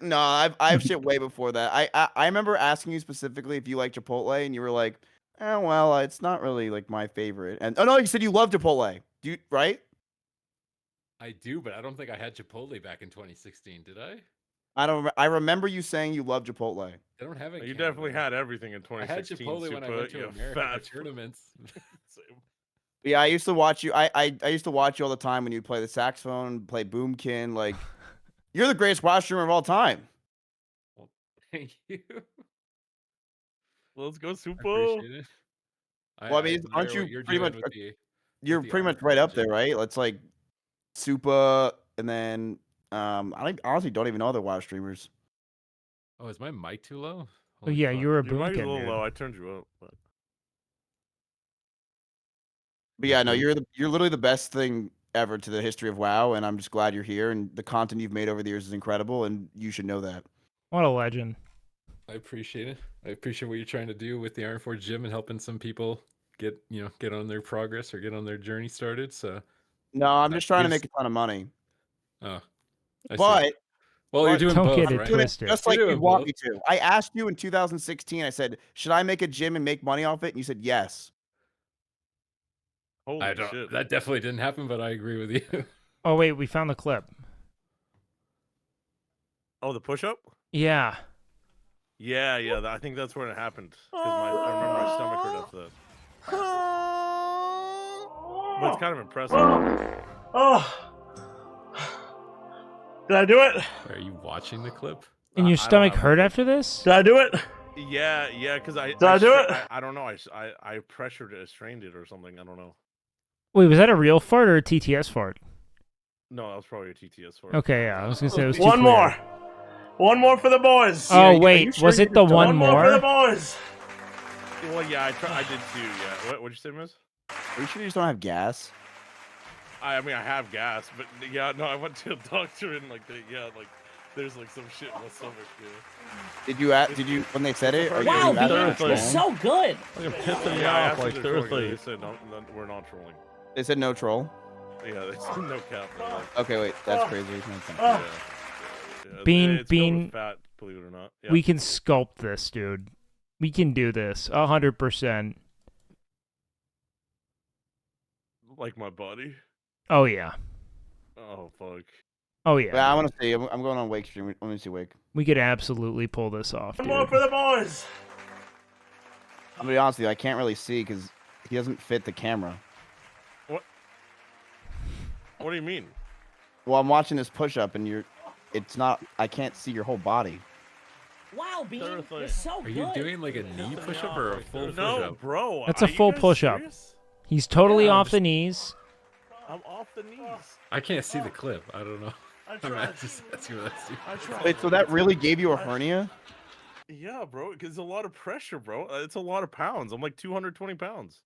No, I've shit way before that. I remember asking you specifically if you like Chipotle, and you were like, "Oh well, it's not really like my favorite." And oh no, you said you love Chipotle. Do you right? I do, but I don't think I had Chipotle back in 2016. Did I? I remember you saying you love Chipotle. I don't have it. You definitely had everything in I had 2016. Chipotle when I Super, went to you America for fat tournaments. Yeah, I used to watch you. I used to watch you all the time when you play the saxophone, play boomkin. Like, you're the greatest WoW streamer of all time. Well, thank you. Let's go, Super. Appreciate it. Well, I mean, admire aren't you what you're pretty doing much? with the You're the pretty much Iron right up Forge there, right? It's like Supa, and then honestly don't even know other WoW streamers. Oh, is my mic too low? Oh yeah, you were a Your mic's a boomkin, little dude. low. I turned you up. But yeah, no, you're literally the best thing ever to the history of WoW, and I'm just glad you're here. And the content you've made over the years is incredible, and you should know that. What a legend. I appreciate it. I appreciate what you're trying to do with the Iron Forge gym and helping some people get on their progress or get on their journey started. So No, I'm just trying to make a ton of money. Oh, I see. But Well, you're doing Don't both, get it right? twisted. just like you want me to. I asked you in 2016. I said, "Should I make a gym and make money off it?" And you said yes. Holy I don't. shit! That definitely didn't happen, but I agree with you. Oh wait, we found the clip. Oh, the push-up? Yeah. Yeah, yeah. I think that's when it happened. Because I remember my stomach hurt after that. But it's kind of impressive. Oh. Did I do it? Are you watching the clip? And your stomach hurt after this? Did I do it? Yeah, yeah. Because I do it? I don't know. I pressured it, strained it, or something. I don't know. Wait, was that a real fart or a TTS fart? No, that was probably a TTS for it. Okay, yeah, I was gonna say it was too One clear. more. One more for the boys. Oh wait, was it the one more for the more? boys. Well, yeah, I did too. Yeah. What'd you say, Miss? Are you sure you just don't have gas? I mean, I have gas, but yeah, no, I went to a doctor and like, there's like some shit in my stomach. Yeah. Did you when they said it? Or Wow, you asked Bean, them you're to so good. Yeah, pissing I off, asked like, if they're trolling. seriously. They said we're not trolling. They said no troll. Yeah, they said no cap. Okay, wait, that's crazy. Yeah. Bean, It's filled with Bean, fat, believe it or not. Yeah. we can sculpt this, dude. We can do this, 100%. Like my body. Oh yeah, Oh fuck. oh yeah. Yeah, I want to see. I'm going on Wake stream. Let me see Wake. We could absolutely pull this off, One dude. more for the boys. I'm gonna be honest with you. I can't really see because he doesn't fit the camera. What do you mean? Well, I'm watching this push up and it's not. I can't see your whole body. Wow, Bean, Seriously. you're so Are good. you doing like a knee push-up or a full No, push-up? bro. That's are a you full guys push-up. serious? He's totally Yeah, off the knees. I'm off the knees. I can't see the clip. I don't know. I I'm tried. just asking what I see. I tried. Wait, so that really gave you a hernia? Yeah, bro. Because it's a lot of pressure, bro. It's a lot of pounds. I'm like 220 pounds.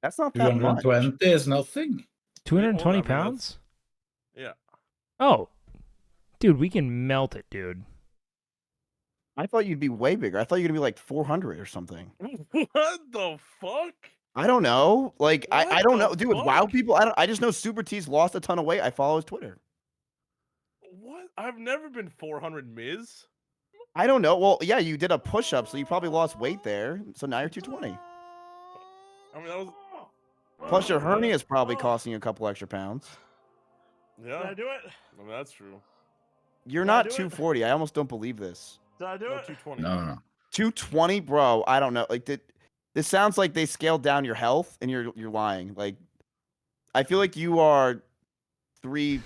That's not that much. 220 is nothing. 220 Well, I mean, pounds? Yeah. Oh, dude, we can melt it, dude. I thought you'd be way bigger. I thought you'd be like 400 or something. What the fuck? I don't know. Like I don't know, the dude. With fuck? WoW people, I just know Super T's lost a ton of weight. I follow his Twitter. What? I've never been 400 Miz. I don't know. Well, yeah, you did a push up, so you probably lost weight there. So now you're 220. I mean, that was. Plus your hernia is probably costing you a couple extra pounds. Yeah. Did I do it? I mean, that's true. You're Did I not do it? 240. I almost don't believe this. Did I do No, it? 220. No. 220, bro. I don't know. Like this sounds like they scaled down your health and you're lying. Like I feel like you are 3.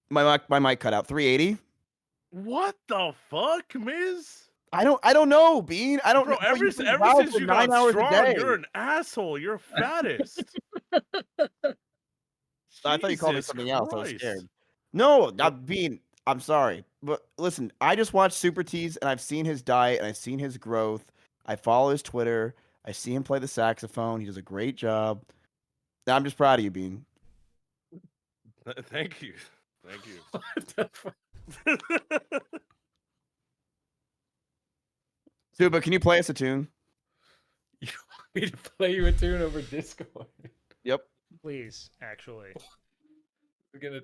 My mic cut out. 380. What the fuck, Miz? I don't know, Bean. I don't Bro, know. ever You since play WoW for you 9 got hours a strong, day. you're an asshole. You're fattest. I thought you called me Jesus something else. I was Christ. scared. No, not Bean. I'm sorry. But listen, I just watched Super T's and I've seen his diet and I've seen his growth. I follow his Twitter. I see him play the saxophone. He does a great job. I'm just proud of you, Bean. Thank you. Thank you. Suba, can you play us a tune? You want me to play you a tune over Discord? Yep. Please, actually. We're gonna.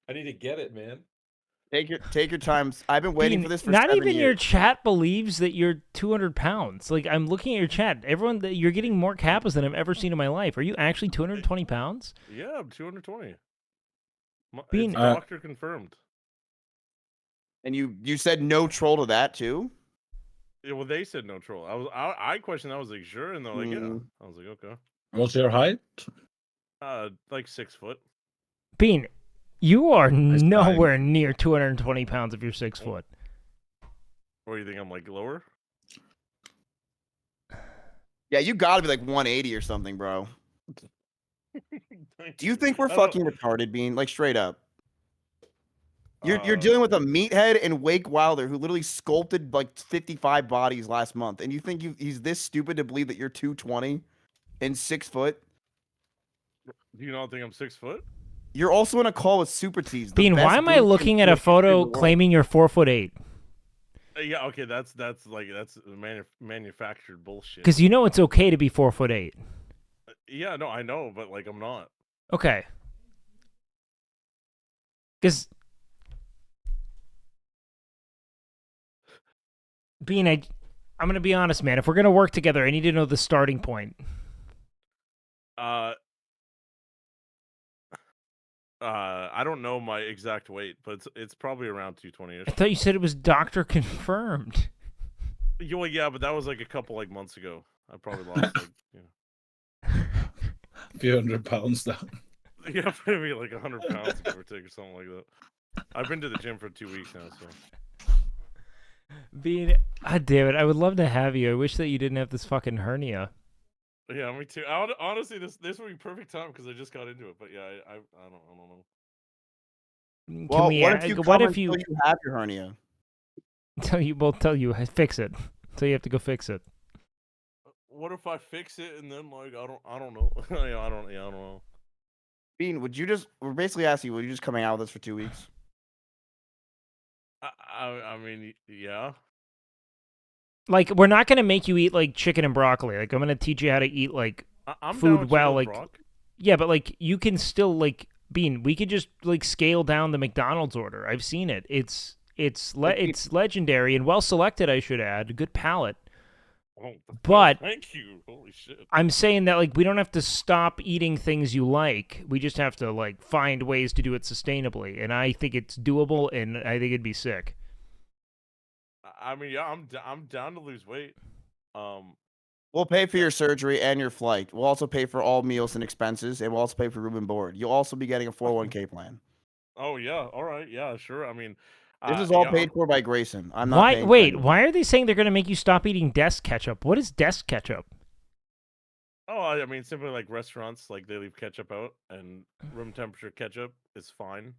I need to get it, man. Take your time. I've been waiting Bean, for this for not 7 even years. your chat believes that you're 200 pounds. Like, I'm looking at your chat. Everyone, that you're getting more kappas than I've ever seen in my life. Are you actually 220 pounds? Yeah, I'm 220. Bean, It's doctor confirmed. And you said no troll to that too? Yeah, well, they said no troll. I questioned. I was like, sure, and they're like, yeah. I was like, okay. What's your height? Like 6 foot. Bean, you are nowhere near 220 pounds if you're 6 foot. Or you think I'm like lower? Yeah, you gotta be like 180 or something, bro. Do you think we're fucking retarded, Bean? Like straight up. You're dealing with a meathead and WakeWilder who literally sculpted like 55 bodies last month, and you think he's this stupid to believe that you're 220 and 6 foot? Do you not think I'm 6 foot? You're also in a call with Super T's. Bean, why am I looking at a photo claiming you're 4'8"? Yeah, okay, that's manufactured bullshit. Because you know it's okay to be 4'8". Yeah, no, I know, but like I'm not. Okay. Because Bean, I'm gonna be honest, man. If we're gonna work together, I need to know the starting point. I don't know my exact weight, but it's probably around 220ish. I thought you said it was doctor confirmed. Well, yeah, but that was like a couple like months ago. I probably lost like A few 100 pounds down. yeah, maybe like 100 pounds, give or take, or something like that. I've been to the gym for 2 weeks now, so. Bean, God damn it! I would love to have you. I wish that you didn't have this fucking hernia. Yeah, me too. Honestly, this would be perfect time because I just got into it. But yeah, I don't know. Well, what if you have your hernia? Tell you fix it. So you have to go fix it. What if I fix it and then like I don't know. I don't know. Bean, we're basically asking you, would you just coming out with us for 2 weeks? I mean, yeah. Like, we're not gonna make you eat like chicken and broccoli. Like, I'm gonna teach you how to eat like I'm down food with well. chicken Like, and broc. yeah, but like you can still like Bean. We could just like scale down the McDonald's order. I've seen it. It's legendary and well selected. I should add, good palate. Oh, But thank you. Holy shit. I'm saying that like we don't have to stop eating things you like. We just have to like find ways to do it sustainably. And I think it's doable, and I think it'd be sick. I mean, yeah, I'm down to lose weight. We'll pay for your surgery and your flight. We'll also pay for all meals and expenses, and we'll also pay for room and board. You'll also be getting a 401k plan. Oh yeah, all right, yeah, sure. I mean, This is all yeah, paid for by Grayson. I'm not paying for Wait, anything. why are they saying they're gonna make you stop eating desk ketchup? What is desk ketchup? Oh, I mean, simply like restaurants, like they leave ketchup out, and room temperature ketchup is fine.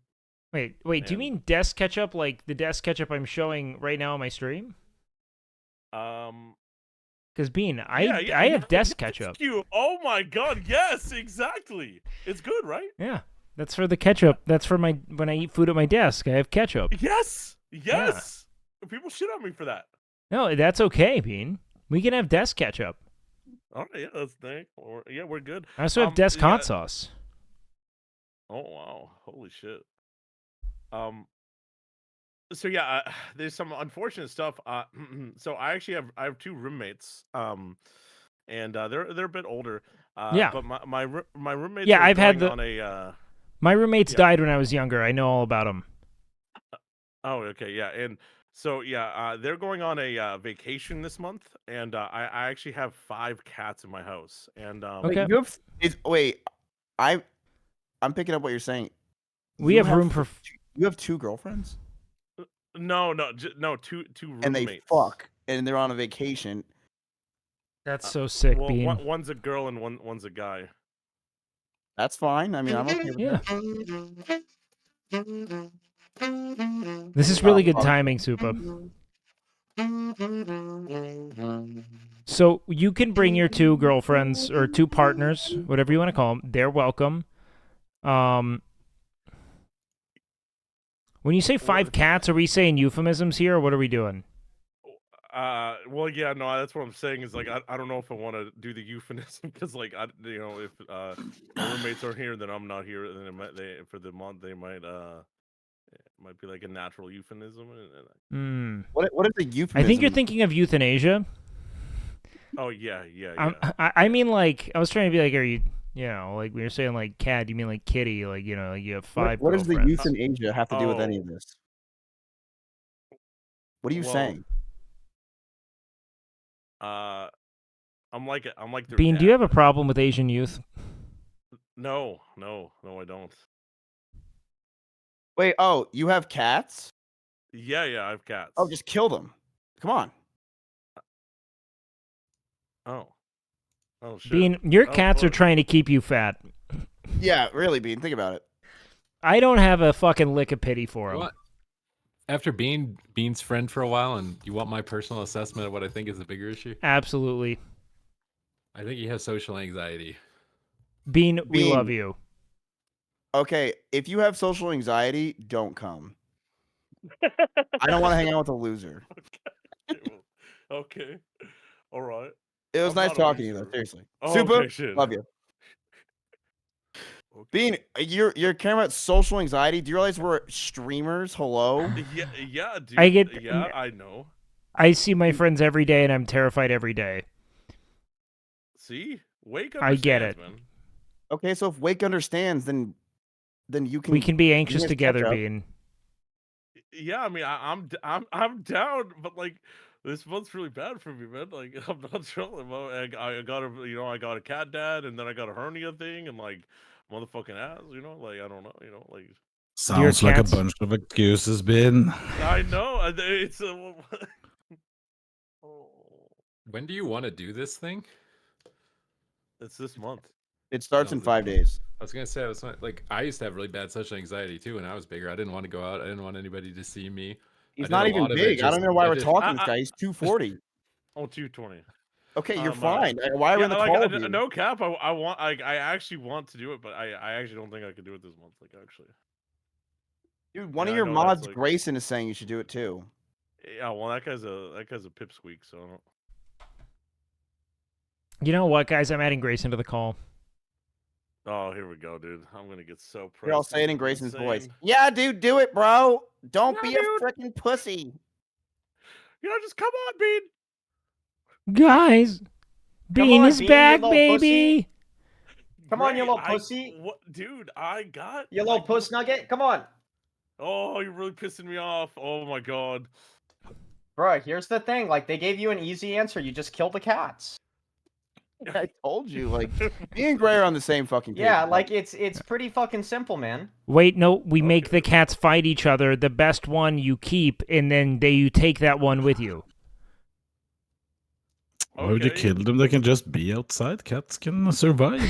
Wait, do you mean desk ketchup like the desk ketchup I'm showing right now on my stream? Because Bean, I have desk ketchup. You, oh my god, yes, exactly. It's good, right? Yeah, that's for the ketchup. That's for my when I eat food at my desk. I have ketchup. Yes. People shit on me for that. No, that's okay, Bean. We can have desk ketchup. All right, yeah, that's thing. Yeah, we're good. I also have desk hot sauce. Oh wow, holy shit. So yeah, there's some unfortunate stuff. So I have 2 roommates. And they're a bit older. Yeah. But my roommates. Yeah, are I've had going on a. My roommates yeah. died when I was younger. I know all about them. Oh, okay, yeah, and so yeah, they're going on a vacation this month, and I actually have 5 cats in my house, and Okay. I'm picking up what you're saying. We have room for. You have 2 girlfriends? No, 2 roommates. And they fuck, and they're on a vacation. That's so sick, Well, Bean. one's a girl and one's a guy. That's fine. I mean, I'm okay with Yeah. that. This is really good timing, Supa. So you can bring your 2 girlfriends or 2 partners, whatever you want to call them. They're welcome. When you say 5 cats, are we saying euphemisms here, or what are we doing? Well, yeah, no, that's what I'm saying is like I don't know if I want to do the euphemism because like if my roommates are here, then I'm not here, and then for the month they might might be like a natural euphemism. What is a euphemism? I think you're thinking of euthanasia. Oh yeah, yeah, I'm- yeah. I mean, like, I was trying to be like, are you, like, when you're saying like cat, you mean like kitty, like, like you have 5 What does the girlfriends. euthanasia have to do with any of this? What are you saying? I'm like their Bean, dad. do you have a problem with Asian youth? No, I don't. Wait, oh, you have cats? Yeah, I have cats. Oh, just kill them. Come on. Oh shit. Bean, your Oh, cats are fuck. trying to keep you fat. Yeah, really, Bean. Think about it. I don't have a fucking lick of pity for them. What? After being Bean's friend for a while, and you want my personal assessment of what I think is the bigger issue? Absolutely. I think he has social anxiety. Bean, we Bean. love you. Okay, if you have social anxiety, don't come. I don't want to hang out with a loser. Okay. All right. It was I'm nice not a talking to you, loser. though. Seriously. Oh, Super. okay, shit. Love you. Bean, you're caring about social anxiety. Do you realize we're streamers? Hello. Yeah, dude. I get- Yeah, I know. I see my friends every day, and I'm terrified every day. See, Wake I get understands, it. man. Okay, so if Wake understands, then you can. We can be you anxious guys together, catch up. Bean. Yeah, I mean, I'm down, but like this month's really bad for me, man. Like I'm not chilling. I got I got a cat dad, and then I got a hernia thing, and like motherfucking ass. Like I don't know. Like Sounds like a cats- bunch of excuses, Bean. I know it's When do you want to do this thing? it's this month. It starts in No, 5 days. I was gonna say, I used to have really bad social anxiety too when I was bigger. I didn't want to go out. I didn't want anybody to see me. He's I did not a even lot of it big. I don't just- know why I we're did- talking to this guy. He's 240. Oh, 220. Okay, you're fine. Why are we yeah, in the like, call? Bean? no cap. I actually want to do it, but I actually don't think I could do it this month. Like actually. Dude, one of Yeah, I your know that's, mods, like- Grayson, is saying you should do it too. Yeah, well, that guy's a pipsqueak. So. I don't... You know what, guys? I'm adding Grace into the call. Oh, here we go, dude. I'm gonna get so pressed. You're all saying in Grayson's insane. voice. Yeah, dude, do it, bro. Don't Yeah, be dude. a freaking pussy. Just come on, Bean. Guys, Bean on, is Bean, you back, little baby. Come on, you Great, little pussy. Dude, I got. You little puss nugget. Come on. Oh, you're really pissing me off. Oh my god. Bro, here's the thing. Like, they gave you an easy answer. You just kill the cats. I told you, like, me and Gray are on the same fucking page. Yeah, like, it's pretty fucking simple, man. Wait, no, we make the cats fight each other. The best one you keep, and then you take that one with you. Why would you kill them? They can just be outside. Cats can survive.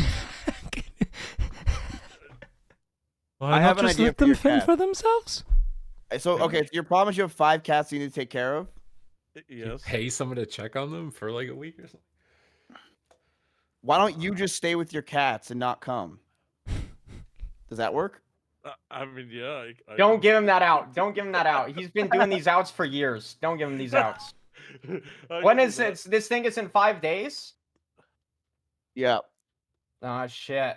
Why I not have an just idea let for your them fend cat. for themselves? So, okay, so your problem is you have 5 cats you need to take care of? Yes. Pay someone to check on them for like a week or something. Why don't you just stay with your cats and not come? Does that work? I mean, yeah. Don't give him that out. Don't give him that out. He's been doing these outs for years. Don't give him these outs. When is it? This thing is in 5 days? Yeah. Oh, shit.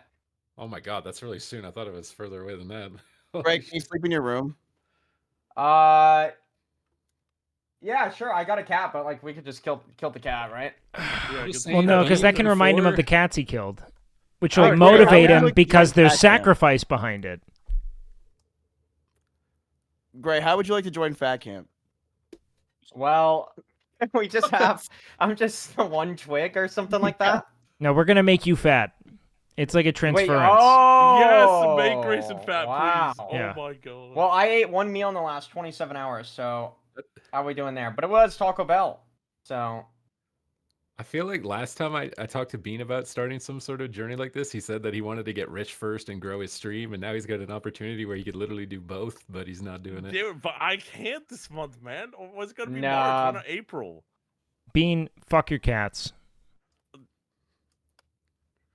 Oh my god, that's really soon. I thought it was further away than that. Greg, can you sleep in your room? Yeah, sure. I got a cat, but like we could just kill the cat, right? Well, no, because that can remind him of the cats he killed, which will Oh, great. motivate I would him like to because join there's Fat Camp. sacrifice behind it. Gray, how would you like to join Fat Camp? Well, we just have. I'm just the one twig or something like that. No, we're gonna make you fat. It's like a transference. oh, Yes, make Grayson fat, wow. please. Yeah. Oh my god. Well, I ate one meal in the last 27 hours, so how are we doing there? But it was Taco Bell, so. I feel like last time I talked to Bean about starting some sort of journey like this, he said that he wanted to get rich first and grow his stream, and now he's got an opportunity where he could literally do both, but he's not doing it. Dude, but I can't this month, man. Or was it gonna be Nah. March? Why not April? Bean, fuck your cats.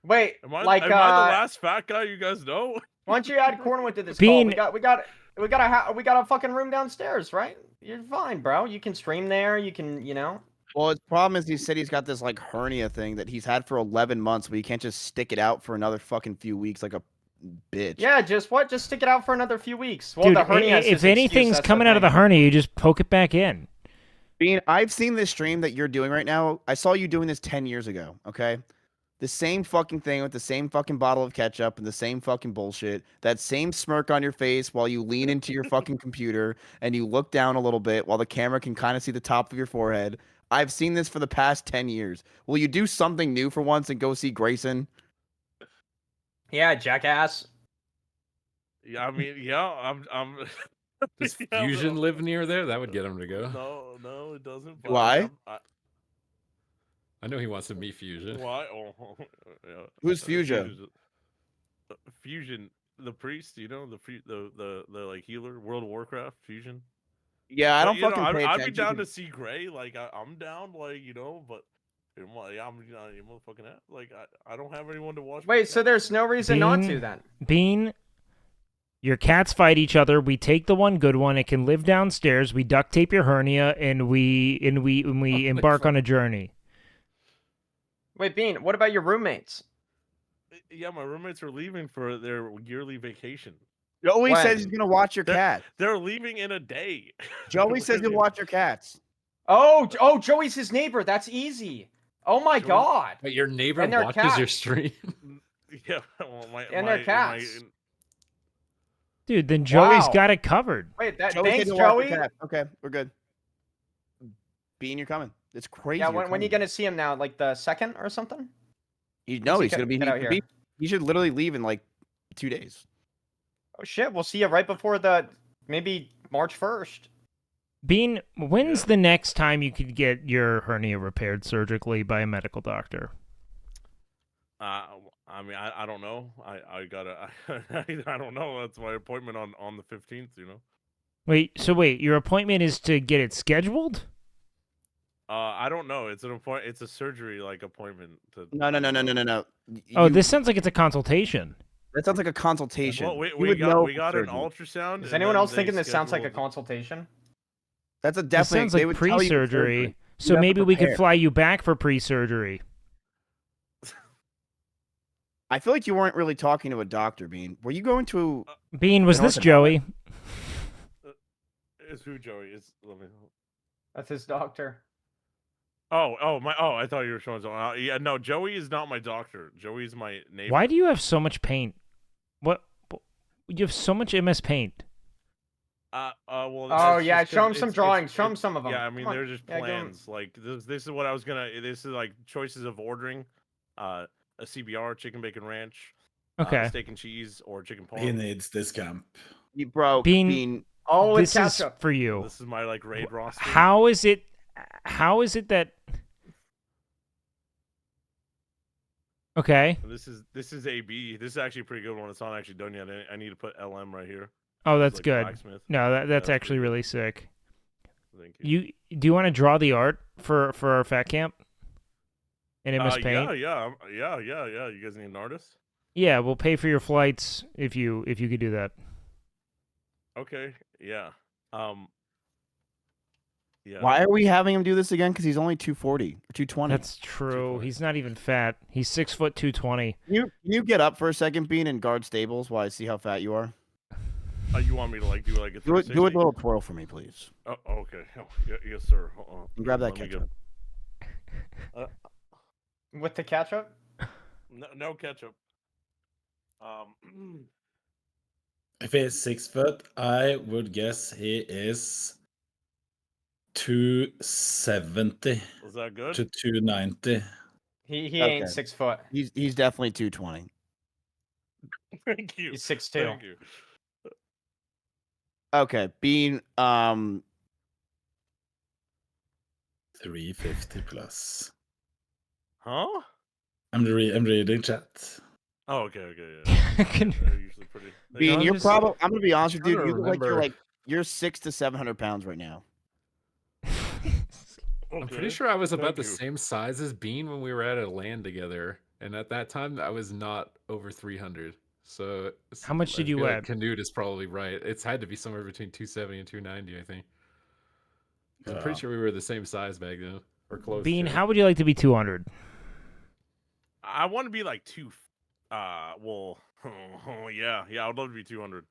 Wait, Am I, like am I the last fat guy you guys know? why don't you add Cornwood to this Bean- call? We got a fucking room downstairs, right? You're fine, bro. You can stream there. You can, Well, his problem is he said he's got this like hernia thing that he's had for 11 months, but he can't just stick it out for another fucking few weeks like a bitch. Yeah, just stick it out for another few weeks. Well, Dude, the hernia is if his excuse, anything's that's the coming out of the thing. hernia, you just poke it back in. Bean, I've seen this stream that you're doing right now. I saw you doing this 10 years ago, okay? The same fucking thing with the same fucking bottle of ketchup and the same fucking bullshit. That same smirk on your face while you lean into your fucking computer and you look down a little bit while the camera can kind of see the top of your forehead. I've seen this for the past 10 years. Will you do something new for once and go see Grayson? Yeah, jackass. Yeah, I mean, yeah, I'm. Does Yeah, Fusion live near there? That would get him to go. No, it doesn't. But Why? I know he wants to meet Fusion. Why? Oh, yeah. Who's Fusion? Fusion, the priest. You know, the like healer, World of Warcraft Fusion. Yeah, I But, don't you know, fucking pay I'd attention. be down to see Gray. Like I'm down. Like but. You motherfucking ass. Like I don't have anyone to watch. Wait, so there's no reason not to then? Bean, your cats fight each other. We take the one good one. It can live downstairs. We duct tape your hernia, and we embark on a journey. Wait, Bean, what about your roommates? Yeah, my roommates are leaving for their yearly vacation. Joey says he's gonna watch your cat. They're leaving in a day. Joey says he'll watch your cats. Oh, Joey's his neighbor. That's easy. Oh my god. But your neighbor And their watches your cats. stream. Yeah, well, And their cats. Dude, then Joey's Wow. got it covered. Wait, Joey thanks, said he'll watch Joey. your cat. Okay, we're good. Bean, you're coming. It's crazy. Yeah, you're when you coming. gonna see him now? Like the 2nd or something? No, he he's gonna be. get out here? He should literally leave in like 2 days. Oh shit, we'll see you right before maybe March 1st. Bean, when's the next time you could get your hernia repaired surgically by a medical doctor? I mean, I don't know. I gotta. I don't know. That's my appointment on the 15th. You know. Wait, your appointment is to get it scheduled? I don't know. It's an appointment. It's a surgery like appointment. No. Oh, this sounds like it's a consultation. That sounds like a consultation. Well, we You would know got for an certain. ultrasound. Is and anyone then else they thinking this sounds like a scheduled- consultation? That's a This definitely. sounds they like would tell you pre-surgery. So You have to maybe we could prepare. fly you back for pre-surgery. I feel like you weren't really talking to a doctor, Bean. Were you going to? Bean, was an this orthodontist? Joey? Is who Joey is? Let me. That's his doctor. I thought you were showing something. Yeah, no, Joey is not my doctor. Joey's my neighbor. Why do you have so much paint? What? You have so much MS Paint. Well. Oh that's yeah, just show 'cause him some it's- drawings. it's- Show him it's- some of them. Yeah, I mean, Come on. they're just Yeah, give him- plans. Like this is what I was gonna. This is like choices of ordering, a CBR, chicken bacon ranch, Okay. steak and cheese, or chicken parm. He needs this camp. Bro, Bean, Oh, with this is ketchup. for you. This is my like raid roster. How is it that? Okay. This is AB. This is actually a pretty good one. It's not actually done yet. I need to put LM right here. Oh, This is that's like good. blacksmith. No, that's that's actually really sick. Thank you. You do you want to draw the art for our fat camp? In MS Paint? Yeah. You guys need an artist? Yeah, we'll pay for your flights if you could do that. Okay. Yeah. Yeah. Why are we having him do this again? Because he's only 240 or 220. That's true. He's not even fat. He's 6'2", 220. Can you get up for a second, Bean, and guard stables while I see how fat you are? You want me to like do like a Do a 360? little twirl for me, please. Oh, okay. Oh, yes, sir. Hold on. And grab that Let me ketchup. get- With the ketchup? No ketchup. If he's 6 foot, I would guess he is 270 Was that good? to 290. He ain't Okay. 6 foot. He's definitely 220. Thank you. He's 6'2". Thank you. Okay, Bean. 350 plus. Huh? I'm reading chat. Oh, okay, yeah. They're usually pretty. Bean, you're probably. I'm gonna be honest with you. trying to You look like remember. you're 600 to 700 pounds right now. I'm Okay, pretty sure I was about thank the you. same size as Bean when we were at a LAN together, and at that time I was not over 300. So How much did I you feel weigh? like Canute is probably right. It's had to be somewhere between 270 and 290, I think. 'Cause I'm pretty sure we were the same size back then, or close. Bean, to it. how would you like to be 200? I want to be like Well, yeah, I would love to be 200.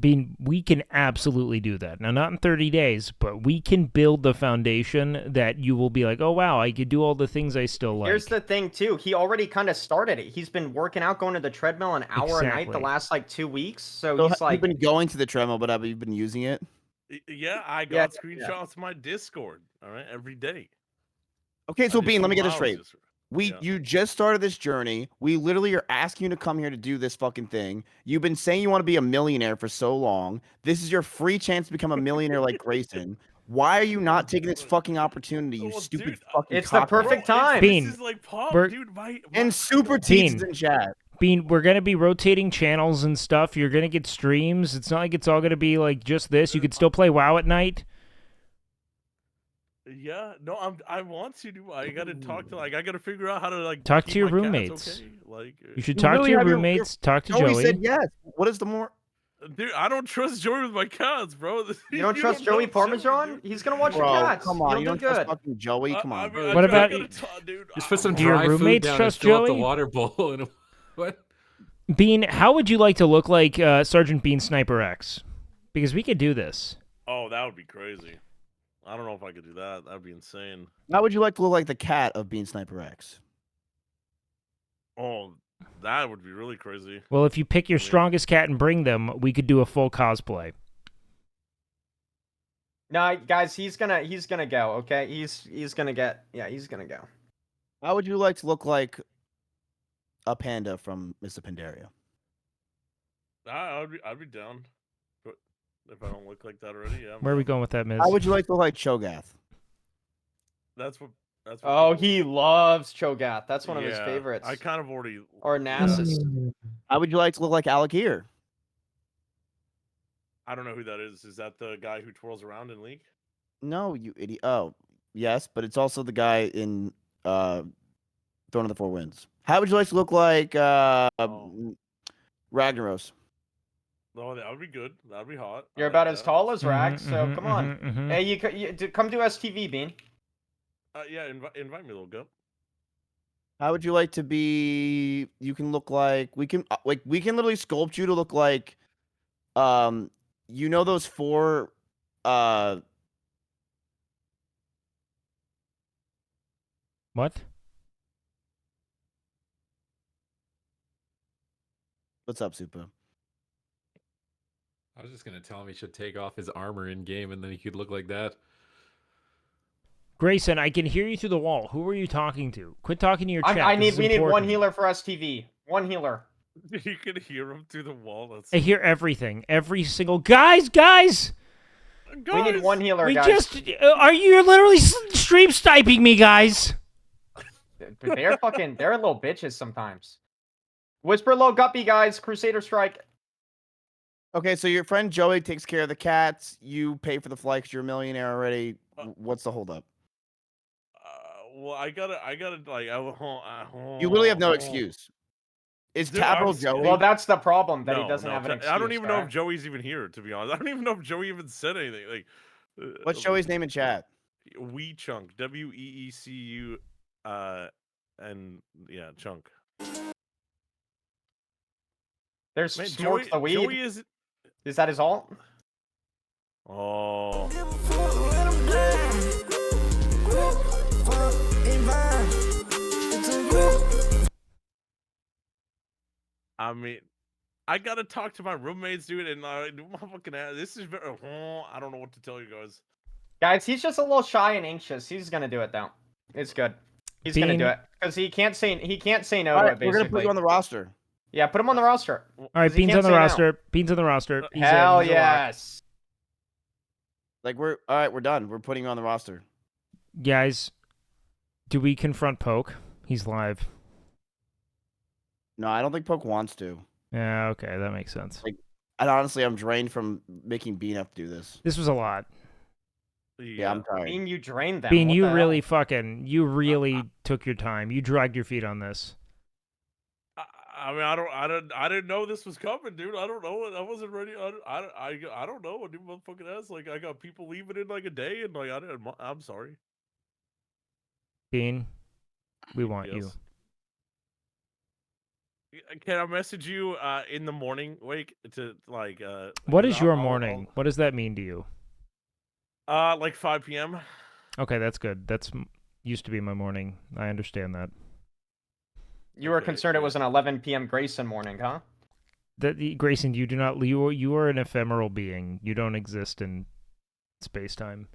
Bean, we can absolutely do that. Now, not in 30 days, but we can build the foundation that you will be like, oh, wow, I could do all the things I still like. Here's the thing, too. He already kind of started it. He's been working out, going to the treadmill an hour a night the Exactly. last, like, 2 weeks. So So he's like... you've been going to the treadmill, but have you been using it? Yeah, I got screenshots of my Discord, all right, every day. Okay, so I did Bean, let me 2 get this miles straight. yesterday. You just started this journey. We literally are asking you to come here to do this fucking thing. You've been saying you want to be a millionaire for so long. This is your free chance to become a millionaire like Grayson. Why are you not taking this fucking opportunity, you stupid fucking It's the perfect time. Bean, This is like pop, we're- dude. And Super Teats in chat. Bean, we're going to be rotating channels and stuff. You're going to get streams. It's not like it's all going to be like just this. You could still play WoW at night. Yeah, no, I want to do. I gotta talk to I gotta figure out how to like Talk keep to your my cats roommates. okay. Like, You should talk to your roommates. Talk to Joey. said yes. What is the more? Dude, I don't trust Joey with my cats, bro. You don't trust Joey Parmesan? He's gonna watch your cats. Come on, You'll you do don't trust good. fucking Joey. Come on. What about Just put some Do your dry food roommates down trust and fill up the Joey? water bowl. And what? Bean, how would you like to look like Sergeant Bean Sniper X? Because we could do this. Oh, that would be crazy. I don't know if I could do that. That'd be insane. How would you like to look like the cat of Bean Sniper X? Oh, that would be really crazy. Well, if you pick your strongest cat and bring them, we could do a full cosplay. No, guys, he's gonna go. Okay, he's gonna go. How would you like to look like a panda from Mr. Pandaria? I'd be down. But if I don't look like that already, yeah. Where are we going with that, Miz? How would you like to look like Cho'Gath? That's what. Oh, he loves Cho'Gath. That's one of his Yeah, favorites. I kind of already. Or Nasus. How would you like to look like Alakir? I don't know who that is. Is that the guy who twirls around in League? No, you idiot. Oh, yes, but it's also the guy in Throne of the Four Winds. How would you like to look like Ragnaros? Oh, that would be good. That would be hot. You're about as tall as Rag, so come on. Hey, you come to STV, Bean. Yeah, invite me, little go. How would you like to be? You can look like we can literally sculpt you to look like, you know those four What? What's up, Super? I was just gonna tell him he should take off his armor in game, and then he could look like that. Grayson, I can hear you through the wall. Who are you talking to? Quit talking to your chat. We need one healer for STV. One healer. You can hear him through the wall. That's... I hear everything. Every single... Guys! We need one healer, We guys. just... You're literally stream sniping me, guys! They're little bitches sometimes. Whisper low guppy, guys. Crusader strike. Okay, so your friend Joey takes care of the cats. You pay for the flight 'cause you're a millionaire already. What's the holdup? Well, I gotta like. You literally have no excuse. Is Dude, Capital I'm- Joey? Well, that's the problem, that he No, doesn't no, have an excuse. I don't even know if right? Joey's even here. To be honest, I don't even know if Joey even said anything. Like, What's Joey's name in chat? Wee Chunk, WEECU, and yeah, Chunk. There's Man, Smorks Joey- the weed. Joey Is that his alt? Oh. I mean, I gotta talk to my roommates, dude, and do my fucking ass. This is very. I don't know what to tell you guys. Guys, he's just a little shy and anxious. He's gonna do it though. It's good. He's gonna do it because he can't say no All to it. right, Basically, we're gonna put you on the roster. Yeah, put him on the roster. All right, 'Cause he Bean's can't on the say no. roster. Bean's on the roster. He's Hell he's a lock. yes. Like we're all right. We're done. We're putting you on the roster. Guys, do we confront Poke? He's live. No, I don't think Poke wants to. Yeah, okay, that makes sense. Like, and honestly, I'm drained from making Bean have to do this. This was a lot. Yeah, I'm tired. Bean, you drained them. Bean, What you the really hell? you really took your time. You dragged your feet on this. I mean, I didn't know this was coming, dude. I don't know. I wasn't ready. I don't know. Dude, motherfucking ass. Like, I got people leaving in like a day, and like, I'm sorry. Bean, we want you. Yes. can I message you in the morning, Wake, to like What 'cause is your morning? What does that mean to you? Like 5 p.m. Okay, that's good. That's used to be my morning. I understand that. You were concerned it was an 11 p.m. Grayson morning, huh? Grayson, you do not. You are an ephemeral being. You don't exist in space time.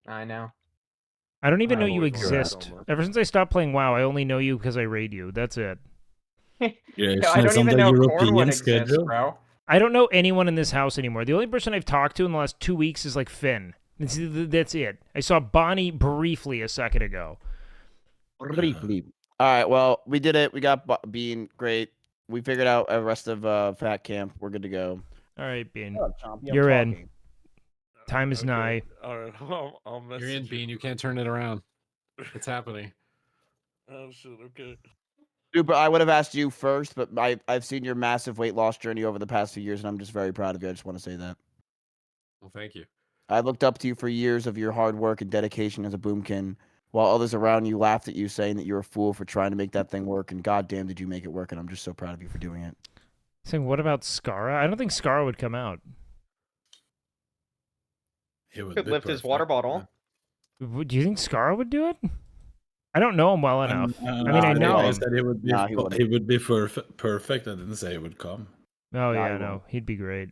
I know. I don't even I know you always wanted that exist. so much. Ever since I stopped playing WoW, I only know you because I raid you. That's it. Yeah, I don't even know Cornwood exists, bro. I don't know anyone in this house anymore. The only person I've talked to in the last 2 weeks is like Finn. That's it. I saw Bonnie briefly a second ago. Briefly. All right. Well, we did it. We got Bean. Great. We figured out the rest of Fat Camp. We're good to go. All right, Bean. Shut up, Chompy, I'm You're in. talking. Time is nigh. All right, I'll message You're in, Bean. You can't turn it around. It's happening. Oh shit. Okay. Super. I would have asked you first, but I've seen your massive weight loss journey over the past few years, and I'm just very proud of you. I just want to say that. Well, thank you. I looked up to you for years of your hard work and dedication as a boomkin, while others around you laughed at you, saying that you're a fool for trying to make that thing work. And goddamn, did you make it work? And I'm just so proud of you for doing it. Saying, what about Skara? I don't think Skara would come out. He would Could be lift his perfect. water bottle. Do you think Skara would do it? I don't know him well enough. I mean, I know I him. said he would be. Nah, he wouldn't. He would be perfect. I didn't say he would come. Oh Nah, yeah, he no, won't. he'd be great.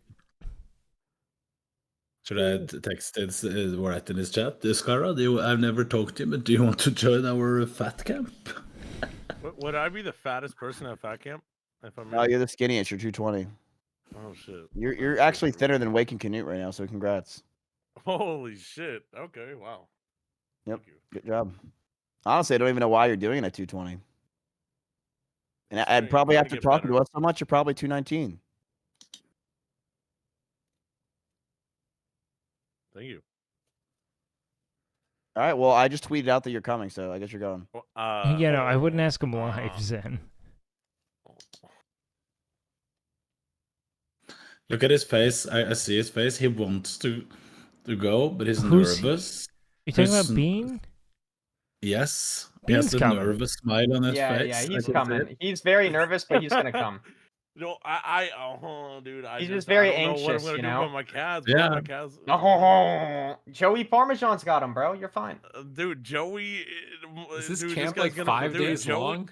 Should I text it right in his chat? Skara, I've never talked to you, but do you want to join our fat camp? Would I be the fattest person at Fat Camp? If I'm No, you're the skinniest. You're 220. Oh shit. You're actually thinner than Wake and Canute right now. So congrats. Holy shit. Okay. Wow. Yep. Good job. Honestly, I don't even know why you're doing it at 220. And I'd probably gotta after get talking better. to us so much, you're probably 219. Thank you. All right. Well, I just tweeted out that you're coming, so I guess you're going. Yeah, no, I wouldn't ask him live, Zen. Look at his face. I see his face. He wants to go, but he's Who's he? nervous. You talking He's- about Bean? Yes. He Bean's has a coming. nervous smile on his Yeah, face. yeah, I he's can see coming. it. He's very nervous, but he's gonna come. No, dude. He's I just very don't know what I'm anxious, gonna you do know? about my calves. Yeah. My calves. Joey Parmesan's got him, bro. You're fine. Dude, Joey. Is this dude, camp guy's like gonna- 5 dude, days Joey- long?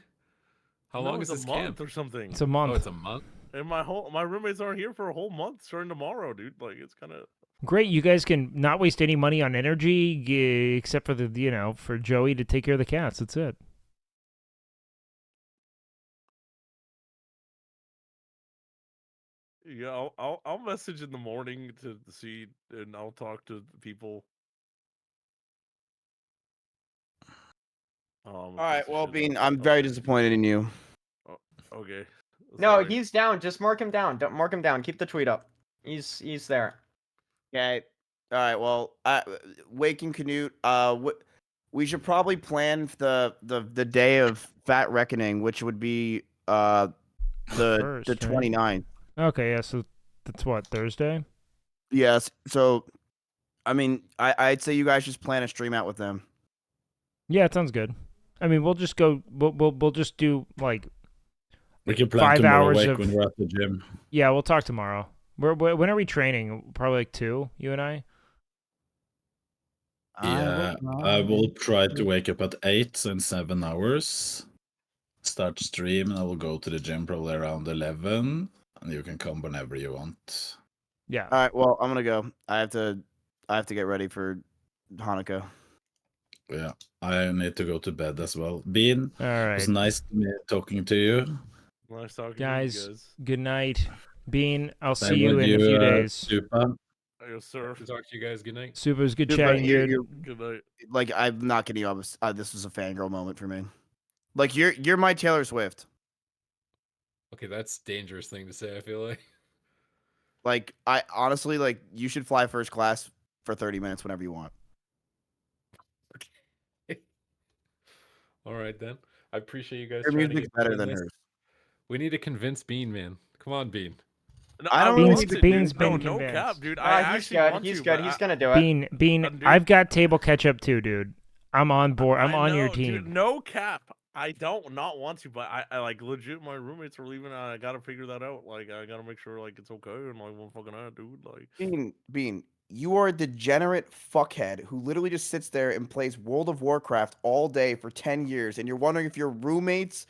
How No, long it's is this a month camp? or something? It's a month. Oh, it's a month. And my roommates aren't here for a whole month starting tomorrow, dude. Like it's kind of. Great, you guys can not waste any money on energy, except for for Joey to take care of the cats. That's it. Yeah, I'll message in the morning to see, and I'll talk to people. All right. Well, Bean, I'm very disappointed in you. Okay. No, he's down. Just mark him down. Don't mark him down. Keep the tweet up. He's there. Okay. All right. Well, Wake and Canute. We should probably plan the day of Fat Reckoning, which would be the First, right? 29th. Okay, yeah, so that's what, Thursday? Yes. So, I mean, I'd say you guys just plan a stream out with them. Yeah, it sounds good. I mean, we'll just go. We'll just do like We can plan 5 tomorrow hours Wake of. when we're at the gym. Yeah, we'll talk tomorrow. When are we training? Probably like 2. You and I. Yeah, I will try to wake up at 8 in 7 hours. Start stream, and I will go to the gym probably around 11, and you can come whenever you want. Yeah. All right. Well, I'm gonna go. I have to get ready for Hanukkah. Yeah, I need to go to bed as well. Bean, All it was right. nice talking to you. Nice talking Guys, to you guys. good night. Bean, I'll Same see you with in a few you, days. Supa. Yes, sir. To talk to you guys. Good night. Super, it was good Dude, chatting, but dude. Good night. Like, I'm not kidding you. This was a fangirl moment for me. Like, you're my Taylor Swift. Okay, that's a dangerous thing to say, I feel like. Like, I honestly, like, you should fly first class for 30 minutes whenever you want. All right, then. I appreciate you guys Your trying to music's get better me than in this. hers. We need to convince Bean, man. Come on, Bean. No, I don't want Bean's- it, dude. Bean's No, been no convinced. cap, dude. He's good. He's good. He's gonna do it. Bean, dude. I've got table catch up too, dude. I'm on board. I'm I on your know, team. Dude, no cap. I don't not want to, but I like legit. My roommates are leaving. And I gotta figure that out. Like I gotta make sure like it's okay and like one fucking dude. Like Bean, you are a degenerate fuckhead who literally just sits there and plays World of Warcraft all day for 10 years, and you're wondering if your roommates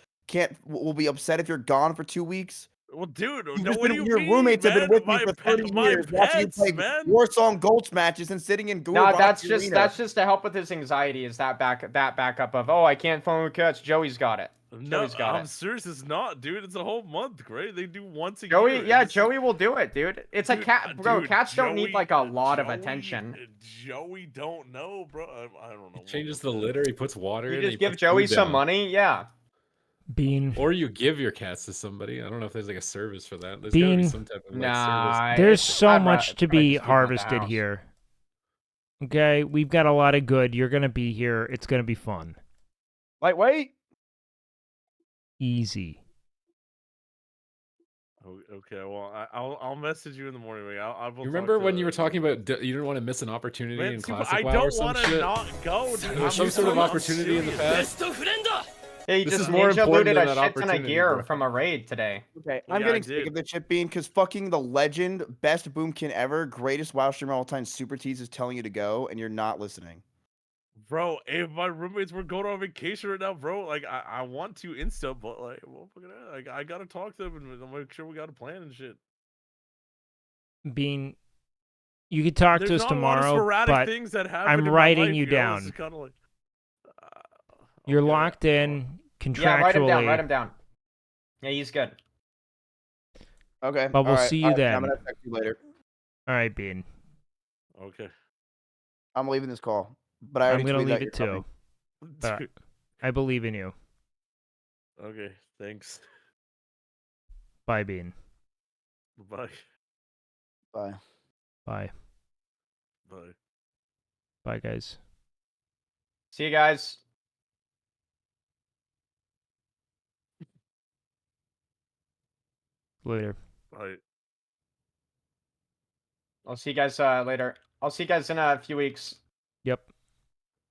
will be upset if you're gone for 2 weeks. Well, dude, You've no, just what been, do you your mean, roommates have been man? with me for 30 My years, watching you pets, play man. Warsong Ghost matches and sitting in No, Guru that's Arena. just to help with his anxiety. Is that backup of I can't phone with cats. Joey's got it. No, Joey's got I'm it. serious. It's not, dude. It's a whole month, great? They do once a Joey, year. yeah, Joey will do it, dude. It's a cat, bro. Dude, Cats don't need Joey- like a lot of attention. Joey don't know, bro. I don't know. Changes the litter. He puts water You in. just he give puts Joey food some down. money, yeah. Bean. Or you give your cats to somebody. I don't know if there's like a service for that. There's gotta be Bean. some type of like service. There's so I'd much to probably be just keep 'em at the harvested house. here. Okay, we've got a lot of good. You're gonna be here. It's gonna be fun. Lightweight. Easy. Okay, well, I'll message you in the morning. I'll You remember when you were talking about you didn't want to miss an opportunity Man, in see, Classic I WoW or don't some want to shit? not go, dude. There was some sort of opportunity in the past. Yeah, he This just is more ninja important looted than a that shit ton of opportunity, gear bro. from a raid today. Okay, Yeah, I'm I getting sick did. of this shit, Bean, because fucking the legend, best boomkin ever, greatest WoW streamer of all time, Super Tease is telling you to go, and you're not listening. Bro, if my roommates were going on vacation right now, bro, like I want to insta, but like, well, fucking hell, like I gotta talk to them and make sure we got a plan and shit. Bean, you could talk There's to us not a lot of tomorrow, sporadic but things that happen I'm in my writing life, you know? down. This is kinda like, You're locked in contractually. Yeah, write him down. Write him down. Yeah, he's good. Okay. But we'll all right, see you all right, then. I'm gonna text you later. All right, Bean. Okay. I'm leaving this call, but I I'm already gonna tweeted leave that it you're too. coming. But I believe in you. Okay, thanks. Bye, Bean. Bye. Bye. Bye. Bye. Bye, guys. See you guys. Later. Bye. I'll see you guys later. I'll see you guys in a few weeks. Yep.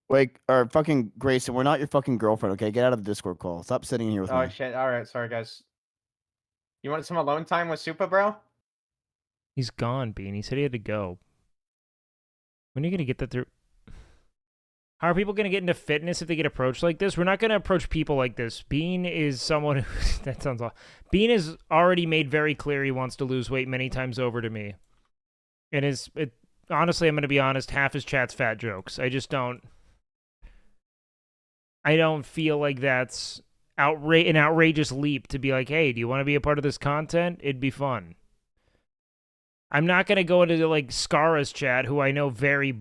Wait, or fucking Grayson, we're not your fucking girlfriend, okay? Get out of the Discord call. Stop sitting here with Oh me. shit. All right, sorry guys. You want some alone time with Supa, bro? He's gone, Bean. He said he had to go. When are you gonna get that through? How are people gonna get into fitness if they get approached like this? We're not gonna approach people like this. Bean is someone who that sounds awful. Bean has already made very clear he wants to lose weight many times over to me. And honestly, I'm gonna be honest, half his chat's fat jokes. I don't feel like that's an outrageous leap to be like, hey, do you want to be a part of this content? It'd be fun. I'm not going to go into like Scara's chat, who I know very,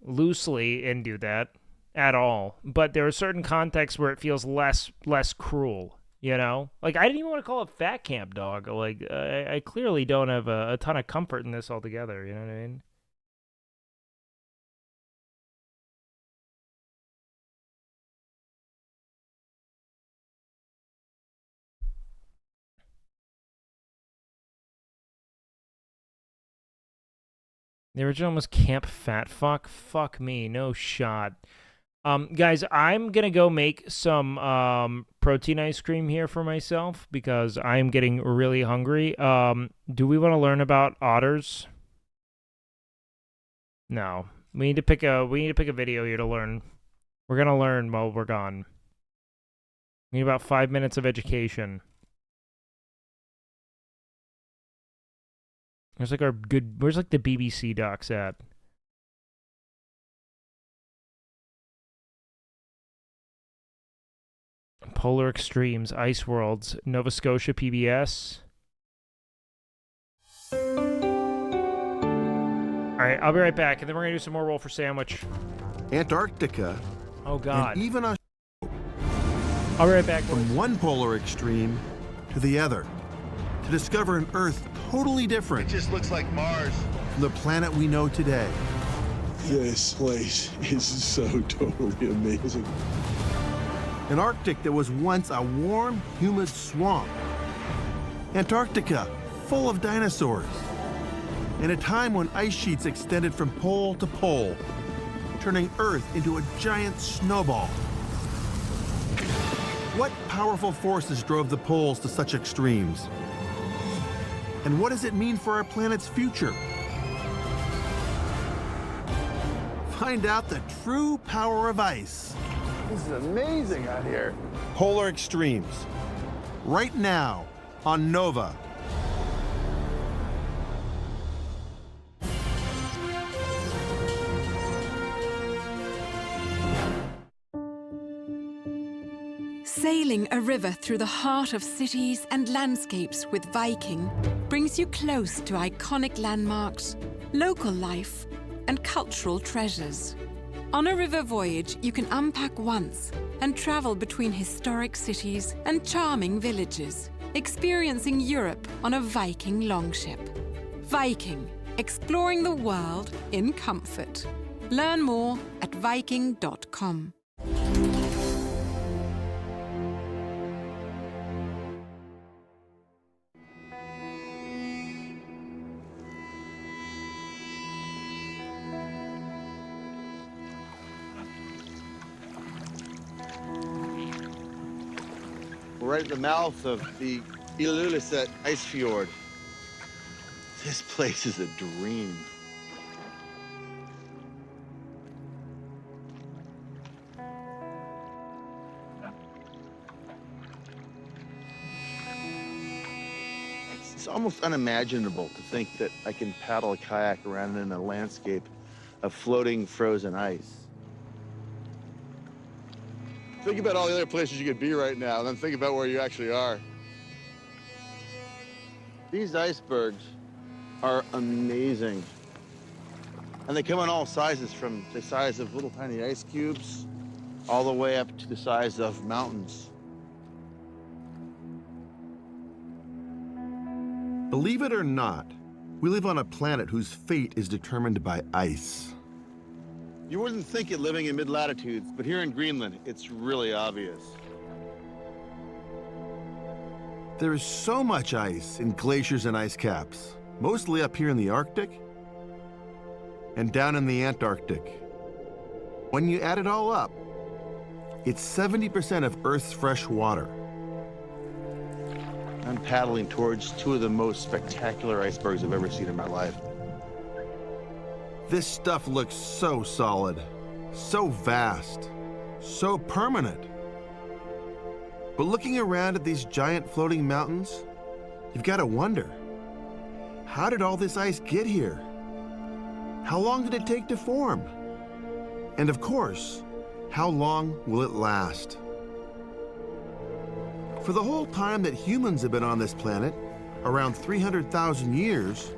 loosely, and do that at all. But there are certain contexts where it feels less cruel, Like, I didn't even want to call it fat camp, dog. Like, I clearly don't have a ton of comfort in this altogether, you know what I mean? The original was Camp Fat Fuck. Fuck me, no shot. Guys, I'm gonna go make some protein ice cream here for myself because I'm getting really hungry. Do we want to learn about otters? No, we need to pick a video here to learn. We're gonna learn while we're gone. We need about 5 minutes of education. Where's like the BBC docs at? Polar Extremes, Ice Worlds, Nova Scotia PBS. Alright, I'll be right back, and then we're gonna do some more Roll for Sandwich. Antarctica. Oh god. And even I'll be right back. From one polar extreme to the other. To discover an Earth totally different. It just looks like Mars. From the planet we know today. This place is so totally amazing. An Arctic that was once a warm, humid swamp. Antarctica, full of dinosaurs. In a time when ice sheets extended from pole to pole, turning Earth into a giant snowball. What powerful forces drove the poles to such extremes? And what does it mean for our planet's future? Find out the true power of ice. This is amazing out here. Polar Extremes. Right now on Nova. Sailing a river through the heart of cities and landscapes with Viking brings you close to iconic landmarks, local life, and cultural treasures. On a river voyage, you can unpack once and travel between historic cities and charming villages, experiencing Europe on a Viking longship. Viking, exploring the world in comfort. Learn more at viking.com. We're right at the mouth of the Ilulissat ice fjord. This place is a dream. It's almost unimaginable to think that I can paddle a kayak around in a landscape of floating frozen ice. Think about all the other places you could be right now, and then think about where you actually are. These icebergs are amazing. And they come in all sizes, from the size of little tiny ice cubes all the way up to the size of mountains. Believe it or not, we live on a planet whose fate is determined by ice. You wouldn't think it living in mid-latitudes, but here in Greenland, it's really obvious. There is so much ice in glaciers and ice caps, mostly up here in the Arctic and down in the Antarctic. When you add it all up, it's 70% of Earth's fresh water. I'm paddling towards two of the most spectacular icebergs I've ever seen in my life. This stuff looks so solid, so vast, so permanent. But looking around at these giant floating mountains, you've got to wonder, how did all this ice get here? How long did it take to form? And of course, how long will it last? For the whole time that humans have been on this planet, around 300,000 years,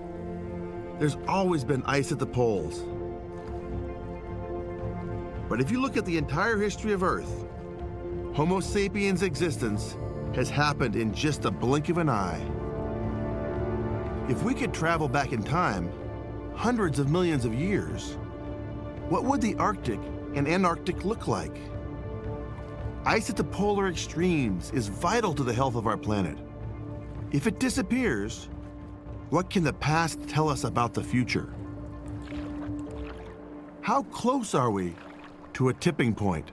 there's always been ice at the poles. But if you look at the entire history of Earth, Homo sapiens' existence has happened in just a blink of an eye. If we could travel back in time, hundreds of millions of years, what would the Arctic and Antarctic look like? Ice at the polar extremes is vital to the health of our planet. If it disappears, what can the past tell us about the future? How close are we to a tipping point?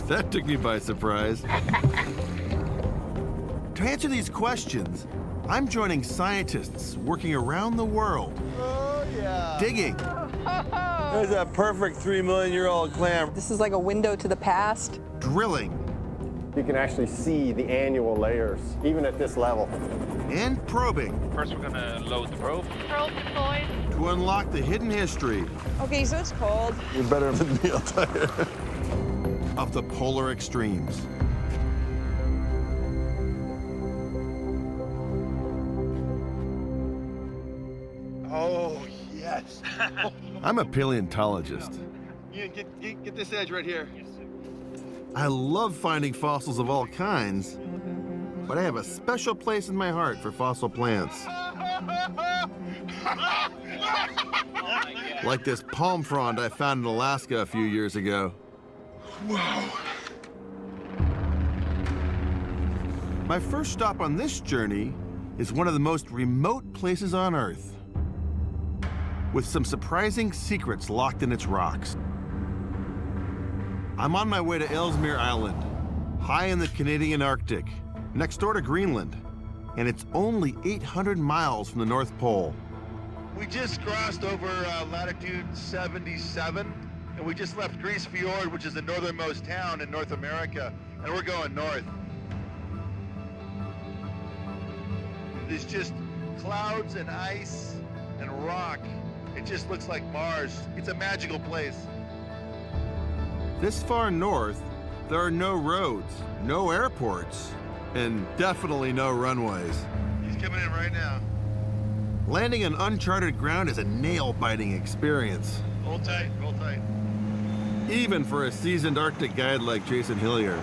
That took me by surprise. To answer these questions, I'm joining scientists working around the world. Oh, yeah. Digging. There's a perfect 3 million-year-old clam. This is like a window to the past. Drilling. You can actually see the annual layers, even at this level. And probing. First, we're gonna load the probe. Probe deployed. To unlock the hidden history. Okay, so it's cold. You're better than me, I'll tell you. Of the polar extremes. Oh, yes. I'm a paleontologist. Get this edge right here. I love finding fossils of all kinds, but I have a special place in my heart for fossil plants. Like this palm frond I found in Alaska a few years ago. Wow. My first stop on this journey is one of the most remote places on Earth. with some surprising secrets locked in its rocks. I'm on my way to Ellesmere Island, high in the Canadian Arctic, next door to Greenland, and it's only 800 miles from the North Pole. We just crossed over latitude 77, and we just left Grise Fiord, which is the northernmost town in North America, and we're going north. There's just clouds and ice and rock. It just looks like Mars. It's a magical place. This far north, there are no roads, no airports, and definitely no runways. He's coming in right now. Landing on uncharted ground is a nail-biting experience. Hold tight, hold tight. Even for a seasoned Arctic guide like Jason Hillier.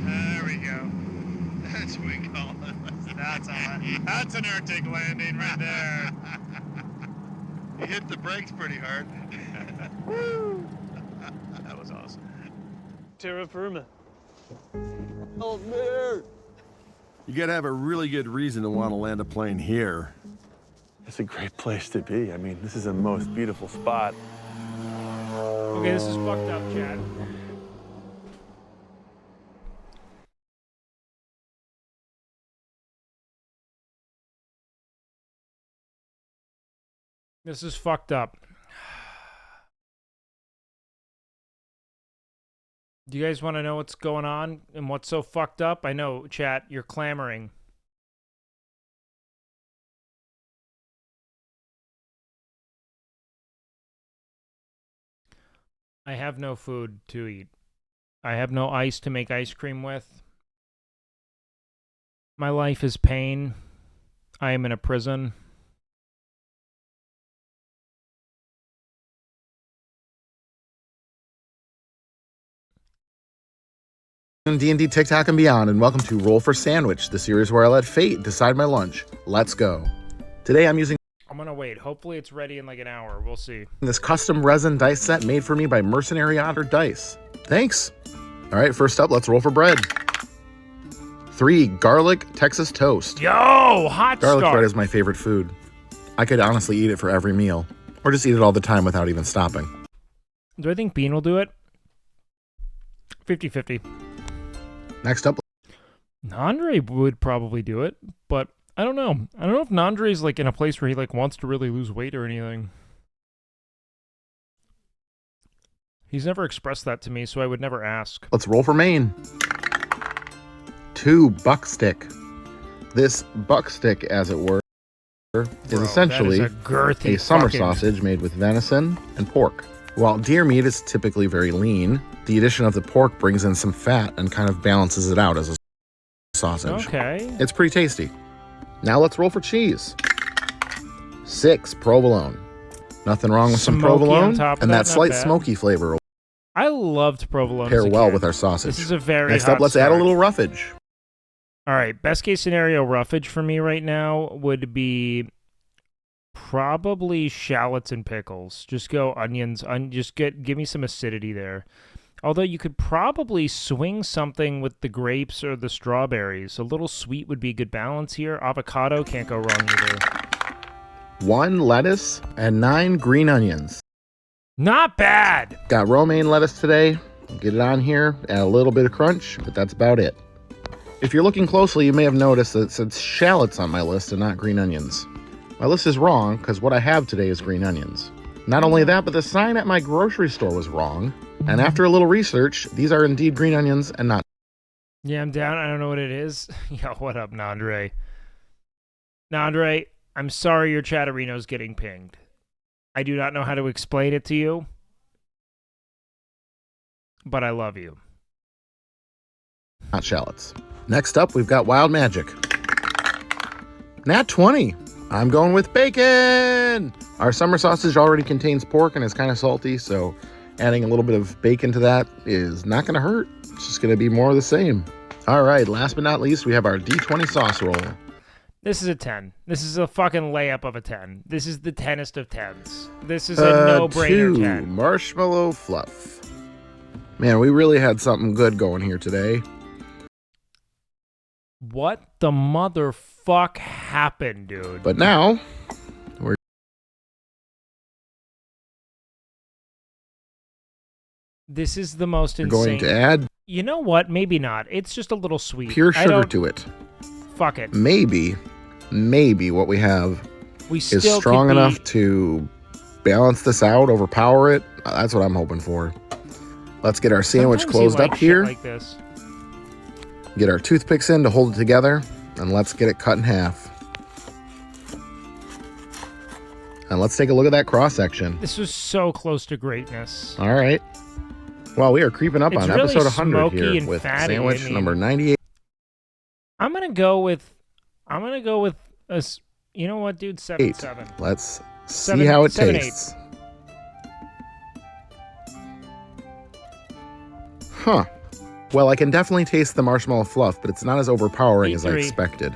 There we go. That's what we call it. That's an Arctic landing right there. You hit the brakes pretty hard. Woo! That was awesome. Terra firma. Ellesmere! You gotta have a really good reason to want to land a plane here. It's a great place to be. I mean, this is the most beautiful spot. Okay, this is fucked up, Chad. This is fucked up. Do you guys want to know what's going on and what's so fucked up? I know, chat, you're clamoring. I have no food to eat. I have no ice to make ice cream with. My life is pain. I am in a prison. D&D, TikTok, and beyond, and welcome to Roll for Sandwich, the series where I let fate decide my lunch. Let's go. Today I'm using I'm gonna wait. Hopefully it's ready in like an hour. We'll see. this custom resin dice set made for me by Mercenary Otter Dice. Thanks. All right, first up, let's roll for bread. 3 garlic Texas toast. Yo, hot Garlic start. bread is my favorite food. I could honestly eat it for every meal, or just eat it all the time without even stopping. Do I think Bean will do it? 50-50. Next up, Nandre would probably do it, but I don't know. I don't know if Nandre's like in a place where he like wants to really lose weight or anything. He's never expressed that to me, so I would never ask. let's roll for Maine. 2 buck stick. This buck stick, as it were, is essentially that is a girthy summer fucking- sausage made with venison and pork. While deer meat is typically very lean, the addition of the pork brings in some fat and kind of balances it out as a sausage. Okay. It's pretty tasty. Now let's roll for cheese. 6 provolone. Nothing wrong with some Smoky on provolone, top of and that, that not slight bad. smoky flavor will I loved provolone. pair as a well kid. with our sausage. This is a very Next hot up, let's add a start. little roughage. All right, best case scenario roughage for me right now would be probably shallots and pickles. Just go onions. Give me some acidity there. Although you could probably swing something with the grapes or the strawberries. A little sweet would be a good balance here. Avocado can't go wrong either. 1 lettuce and 9 green onions. Not bad. Got romaine lettuce today. Get it on here, add a little bit of crunch, but that's about it. If you're looking closely, you may have noticed that it says shallots on my list and not green onions. My list is wrong because what I have today is green onions. Not only that, but the sign at my grocery store was wrong. And after a little research, these are indeed green onions and not. Yeah, I'm down. I don't know what it is. Yo, what up, Nandre? Nandre, I'm sorry your Chatterino's getting pinged. I do not know how to explain it to you, but I love you. Not shallots. Next up, we've got Wild Magic. Nat 20. I'm going with bacon. Our summer sausage already contains pork and is kind of salty, so adding a little bit of bacon to that is not going to hurt. It's just going to be more of the same. All right, last but not least, we have our D20 sauce roll. This is a 10. This is a fucking layup of a 10. This is the 10est of 10s. This is a no-brainer 2 10. marshmallow fluff. Man, we really had something good going here today. What the motherfuck happened, dude? But now, we're This is the most insane. going to add You know what? Maybe not. It's just a little sweet. pure I sugar don't- to it. Fuck it. Maybe what we have We is still strong could be- enough to balance this out, overpower it. That's what I'm hoping for. Let's get our sandwich Sometimes you closed like up shit here. like this. Get our toothpicks in to hold it together, and let's get it cut in half. And let's take a look at that cross section. This was so close to greatness. All right. Well, we are creeping up It's on really episode 100 smoky here and with fatty. sandwich I mean- number 98. I'm gonna go with you know what, dude? 7-7. Let's see Seven- how it 7-8. tastes. Huh. Well, I can definitely taste the marshmallow fluff, but it's not as overpowering as I 8-3. expected.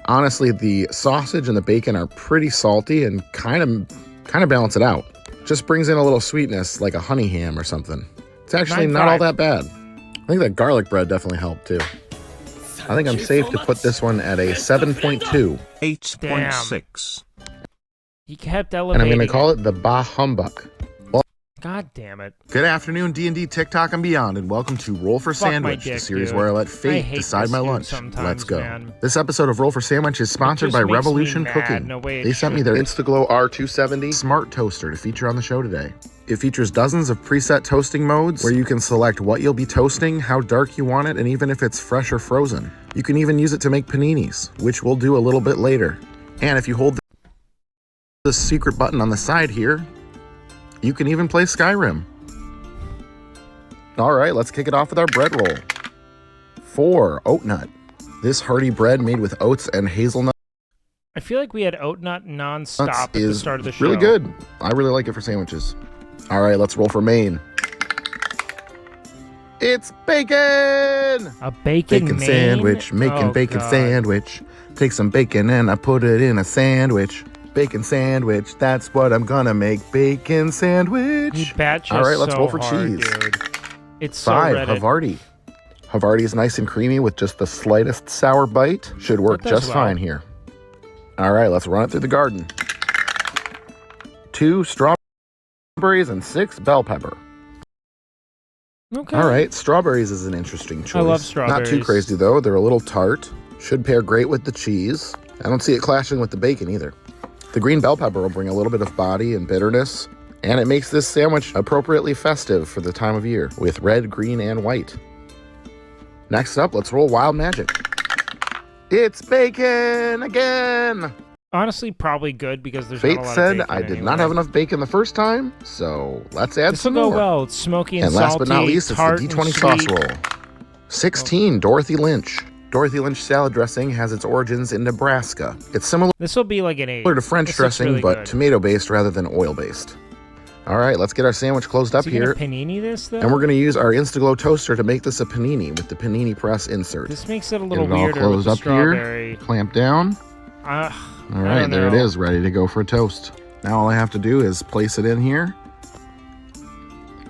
Honestly, the sausage and the bacon are pretty salty and kind of balance it out. Just brings in a little sweetness like a honey ham or something. It's actually not all 9-5. that bad. I think that garlic bread definitely helped too. I think I'm safe to put this one at a 7.2. 8.6. He kept And elevating. I'm going to call it the Bah Humbug. Well, God damn it. good afternoon, D&D, TikTok, and beyond, and welcome to Roll for Fuck my Sandwich, the dick, series dude. where I let I fate hate decide this my dude lunch. sometimes, Let's go. man. This episode of Roll for Sandwich is sponsored just by makes me Revolution mad. Cooking. No way it They sent me their Instaglow R270 smart toaster to feature on the show today. It features dozens of preset toasting modes where you can select what you'll be toasting, how dark you want it, and even if it's fresh or frozen. You can even use it to make paninis, which we'll do a little bit later. And if you hold the secret button on the side here, you can even play Skyrim. All right, let's kick it off with our bread roll. 4 oat nut. This hearty bread made with oats and hazelnut I feel like we had oat nut nonstop at the is start of the show. really good. I really like it for sandwiches. All right, let's roll for main. It's bacon! A bacon main? sandwich, making Oh, bacon God. sandwich. Take some bacon and I put it in a sandwich. Bacon sandwich, that's what I'm gonna make. Bacon sandwich. You batch All us right, let's so roll for hard, cheese. dude. It's so 5 Reddit. Havarti. Havarti is nice and creamy with just the slightest sour bite. Should work That does just well. fine here. All right, let's run it through the garden. 2 strawberries and 6 bell pepper. Okay. All right, strawberries is an interesting choice. I love Not too strawberries. crazy though. They're a little tart. Should pair great with the cheese. I don't see it clashing with the bacon either. The green bell pepper will bring a little bit of body and bitterness, and it makes this sandwich appropriately festive for the time of year with red, green, and white. Next up, let's roll Wild Magic. It's bacon again! Honestly, probably good because there's Fate not a lot said of bacon I did anyway. not have enough bacon the first time, so let's add This will some go more. well. It's smoky and, And last salty, but not least, it's the tart D20 and sauce sweet. roll. 16, Dorothy Lynch. Dorothy Lynch salad dressing has its origins in Nebraska. It's similar This will be like an 8. to French This looks dressing, really but good. tomato-based rather than oil-based. All right, let's get our sandwich closed up Is he gonna here. panini this though? And we're going to use our Instaglow toaster to make this a panini with the panini press insert. This makes it a Get little it all weirder with closed the up strawberry. here. Clamp down. Ugh, All I right, don't there it know. is, ready to go for a toast. Now all I have to do is place it in here,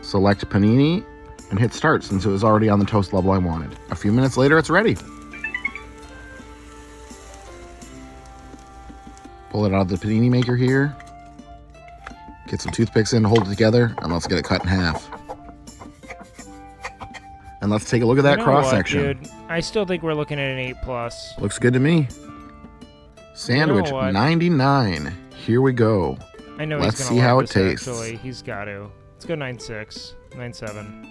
select panini, and hit start since it was already on the toast level I wanted. A few minutes later, it's ready. Pull it out of the panini maker here. Get some toothpicks in to hold it together, and let's get it cut in half. And let's take a look at that You know cross what, section. dude? I still think we're looking at an 8+. Looks good to me. Sandwich what? 99. Here we go. I know Let's he's see gonna how love it this, tastes. Actually, he's got to. Let's go 9.6, 9.7.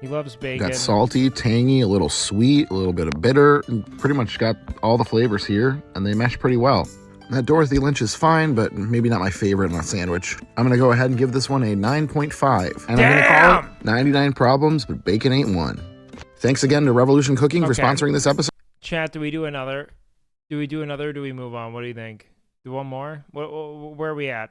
He loves bacon. Got salty, tangy, a little sweet, a little bit of bitter. Pretty much got all the flavors here, and they mesh pretty well. That Dorothy Lynch is fine, but maybe not my favorite on a sandwich. I'm going to go ahead and give this one a 9.5. And I'm going to call it 99 problems, but bacon ain't one. Thanks again to Revolution Cooking for Okay. sponsoring this episode. Chat, do we do another? Do we do another or do we move on? What do you think? Do one more? Where are we at?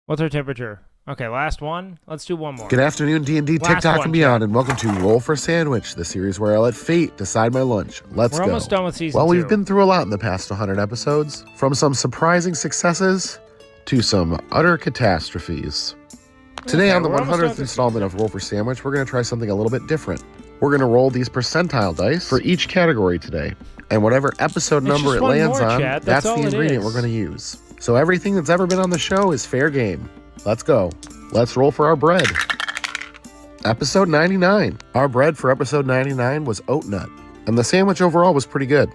What's our temperature? Okay, last one. Let's do one more. Good afternoon, D&D, Last TikTok, one, and beyond, and welcome to Roll for Sandwich, the series where I let fate decide my lunch. Let's We're go. almost done with season Well, 2. we've been through a lot in the past 100 episodes, from some surprising successes to some utter catastrophes. Today Okay, on the we're almost done 100th with installment of Roll for Sandwich, we're going to try something a little bit different. We're going to roll these percentile dice for each category today. And whatever episode number it lands on, that's the ingredient we're going to use. So everything that's ever been on the show is fair game. Let's go. Let's roll for our bread. Episode 99. Our bread for episode 99 was oat nut. And the sandwich overall was pretty good.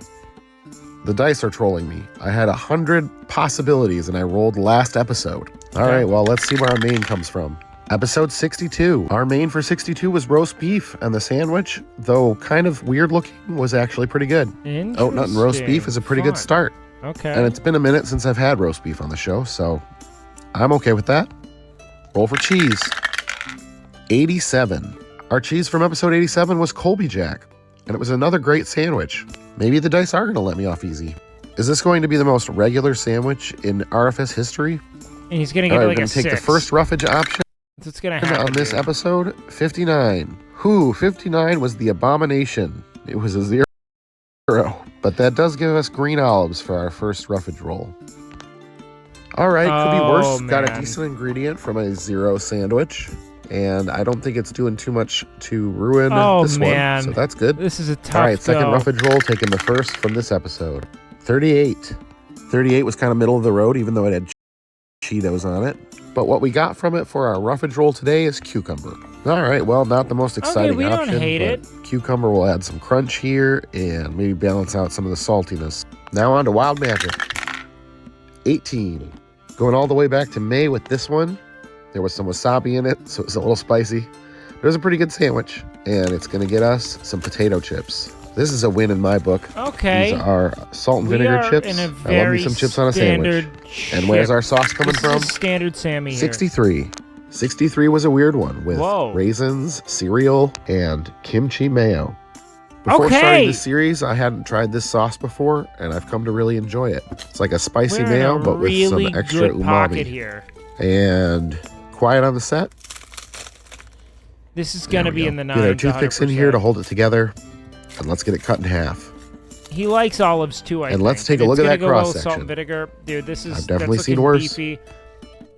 The dice are trolling me. I had 100 possibilities and I rolled last episode. All right, well, let's see where our main comes from. Episode 62. Our main for 62 was roast beef, and the sandwich, though kind of weird looking, was actually pretty good. Oat nut and roast beef is a pretty good start. Okay. And it's been a minute since I've had roast beef on the show, so I'm okay with that. Roll for cheese. 87. Our cheese from episode 87 was Colby Jack, and it was another great sandwich. Maybe the dice are going to let me off easy. Is this going to be the most regular sandwich in RFS history? And he's going to get like a 6. We're going to take the first roughage option. What's going to happen on this episode? 59. 59 was the abomination. It was a 0. But that does give us green olives for our first roughage roll. All right, could be worse. Got a decent ingredient from a 0 sandwich. And I don't think it's doing too much to ruin this one. So that's good. This is a tough All right, second roughage roll, taking the first from this episode. 38. 38 was kind of middle of the road, even though it had Cheetos on it. But what we got from it for our roughage roll today is cucumber. All right, well, not the most exciting we option, don't hate it. Cucumber will add some crunch here and maybe balance out some of the saltiness. Now on to Wild Magic. 18. Going all the way back to May with this one. There was some wasabi in it, so it was a little spicy. It was a pretty good sandwich, and it's going to get us some potato chips. This is a win in my book. Okay. These are salt and vinegar chips. I love me some chips on a sandwich. And where's our sauce coming from? Standard Sammy here. 63. 63 was a weird one with raisins, cereal, and kimchi mayo. Before starting this series, I hadn't tried this sauce before, and I've come to really enjoy it. It's like a spicy mayo, but with some extra umami. Here. And quiet on the set. This is going to be in the 9s. Get our toothpicks in here to hold it together. And let's get it cut in half. He likes olives too, I think. And let's take a look at that cross section. Salt and vinegar. Dude, this is I've definitely seen worse. Beefy.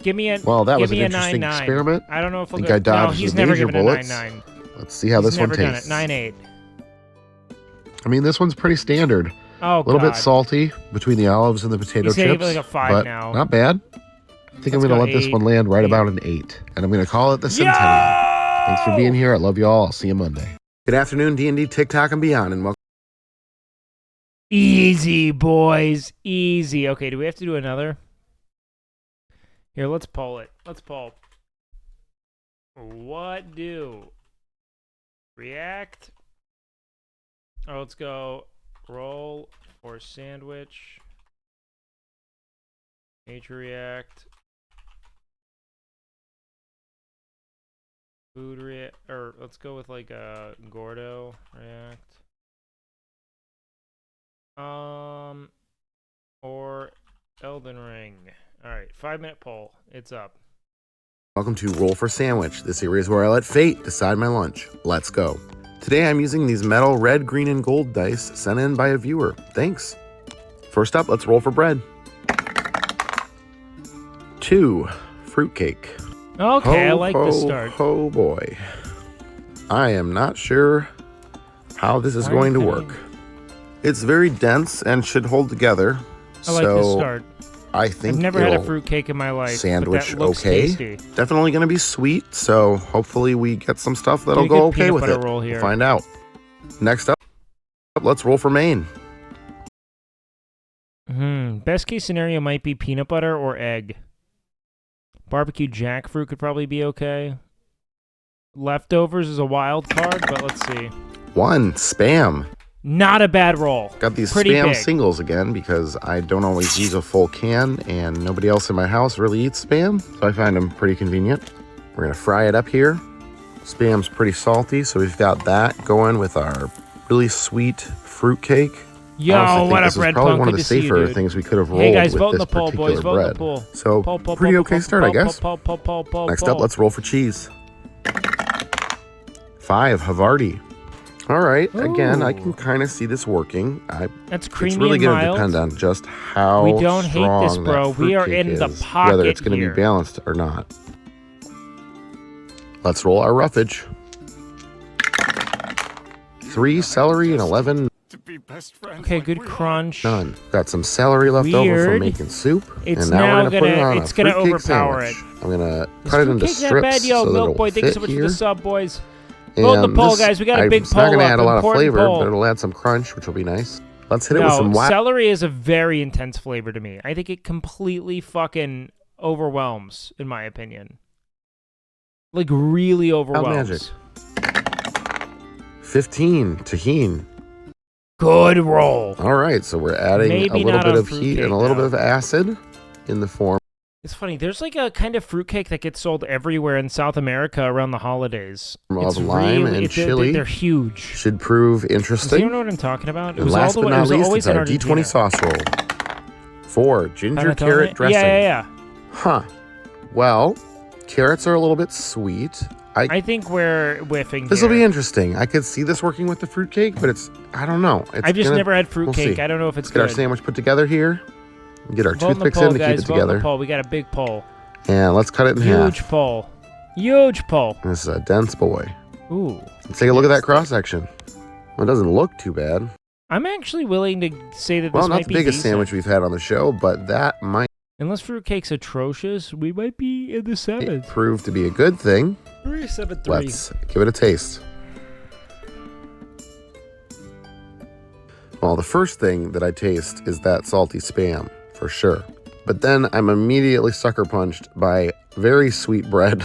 Give me a Well, that was an 9-9. interesting experiment. I don't know if I think I dodged he's the never major given bullets. a 9-9. Let's see how this one tastes. He's never done it. 9-8. I mean, this one's pretty standard. Oh, a little bit salty between the olives and the potato He's chips. like a 5 but now. Not bad. I think I'm going to let this one land right about an 8. And I'm going to call it the Centennial. Thanks for being here. I love you all. I'll see you Monday. Good afternoon, D&D, TikTok, and beyond, and welcome. Easy, boys. Easy. Okay, do we have to do another? Here, let's poll it. Let's poll. What do? React. Oh, let's go. Roll for sandwich. Nature react. Food react. Or let's go with like a Gordo react. Or Elden Ring. All right, 5-minute poll. It's up. Welcome to Roll for Sandwich, the series where I let fate decide my lunch. Let's go. Today I'm using these metal red, green, and gold dice sent in by a viewer. Thanks. First up, let's roll for bread. 2, fruitcake. Okay, I like this start. Oh boy. I am not sure how this is going to work. It's very dense and should hold together. I like this start. I think I've never had a fruitcake in my life. Sandwich but that looks okay. Tasty. Definitely going to be sweet, so hopefully we get some stuff that'll go okay with it. Roll here. We'll find out. Next up, let's roll for main. Best case scenario might be peanut butter or egg. Barbecue jackfruit could probably be okay. Leftovers is a wild card, but let's see. 1, spam. Not a bad roll. Got these Pretty spam big. singles again because I don't always use a full can and nobody else in my house really eats spam, so I find them pretty convenient. We're going to fry it up here. Spam's pretty salty, so we've got that going with our really sweet fruitcake. Yo, what up, Red Red Probably Punk? one of Good the to see you, safer dude. things we could have rolled Hey guys, with vote in this the poll, particular boys. Vote in bread. the poll. So pretty okay start, I guess. Next up, let's roll for cheese. 5, Havarti. All right, again, I can kind of see this working. That's creamy It's really and going to mild. depend on just how We don't hate this, strong bro. that We are fruitcake in the is, pocket whether it's going to here. be balanced or not. Let's roll our roughage. 3 celery and 11 Okay, good crunch. none. Got some celery left over Weird. from making soup. It's and now now we're gonna put it gonna- on it's a gonna fruitcake overpower sandwich. I'm gonna Is cut it into fruitcake that strips bad? Yo, so that Milk it'll Boy, thank you fit so much here. for the sub, boys. Vote in the And poll, this- guys. We got a big it's not poll gonna up. add a lot of Important flavor, poll. but it'll add some crunch, which will be nice. Let's hit it with No, some wax. celery is a very intense flavor to me. I think it completely fucking overwhelms, in my opinion. Like, really overwhelms. Magic. 15 tahini. Good roll. All right, so we're adding Maybe a little not bit on of heat fruitcake, and a little though. bit of acid in the form It's funny. There's like a kind of fruitcake that gets sold everywhere in South America around the holidays. of lime and chili. They're huge. Should prove Does interesting. anyone know what I'm talking about? It And was last all the but way, it not was least, always it's in our D20 Argentina. sauce roll. 4 ginger Panettone? carrot dressing. Yeah. Huh. Well, carrots are a little bit sweet. I think we're whiffing. This will here. be interesting. I could see this working with the fruitcake, but I don't know. I've just never had we'll fruitcake. see. I don't know if it's Let's get our good. sandwich put together here. Get our Vote in the toothpicks poll, in to guys. keep it Vote in the together. poll. We got a big poll. And let's cut it in Huge half. poll. Huge poll. This is a dense boy. Ooh. Let's take a look at that cross section. Well, it doesn't look too bad. I'm actually willing to say that this Well, might not the be biggest decent. sandwich we've had on the show, but that might Unless fruitcake's atrocious, we might be in the 7th. prove to be a good thing. 373. Let's give it a taste. Well, the first thing that I taste is that salty Spam, for sure. But then I'm immediately sucker punched by very sweet bread.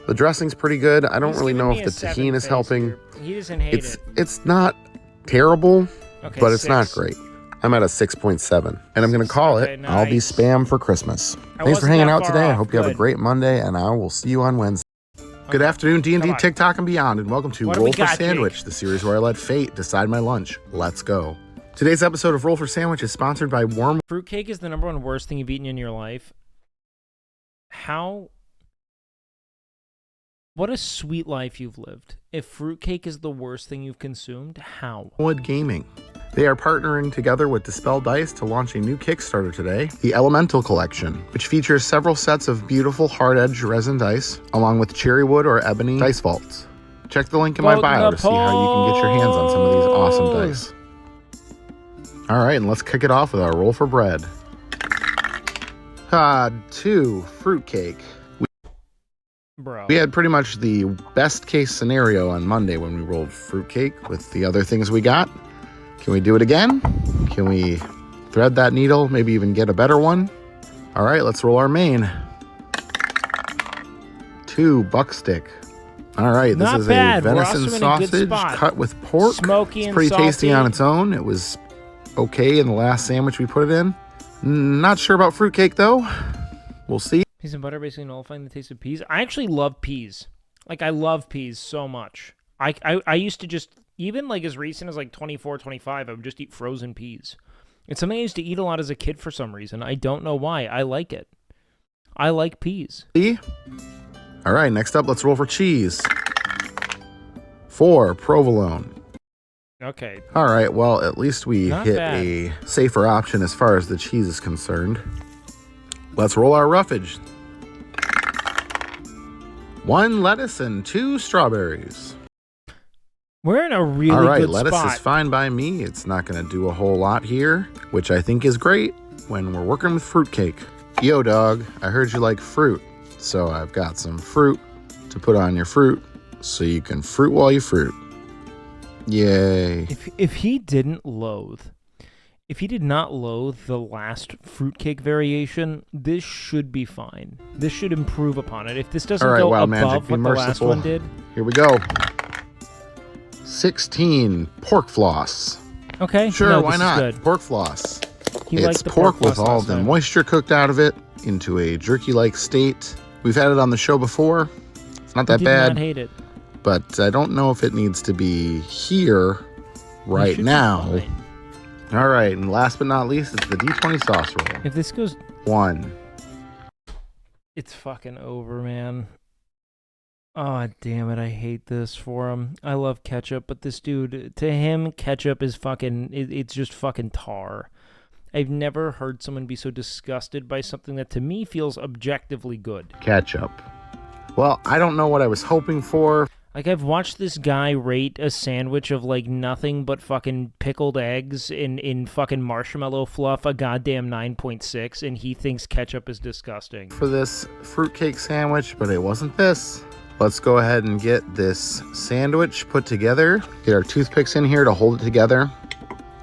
The dressing's pretty good. I don't He's really giving know me if a the 7 tahini is face helping. here. He doesn't hate it. It's not terrible, Okay, but it's not 6. great. I'm at a 6.7, and I'm going to call Okay, it I'll Be nice. Spam for Christmas. Thanks for wasn't hanging that out far today. I off. hope you have a Good. great Monday, and I will see you on Wednesday. Good afternoon, D&D, Come on. TikTok, and beyond, and welcome to What do we Roll for got, Sandwich, the series where I let fate decide my lunch. Let's go. Today's episode of Roll for Sandwich is sponsored by Worm. Fruitcake is the number one worst thing you've eaten in your life. What a sweet life you've lived. If fruitcake is the worst thing you've consumed, how? Wood Gaming. They are partnering together with Dispel Dice to launch a new Kickstarter today, the Elemental Collection, which features several sets of beautiful hard-edged resin dice, along with cherry wood or ebony dice vaults. Check the link in my Vote in bio the to see how you can get your hands on some of these awesome dice. All right, and let's kick it off with our roll for bread. 2 fruitcake. Bro. We had pretty much the best case scenario on Monday when we rolled fruitcake with the other things we got. Can we do it again? Can we thread that needle, maybe even get a better one? All right, let's roll our main. 2 buckstick. All right, this Not is bad. a We're venison also in a good sausage spot. cut with pork. Smoky it's and pretty tasty salty. on its own. It was okay in the last sandwich we put it in. Not sure about fruitcake though. We'll see. Peas and butter basically nullifying the taste of peas. I actually love peas. Like, I love peas so much. I used to just, even like as recent as like 24, 25, I would just eat frozen peas. It's something I used to eat a lot as a kid for some reason. I don't know why. I like it. I like peas. See? All right, next up, let's roll for cheese. 4 provolone. Okay. All right, well, at least we Not hit bad. a safer option as far as the cheese is concerned. Let's roll our roughage. 1 lettuce and 2 strawberries. We're in a really All right, good lettuce spot. is fine by me. It's not going to do a whole lot here, which I think is great when we're working with fruitcake. Yo, dog, I heard you like fruit, so I've got some fruit to put on your fruit so you can fruit while you fruit. Yay. If he didn't loathe, if he did not loathe the last fruitcake variation, this should be fine. This should improve upon it. If this doesn't All right, go Wild above Magic, be what the last merciful. one did, Here we go. 16 pork floss. okay, Sure, no, why this is not? good. Pork floss. He It's liked the pork with floss all last the time. moisture cooked out of it into a jerky-like state. We've had it on the show before. It's not that Did bad, not hate it. but I don't know if it needs to be here right should be now. fine. All right, and last but not least, it's the D20 sauce roll. If this goes, 1. it's fucking over, man. Oh, damn it. I hate this for him. I love ketchup, but this dude, to him, ketchup is fucking, it's just fucking tar. I've never heard someone be so disgusted by something that to me feels objectively good. Ketchup. Well, I don't know what I was hoping for. Like, I've watched this guy rate a sandwich of, like, nothing but fucking pickled eggs in fucking marshmallow fluff a goddamn 9.6, and he thinks ketchup is disgusting. For this fruitcake sandwich, but it wasn't this. Let's go ahead and get this sandwich put together. Get our toothpicks in here to hold it together,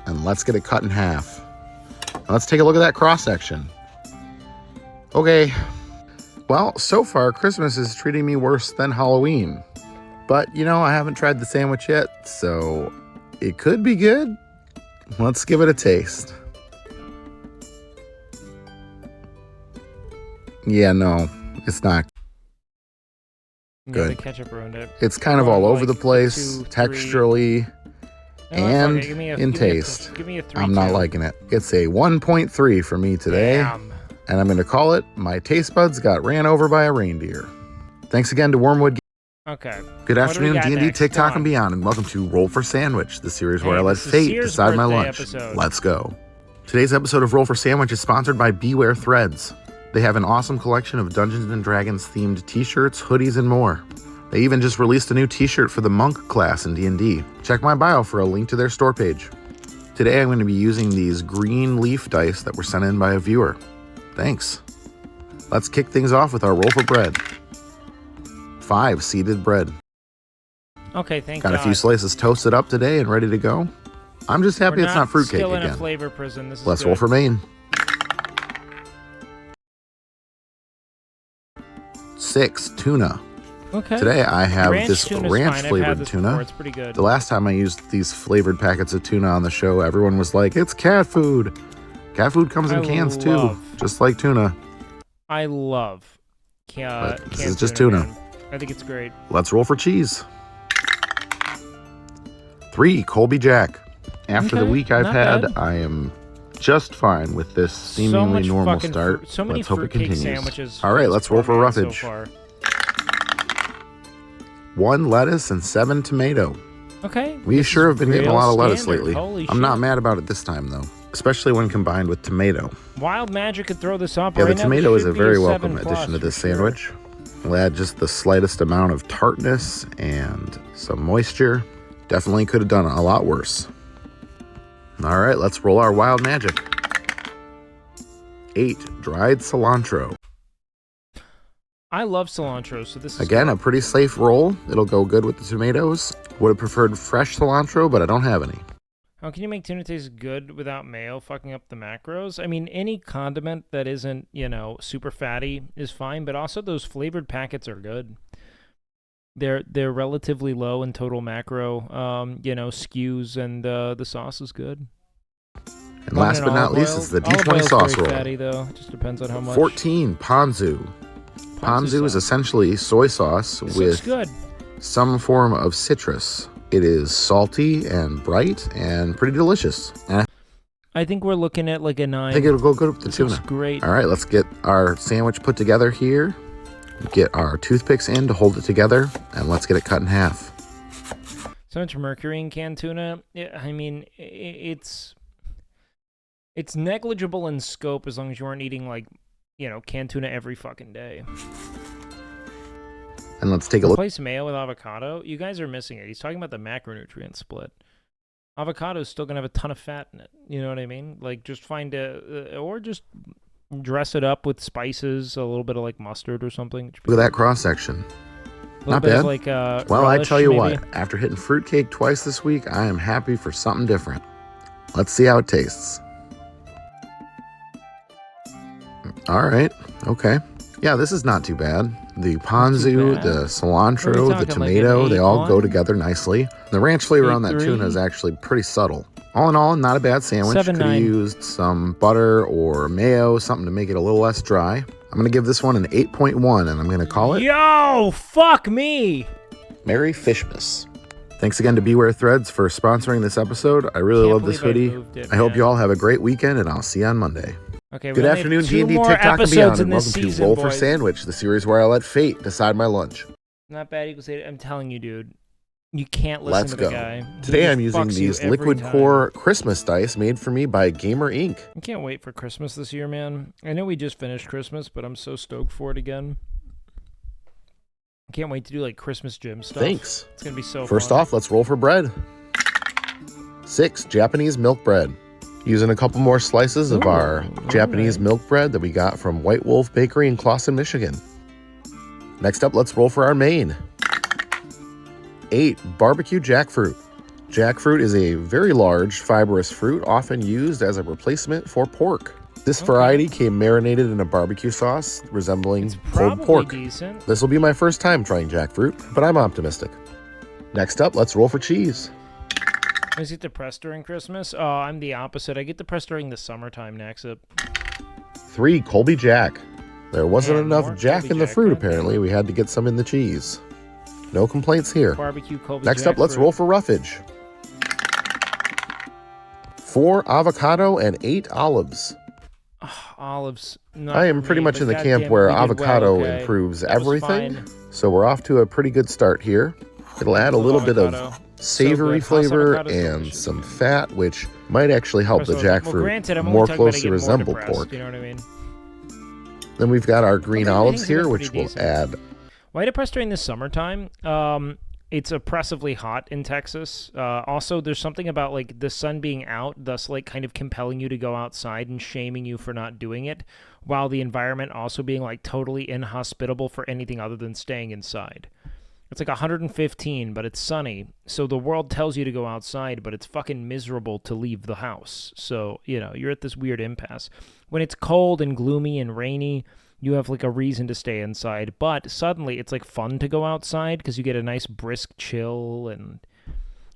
and let's get it cut in half. Now let's take a look at that cross-section. Okay, well, so far, Christmas is treating me worse than Halloween. But, you know, I haven't tried the sandwich yet, so it could be good. Let's give it a taste. Yeah, no, it's not good. Yeah, the ketchup ruined it. It's kind of all over the place, texturally, and in taste. Give me a 3. I'm not liking it. It's a 1.3 for me today. Damn. And I'm going to call it My Taste Buds Got Ran Over by a Reindeer. Thanks again to Wormwood. Okay. Good What do we afternoon, got D&D, next? TikTok, Go and beyond, and welcome to Roll for Sandwich, the series where Hey, I let this is fate Sears' decide my birthday lunch. episode. Let's go. Today's episode of Roll for Sandwich is sponsored by Beware Threads. They have an awesome collection of Dungeons & Dragons themed t-shirts, hoodies, and more. They even just released a new t-shirt for the monk class in D&D. Check my bio for a link to their store page. Today I'm going to be using these green leaf dice that were sent in by a viewer. Thanks. Let's kick things off with our roll for bread. 5 seeded bread. Okay, thank Got God. a few slices toasted up today and ready to go. I'm just happy We're it's not fruitcake still in again. a flavor prison. This is Let's good. roll for Maine. 6 tuna. Okay. Today I have Ranch this tuna's ranch fine. I've flavored had this tuna. before. It's pretty good. The last time I used these flavored packets of tuna on the show, everyone was like, "It's cat food." Cat food comes in cans too, just like tuna. I love But this canned is just tuna. man. I think it's great. Let's roll for cheese. 3 Colby Jack. After the Okay, week I've not had, bad. I am just fine with this seemingly much normal fucking start. so many Let's hope it fruitcake continues. sandwiches All right, for let's this roll poor for man so roughage. far. 1 lettuce and 7 tomato. Okay. We this sure is have been getting a real lot of lettuce standard. lately. Holy I'm not shit. mad about it this time though, especially when combined with tomato. Wild Magic could throw this up Yeah, right the now. tomato This is a should be very 7+ welcome addition to this for sure. sandwich. We'll add just the slightest amount of tartness and some moisture. Definitely could have done a lot worse. All right, let's roll our wild magic. 8 dried cilantro. I love cilantro, so this is Again, a pretty safe roll. It'll go good with the tomatoes. Would have preferred fresh cilantro, but I don't have any. How can you make tuna taste good without mayo fucking up the macros? I mean, any condiment that isn't, you know, super fatty is fine, but also those flavored packets are good. They're relatively low in total macro, you know, skews, and the sauce is good. And last but not least, it's the D20 sauce roll. Fatty though, it just depends on how much. 14 ponzu. Ponzu is essentially soy sauce This looks with good. some form of citrus. It is salty and bright and pretty delicious. And I think we're looking at like a 9. I think it'll go good with the This tuna. looks great. All right, let's get our sandwich put together here. Get our toothpicks in to hold it together, and let's get it cut in half. So much mercury in canned tuna. I mean, it's negligible in scope as long as you aren't eating, like, you know, canned tuna every fucking day. And let's take a look. Replace mayo with avocado. You guys are missing it. He's talking about the macronutrient split. Avocado is still gonna have a ton of fat in it. You know what I mean? Like, just find or just dress it up with spices, a little bit of like mustard or something. Look at that cross section. Not bit bad. of, like, well, I relish, tell you maybe. what, after hitting fruitcake twice this week, I am happy for something different. Let's see how it tastes. All right. Okay. Yeah, this is not too bad. The ponzu, bad. the What are we cilantro, the talking, like tomato, an they all 8-1? go together nicely. The ranch flavor on that 8-3? tuna is actually pretty subtle. All in all, not a bad sandwich. Could have 7-9. used some butter or mayo, something to make it a little less dry. I'm going to give this one an 8.1, and I'm going to call it Yo, fuck me. Merry Fishmas. Thanks again to Beware Threads for sponsoring this episode. I really Can't love this believe I hoodie. moved it, I hope man. you all have a great weekend, and I'll see you on Monday. Okay, we Good only have afternoon, 2 D&D, more TikTok, and episodes beyond, in and this welcome to season, Roll for boys. Sandwich, the series where I let fate decide my lunch. Not bad equals 8. I'm telling you, dude. You can't listen Let's to go. the guy. He Today just I'm using fucks you these every liquid time. core Christmas dice made for me by Gamer Inc. I can't wait for Christmas this year, man. I know we just finished Christmas, but I'm so stoked for it again. Can't wait to do like Christmas gym stuff. Thanks. It's gonna be so First fun. off, let's roll for bread. 6 Japanese milk bread. Using a couple more slices of our Japanese milk bread that we got from White Wolf Bakery in Clawson, Michigan. Next up, let's roll for our main. 8 barbecue jackfruit. Jackfruit is a very large fibrous fruit, often used as a replacement for pork. This variety came marinated in a barbecue sauce resembling pulled pork. Decent. This will be my first time trying jackfruit, but I'm optimistic. Next up, let's roll for cheese. Is it depressed during Christmas? Oh, I'm the opposite. I get depressed during the summertime next up. 3 Colby Jack. There wasn't Man, enough more Jack Colby in the Jack, fruit, goddamn. apparently. We had to get some in the cheese. No complaints here. Barbecue Colby Next up, let's jackfruit. roll for roughage. 4 avocado and 8 olives. Olives. I am pretty much in the camp where avocado improves everything. fine. So we're off to a pretty good start here. It'll add a little bit avocado. of savory So good. Haas flavor avocado's and delicious. some fat, which might actually help the Well, jackfruit granted, I'm only more talking about to closely get more resemble depressed, pork. You know what I mean? Then we've got our green Well, olives things have here, been which pretty will decent. add. Why depressed during the summertime? It's oppressively hot in Texas. Also, there's something about like the sun being out, thus like kind of compelling you to go outside and shaming you for not doing it, while the environment also being like totally inhospitable for anything other than staying inside. It's like 115, but it's sunny. So the world tells you to go outside, but it's fucking miserable to leave the house. So, you know, you're at this weird impasse. When it's cold and gloomy and rainy, you have like a reason to stay inside, but suddenly it's like fun to go outside because you get a nice brisk chill and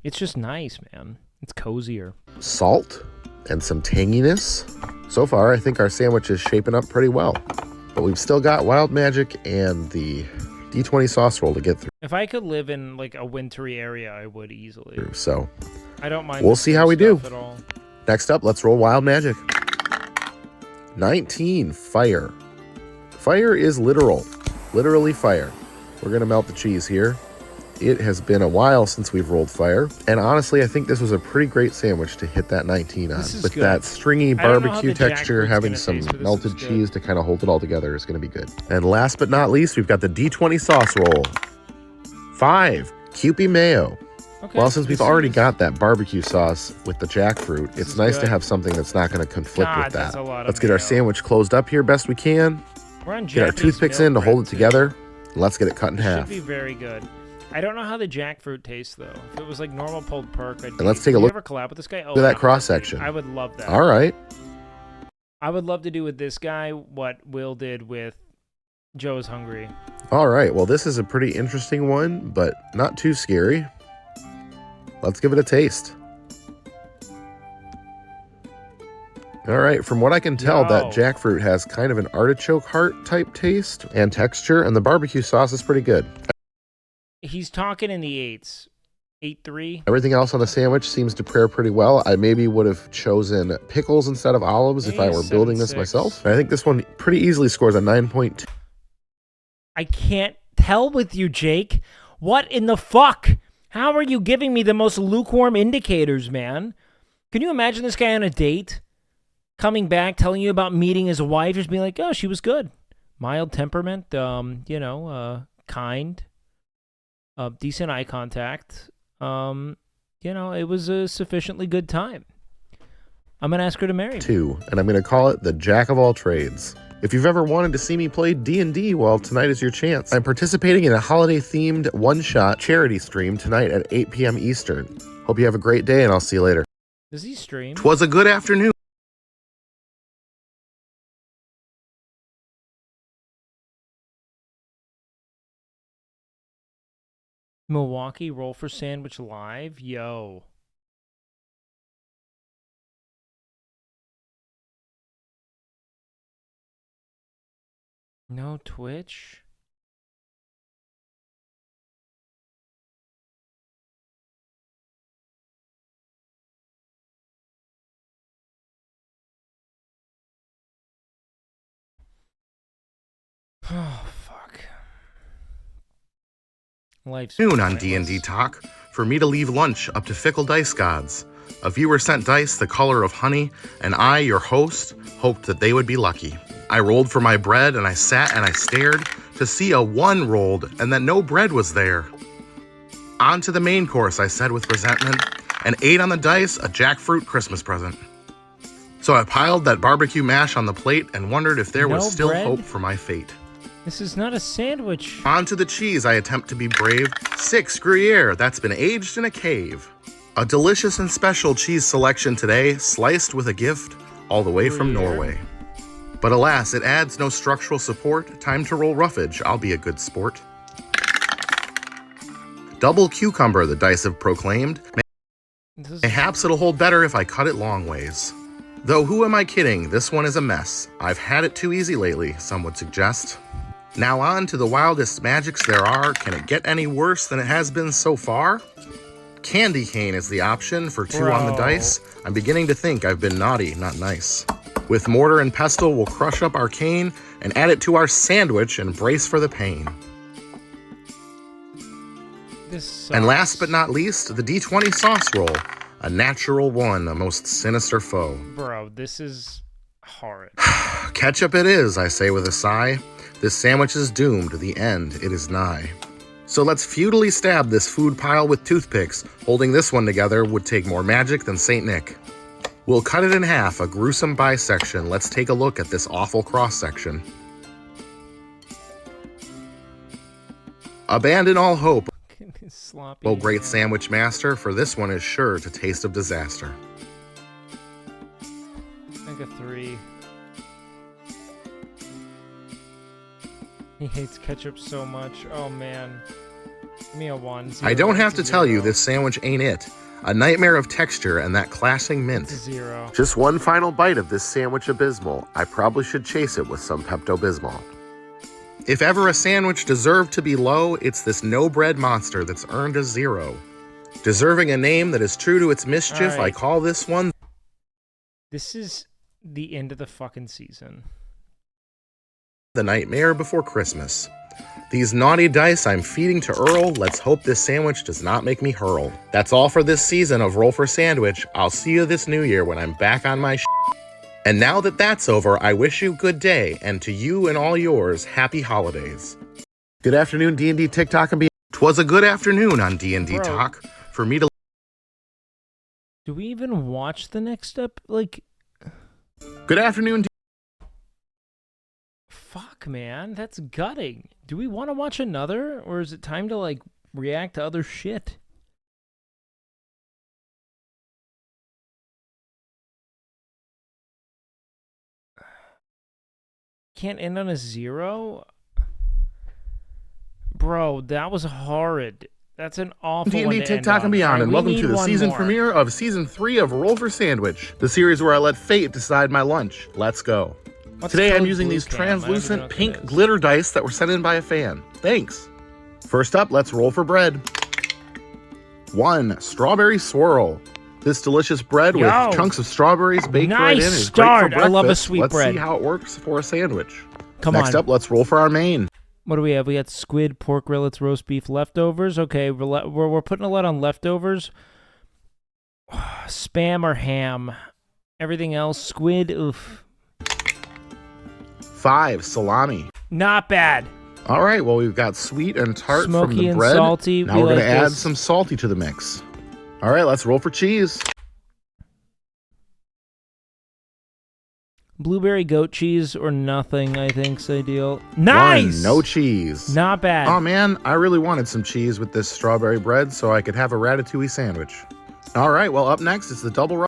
it's just nice, man. It's cozier. Salt and some tanginess. So far, I think our sandwich is shaping up pretty well, but we've still got Wild Magic and the D20 sauce roll to get through. If I could live in like a wintry area, I would easily. So I don't mind. we'll the see how we do. stuff At all. Next up, let's roll Wild Magic. 19 Fire. Fire is literally fire. We're gonna melt the cheese here. It has been a while since we've rolled fire, and honestly, I think this was a pretty great sandwich to hit that 19 on. This is With good. that stringy I don't know how barbecue the texture, jackfruit's having gonna some taste, but this melted looks good. cheese to kind of hold it all together is gonna be good. And last but not least, we've got the D20 sauce roll. 5 Kewpie mayo. Well, since we've already got that barbecue sauce with the jackfruit, it's nice to good. have something that's not going to conflict God, with that's that. a lot of Let's get our mayo. sandwich closed up here best we can. We're on Get our Japanese toothpicks milk in to hold bread, it too. together. And let's get it cut in This half. should be very good. I don't know how the jackfruit tastes though. If it was like normal pulled pork, I'd And let's take a Would look You ever collab with this guy? Oh, at that I would love cross to. section. I would love that. All right. I would love to do with this guy what Will did with Joe is Hungry. All right. Well, this is a pretty interesting one, but not too scary. Let's give it a taste. All right. From what I can tell, that Yo. jackfruit has kind of an artichoke heart type taste and texture, and the barbecue sauce is pretty good. He's talking in the 8s. 8-3. Everything else on the sandwich seems to pair pretty well. I maybe would have chosen pickles instead of olives if I were building this 7.6. myself. I think this one pretty easily scores a 9.2. I can't tell with you, Jake. What in the fuck? How are you giving me the most lukewarm indicators, man? Can you imagine this guy on a date? Coming back, telling you about meeting his wife, just being like, oh, she was good. Mild temperament, kind, decent eye contact. It was a sufficiently good time. I'm going to ask her to marry me. 2, and I'm going to call it the Jack of all trades. If you've ever wanted to see me play D&D, well, tonight is your chance. I'm participating in a holiday-themed one-shot charity stream tonight at 8 p.m. Eastern. Hope you have a great day, and I'll see you later. Does he stream? 'Twas a good afternoon. Milwaukee Roll for Sandwich Live? Yo. No Twitch? Oh, fuck. Life's Noon on pointless. D&D Talk for me to leave lunch up to fickle dice gods. A viewer sent dice the color of honey, and I, your host, hoped that they would be lucky. I rolled for my bread, and I sat and I stared to see a 1 rolled and that no bread was there. On to the main course, I said with resentment, and 8 on the dice, a jackfruit Christmas present. So I piled that barbecue mash on the plate and wondered if there was No still bread? hope for my fate. This is not a sandwich. On to the cheese, I attempt to be brave. 6 Gruyere, that's been aged in a cave. A delicious and special cheese selection today, sliced with a gift, all the way from Gruyere? Norway. But alas, it adds no structural support. Time to roll roughage, I'll be a good sport. Double cucumber, the dice have proclaimed. Mayhaps it'll hold better if I cut it long ways. Though who am I kidding, this one is a mess. I've had it too easy lately, some would suggest. Now on to the wildest magics there are. Can it get any worse than it has been so far? Candy cane is the option for 2 on the dice. I'm beginning to think I've been naughty, not nice. With mortar and pestle, we'll crush up our cane and add it to our sandwich and brace for the pain. And last but not least, the D20 sauce roll. A natural one, a most sinister foe. Bro, this is horrid. Ketchup it is, I say with a sigh. This sandwich is doomed, the end, it is nigh. So let's futilely stab this food pile with toothpicks. Holding this one together would take more magic than St. Nick. We'll cut it in half, a gruesome bisection. Let's take a look at this awful cross-section. Abandon all hope. Sloppy. Oh, great sandwich master, for this one is sure to taste of disaster. I think a 3. He hates ketchup so much. Oh man. Give me a 1. I don't have to tell you, 0. this sandwich ain't it. A nightmare of texture and that clashing mint. 0. Just one final bite of this sandwich abysmal. I probably should chase it with some Pepto-Bismol. If ever a sandwich deserved to be low, it's this no-bread monster that's earned a 0. Deserving a name that is true to its mischief, All right. I call this one... This is the end of the fucking season. The Nightmare Before Christmas. These naughty dice I'm feeding to Earl. Let's hope this sandwich does not make me hurl. That's all for this season of Roll for Sandwich. I'll see you this new year when I'm back on my And now that that's over, I wish you good day, and to you and all yours, happy holidays. Good afternoon, D&D TikTok and beyond. 'Twas a good afternoon on D&D Bro. Talk for me to... Do we even watch the next step? Like, Good afternoon, fuck, man. That's gutting. Do we want to watch another? Or is it time to, like, react to other shit? Can't end on a 0? Bro, that was horrid. That's an awful one D&D to end TikTok on. and beyond, Alright, and we welcome need to the one season more. premiere of Season 3 of Roll for Sandwich, the series where I let fate decide my lunch. Let's go. What's Today I'm code using blue these cam? I don't even know translucent what that pink is. glitter dice that were sent in by a fan. Thanks. First up, let's roll for bread. 1. Strawberry swirl. This delicious bread Yo. with chunks of strawberries baked right in Nice is start. great for I love a breakfast. sweet Let's bread. see how it works for a sandwich. Come Next on. up, let's roll for our main. What do we have? We got squid, pork rillets, roast beef, leftovers. Okay, we're putting a lot on leftovers. Spam or ham. Everything else, squid, oof. 5. Salami. Not bad. All right, well, we've got sweet and tart from Smoky the and bread. salty, Now we we're going like to add this. some salty to the mix. All right, let's roll for cheese. Blueberry goat cheese or nothing, I think's ideal. Nice! 1. No cheese. Not bad. Oh, man, I really wanted some cheese with this strawberry bread so I could have a ratatouille sandwich. All right, well, up next is the double...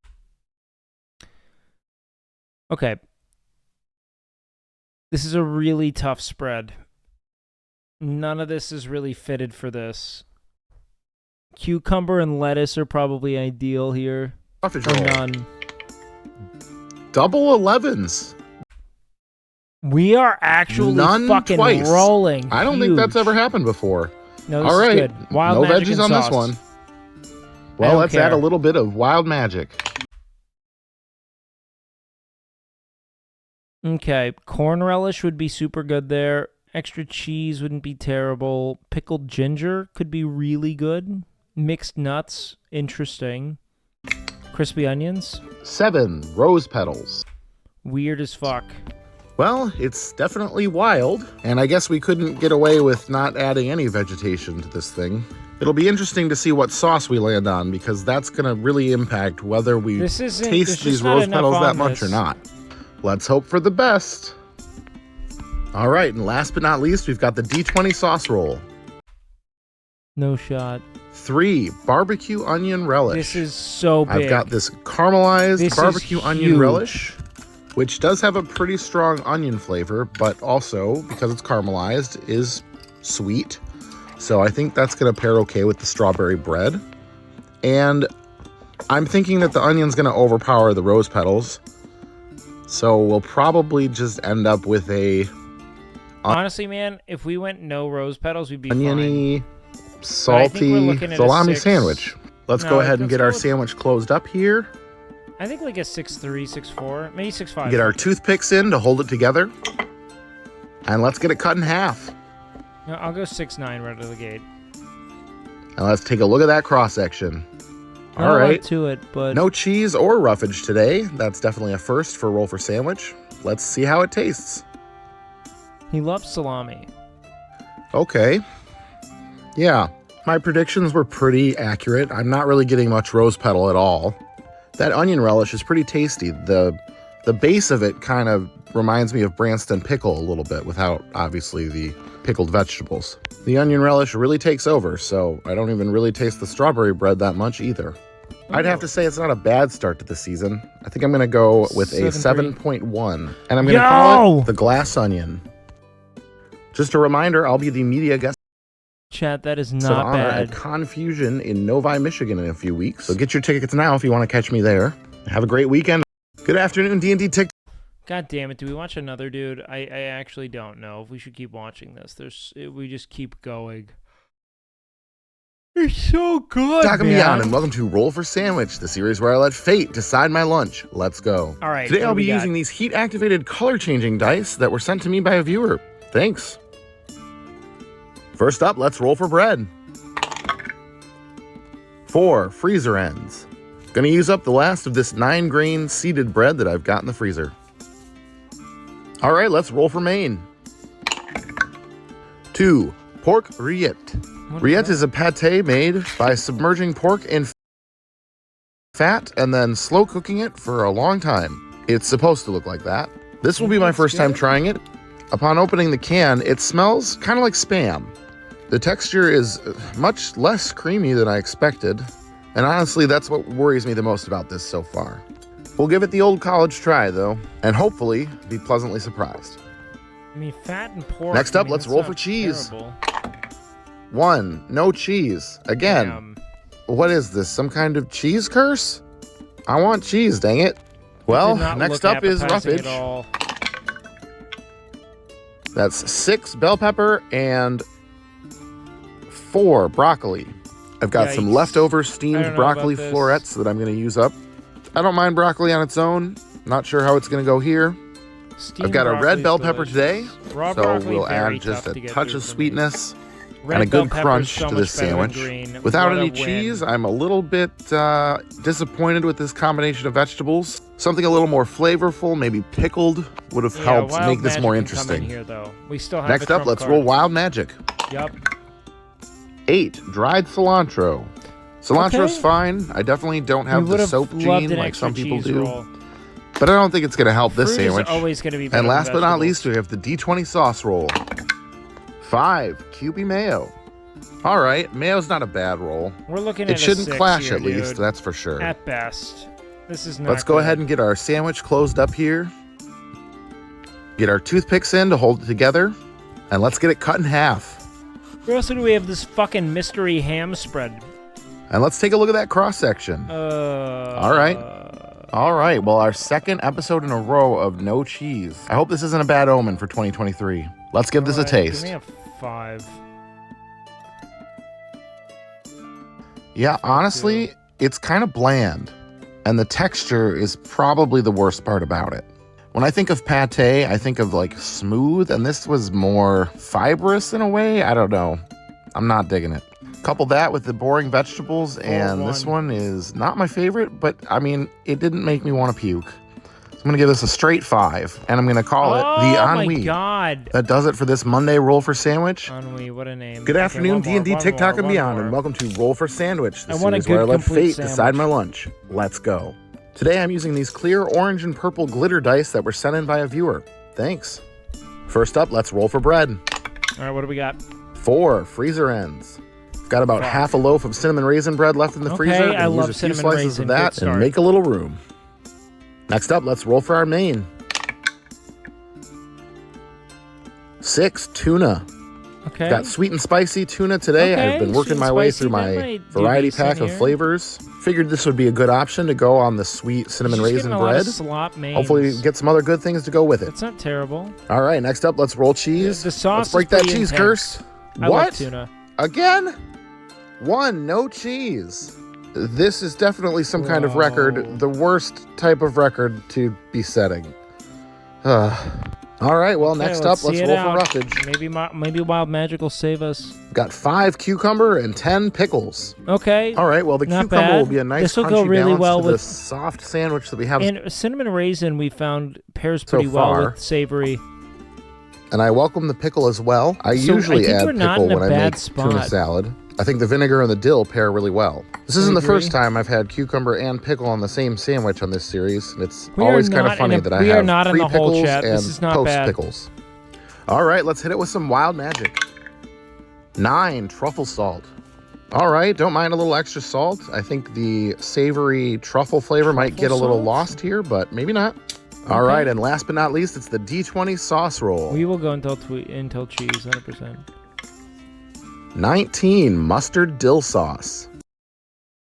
Okay. This is a really tough spread. None of this is really fitted for this. Cucumber and lettuce are probably ideal here. Sausage Or roll. none. Double 11s. We are actually None fucking twice. rolling. I don't think that's Huge. ever happened before. No, this All is right, good. Wild no magic veggies and on this sauce. one. I Well, don't let's add a care. little bit of wild magic. Okay, corn relish would be super good there. Extra cheese wouldn't be terrible. Pickled ginger could be really good. Mixed nuts, interesting. Crispy onions, 7. Rose petals. weird as fuck. Well, it's definitely wild, and I guess we couldn't get away with not adding any vegetation to this thing. It'll be interesting to see what sauce we land on, because that's going to really impact whether we taste these rose petals that much or not. Let's hope for the best. All right, and last but not least, we've got the D20 sauce roll. No shot. 3, barbecue onion relish. This is so big. I've got this caramelized barbecue onion relish, which does have a pretty strong onion flavor, but also, because it's caramelized, is sweet. So I think that's going to pair okay with the strawberry bread. And I'm thinking that the onion's going to overpower the rose petals. So we'll probably just end up with a... Honestly, man, if we went no rose petals, we'd be oniony, fine. Salty salami sandwich. Let's go ahead and get our sandwich closed up here. I think like a 6'3", 6'4", maybe 6'5". Get our toothpicks in to hold it together. And let's get it cut in half. No, I'll go 6'9" right out of the gate. And let's take a look at that cross-section. All Not a lot right. to it, but No cheese or roughage today. That's definitely a first for Roll for Sandwich. Let's see how it tastes. He loves salami. Okay. Yeah, my predictions were pretty accurate. I'm not really getting much rose petal at all. That onion relish is pretty tasty. The base of it kind of reminds me of Branston pickle a little bit, without obviously the pickled vegetables. The onion relish really takes over, so I don't even really taste the strawberry bread that much either. I'd have to say it's not a bad start to the season. I think I'm going to go with a 7.1, and I'm going to call it the glass onion. Just a reminder, I'll be the media guest Chat, that is of not honor bad. at Confusion in Novi, Michigan in a few weeks. So get your tickets now if you want to catch me there. Have a great weekend. Good afternoon, D&D TikTok. God damn it! Do we watch another dude? I actually don't know if we should keep watching this. We just keep going. It's so good, man. And welcome to Roll for Sandwich, the series where I let fate decide my lunch. Let's go. All right. Today I'll be using these heat-activated color-changing dice that were sent to me by a viewer. Thanks. First up, let's roll for bread. 4 freezer ends. Gonna use up the last of this 9-grain seeded bread that I've got in the freezer. All right, let's roll for main. 2 pork rillette. Rillette is a pate made by submerging pork in fat and then slow cooking it for a long time. It's supposed to look like that. This will be my first time trying it. Upon opening the can, it smells kind of like Spam. The texture is much less creamy than I expected, and honestly, that's what worries me the most about this so far. We'll give it the old college try, though, and hopefully be pleasantly surprised. I mean, fat and pork. Next up, I mean, let's that's roll not for cheese. terrible. 1, no cheese. Again, Damn. What is this, some kind of cheese curse? I want cheese, dang it. Well, Did not next look up is appetizing roughage. at all. That's 6 bell pepper and 4 broccoli. I've got some Yikes. leftover I steamed don't know broccoli about this. florets that I'm going to use up. I don't mind broccoli on its own. Not sure how it's going to go here. Steamed I've got a red broccoli's bell pepper delicious. today, Raw so broccoli, we'll very add just tough a to get touch through of for me. sweetness Red and a bell good pepper's crunch so to much this better than sandwich. green. Without What a any win. cheese, I'm a little bit disappointed with this combination of vegetables. Something a little more flavorful, maybe pickled, would have Yeah, helped Wild make this more Magic can come in interesting. here, though. We still have Next the up, trump let's card. roll Wild Magic. Yup. 8 dried cilantro. Cilantro's Okay. fine. I definitely don't We have the would've soap loved gene an like extra some people cheese do. roll. But I don't think it's going to help this Fruit is sandwich. always gonna be better And than last but not vegetables. least, we have the D20 sauce roll. 5 Kewpie mayo. All right, mayo's not a bad roll. We're looking at It shouldn't a 6 clash here, at least, dude. that's for sure. At best. This is not Let's go good. ahead and get our sandwich closed up here. Get our toothpicks in to hold it together. And let's get it cut in half. Where else do we have this fucking mystery ham spread? And let's take a look at that cross section. All right. All right. Well, our second episode in a row of no cheese. I hope this isn't a bad omen for 2023. Let's give this a taste. Give me a 5. Yeah, honestly, it's kind of bland. And the texture is probably the worst part about it. When I think of pate, I think of like smooth, and this was more fibrous in a way. I don't know. I'm not digging it. Couple that with the boring vegetables, and this one is not my favorite, but I mean, it didn't make me want to puke. I'm going to give this a straight 5, and I'm going to call it the Ennui. Oh my god. That does it for this Monday Roll for Sandwich. Ennui, what a name. Good afternoon, one more, D&D, one TikTok, more, and one beyond, more. and welcome to Roll for Sandwich, the I want a series where I good, let complete fate decide sandwich. my lunch. Let's go. Today I'm using these clear orange and purple glitter dice that were sent in by a viewer. Thanks. First up, let's roll for bread. All right, what do we got? 4 freezer ends. Got about half a loaf of cinnamon raisin bread left in the freezer. Okay, I Gonna love use a few cinnamon slices raisin. of that Good start. and make a little room. Next up, let's roll for our main. 6 tuna. Okay. Got sweet and spicy tuna today. Okay, I've been sweet working and my way spicy, through that my might do variety decent pack of here. flavors. Figured this would be a good option to go on the sweet cinnamon She's raisin getting a lot of bread. slop mains. Hopefully get some other good things to go with it. It's not terrible. All right, next up, let's roll cheese. The sauce Let's break is that pretty cheese intense. curse. I What? love tuna. Again? 1, no cheese. This is definitely some kind of record, the worst type of record to be setting. All right, well, Okay, next up, let's see it roll out. for roughage. Maybe Wild Magic will save us. Got 5 cucumber and 10 pickles. Okay. All right, well, the not cucumber bad. will be a nice This'll crunchy go really balance well to the with soft sandwich that we have and cinnamon raisin. We found pairs so pretty well far. with savory. And I welcome the pickle as well. I So usually I think add we're not pickle in a when I bad make tuna spot. salad. I think the vinegar and the dill pair really well. This isn't the agree. first time I've had cucumber and pickle on the same sandwich on this series, and it's We are always kind not of funny in a- that I we are have not in the whole pre-pickles chat. and This is not bad. post-pickles. All right, let's hit it with some wild magic. 9 truffle salt. All right, don't mind a little extra salt. I think the savory truffle flavor might get a little salt? lost here, but maybe not. All right, and last but not least, it's the D20 sauce roll. We will go until cheese, 100%. 19 mustard dill sauce.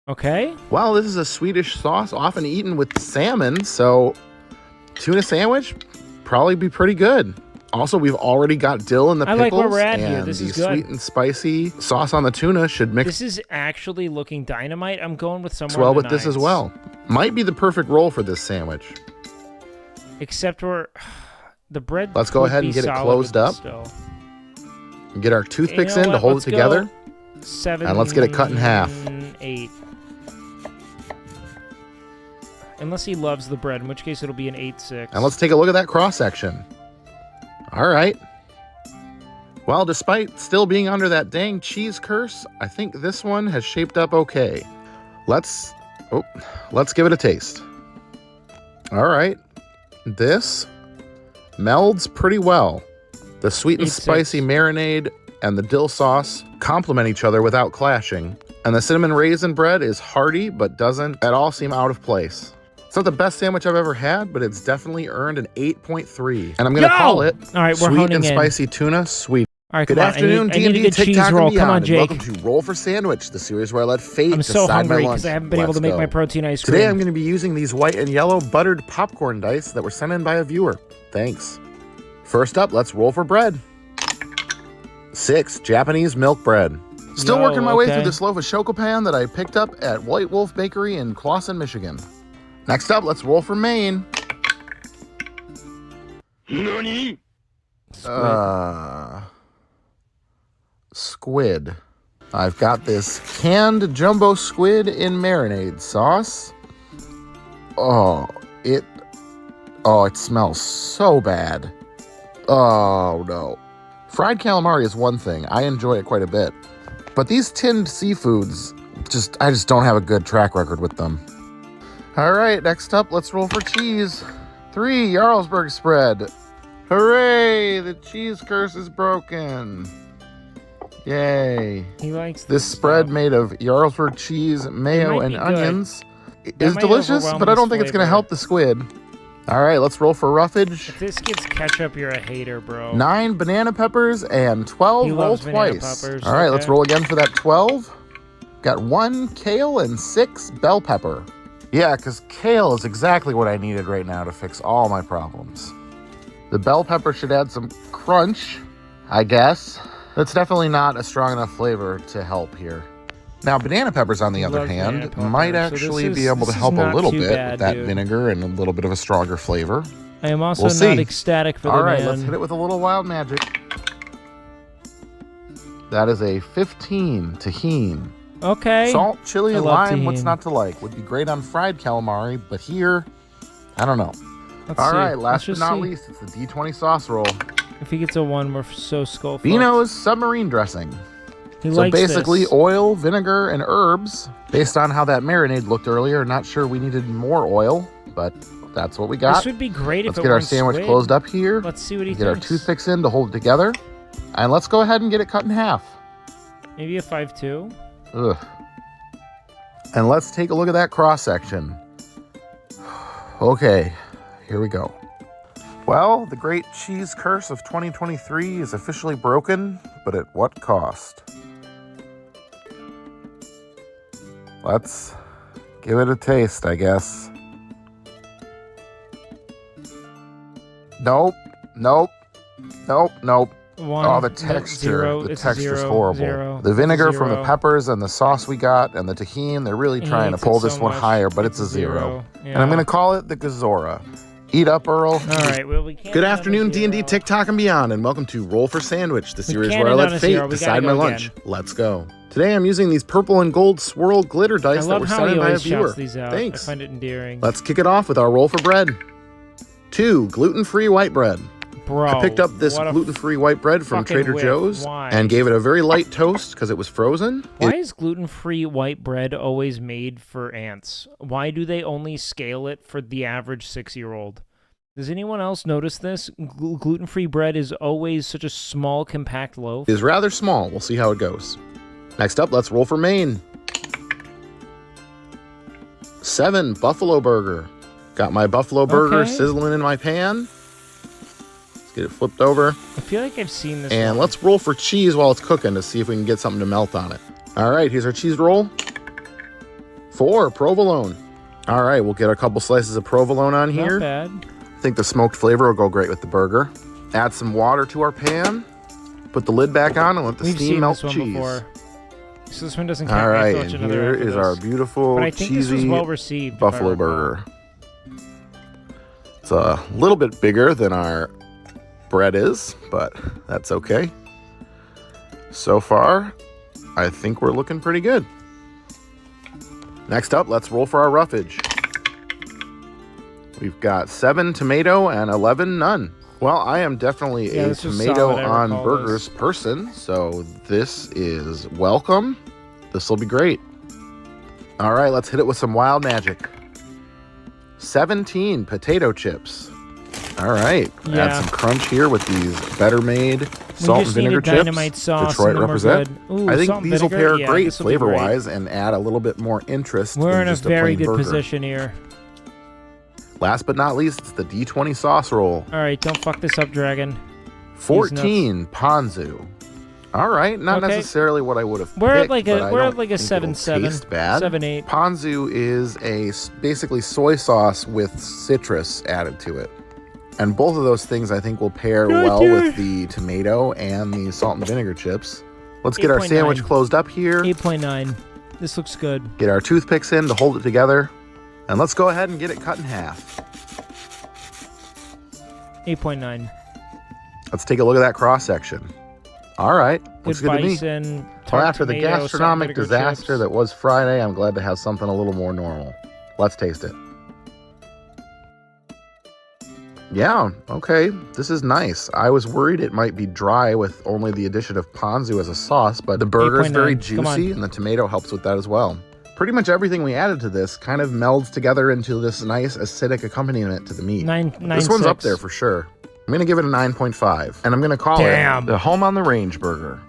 Okay. Well, this is a Swedish sauce often eaten with salmon, so tuna sandwich probably be pretty good. Also, we've already got dill in the I pickles, like where we're at and here. This the is good. sweet and spicy sauce on the tuna should mix This is actually looking dynamite. I'm going with somewhere well in the with this as nines. well. Might be the perfect roll for this sandwich. Except for the bread. Let's go would ahead be and get it solid closed with up. this still. Get our toothpicks You know in to what? hold Let's it together. go 7, And let's get it cut in half. 8. Unless he loves the bread, in which case it'll be an 8-6. And let's take a look at that cross section. All right. Well, despite still being under that dang cheese curse, I think this one has shaped up okay. Let's give it a taste. All right. This melds pretty well. The sweet and 8-6. spicy marinade and the dill sauce complement each other without clashing. And the cinnamon raisin bread is hearty, but doesn't at all seem out of place. It's not the best sandwich I've ever had, but it's definitely earned an 8.3. And I'm going to call it All right, we're sweet honing and in. spicy tuna sweet. All right, Good come on. afternoon, I need a D&D, good cheese TikTok, roll. and beyond. Come on, and Jake. welcome to Roll for Sandwich, the series where I let fate I'm so decide hungry my lunch. because I haven't been able Let's to make go. my protein ice cream. Today I'm going to be using these white and yellow buttered popcorn dice that were sent in by a viewer. Thanks. First up, let's roll for bread. 6 Japanese milk bread. Still Yo, working my way okay. through this loaf of Chocopan that I picked up at White Wolf Bakery in Clawson, Michigan. Next up, let's roll for Maine. Nani? Squid. I've got this canned jumbo squid in marinade sauce. It smells so bad. Oh no. Fried calamari is one thing. I enjoy it quite a bit. But these tinned seafoods, I just don't have a good track record with them. All right, next up, let's roll for cheese. 3 Jarlsberg spread. Hooray! The cheese curse is broken. Yay. He likes this spread made of Jarlsberg cheese, mayo, might and be good. onions That is might delicious, overwhelm but I his don't think it's going to flavor. help the squid. All right, let's roll for roughage. If this gets ketchup, you're a hater, bro. 9 banana peppers and 12 He roll loves banana twice. peppers, All right, let's okay. roll again for that 12. Got 1 kale and 6 bell pepper. Yeah, because kale is exactly what I needed right now to fix all my problems. The bell pepper should add some crunch, I guess. That's definitely not a strong enough flavor to help here. Now, banana peppers, on the other loves hand, banana might peppers, so actually this be is- able to this is help a not little too bit bad, with that dude. vinegar and a little bit of a stronger flavor. I am also We'll see. not ecstatic for the All right, man. let's hit it with a little wild magic. That is a 15 tahine. Okay. Salt, chili, I and love lime, what's tahine. not to like? Would be great on fried calamari, but here, I don't know. Let's All see. right, Let's last but just not see. least, it's the D20 sauce roll. If he gets a 1, we're so skull fucked. Beano's submarine dressing. He So likes basically this. oil, vinegar, and herbs. Based on how that marinade looked earlier, not sure we needed more oil, but that's what we got. This would be great if Let's it get our weren't sandwich squid. closed up here. Let's see what he Get our thinks. toothpicks in to hold it together. And let's go ahead and get it cut in half. Maybe a 5-2. Ugh. And let's take a look at that cross section. Okay, here we go. Well, the great cheese curse of 2023 is officially broken, but at what cost? Let's give it a taste, I guess. Nope, nope, nope, nope. 1, Oh, the no, texture. 0, The it's texture's 0, horrible. 0, The vinegar from the 0. peppers and the sauce we got and the tahini, they're really He trying to hates pull it this so one much. higher, but it's a 0. And I'm going to call it the Gazora. Eat up, Earl. All right, well, we can't Good end on a afternoon, 0. D&D, TikTok, and beyond, and welcome to Roll for Sandwich, the series can't where I end on let a fate 0. We gotta decide my go lunch. again. Let's go. Today I'm using these purple and gold swirl glitter I dice that love were how sent he in by a always viewer. shouts these out. Thanks. I find it endearing. Let's kick it off with our roll for bread. 2, gluten-free white bread. Bro, I picked up this what a gluten-free white bread from fucking Trader whiff. Joe's Why? and gave it a very light toast because it was frozen. Why is gluten-free white bread always made for ants? Why do they only scale it for the average 6-year-old? Does anyone else notice this? Gluten-free bread is always such a small, compact loaf. It is rather small. We'll see how it goes. Next up, let's roll for Maine. 7, buffalo burger. Got my buffalo burger Okay. sizzling in my pan. Let's get it flipped over. I feel like I've seen this And one. let's roll for cheese while it's cooking to see if we can get something to melt on it. All right, here's our cheese roll. 4, provolone. All right, we'll get a couple slices of provolone on Not here. bad. I think the smoked flavor will go great with the burger. Add some water to our pan. Put the lid back on and let the We've steam seen melt this one cheese. before. So this one doesn't count. All We have right, to watch and another here after is this. our beautiful, But I think this was cheesy well received, if I buffalo recall. burger. It's a little bit bigger than our bread is, but that's okay. So far, I think we're looking pretty good. Next up, let's roll for our roughage. We've got 7 tomato and 11 none. Well, I am definitely Yeah, a this was tomato solid, I on recall burgers person, so this is welcome. This will be great. All right, let's hit it with some wild magic. 17 potato chips. All right, Yeah. add some crunch here with these better made salt and just vinegar needed chips. dynamite sauce, Detroit and then we're represent. good. Ooh, I think salt and these will vinegar? pair Yeah, great this will be great. flavor-wise and add a little bit more interest We're than in a just very plain good burger. position here. Last but not least, it's the D20 sauce roll. All right, don't fuck this up, Dragon. 14 ponzu. All right, not Okay. necessarily what I would have We're at picked, like but a I we're don't at like a think it'll 7-7, taste bad. 7-8. Ponzu is basically soy sauce with citrus added to it. And both of those things I think will pair well with the tomato and the salt and vinegar chips. Let's get our 8.9. sandwich closed up here. 8.9. This looks good. Get our toothpicks in to hold it together. And let's go ahead and get it cut in half. 8.9. Let's take a look at that cross section. All right, looks good to me. bison, Well, tart after the tomato, salt and gastronomic vinegar disaster chips. that was Friday, I'm glad to have something a little more normal. Let's taste it. Yeah, okay, this is nice. I was worried it might be dry with only the addition of ponzu as a sauce, but the burger is very 8.9. Come on. juicy and the tomato helps with that as well. Pretty much everything we added to this kind of melds together into this nice acidic accompaniment to the meat. This one's up 9.6. there for sure. I'm going to give it a 9.5, and I'm going to call Damn. it the Home on the Range burger.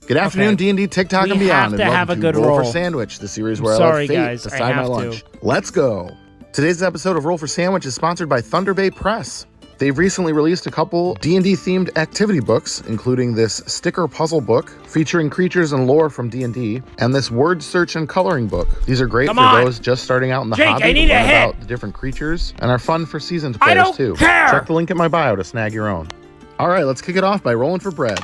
Good afternoon, Okay. D&D, TikTok, We and beyond, have to and have welcome a to good Roll for roll. Sandwich, the series where Sorry, I let fate guys, I decide my have to. lunch. Let's go. Today's episode of Roll for Sandwich is sponsored by Thunder Bay Press. They've recently released a couple D&D themed activity books, including this sticker puzzle book featuring creatures and lore from D&D, and this word search and coloring book. These are great Come for on. those just starting out in the Jake, hobby I need to a learn hit. about the different creatures, and are fun for seasoned I players don't too. care. Check the link in my bio to snag your own. All right, let's kick it off by rolling for bread.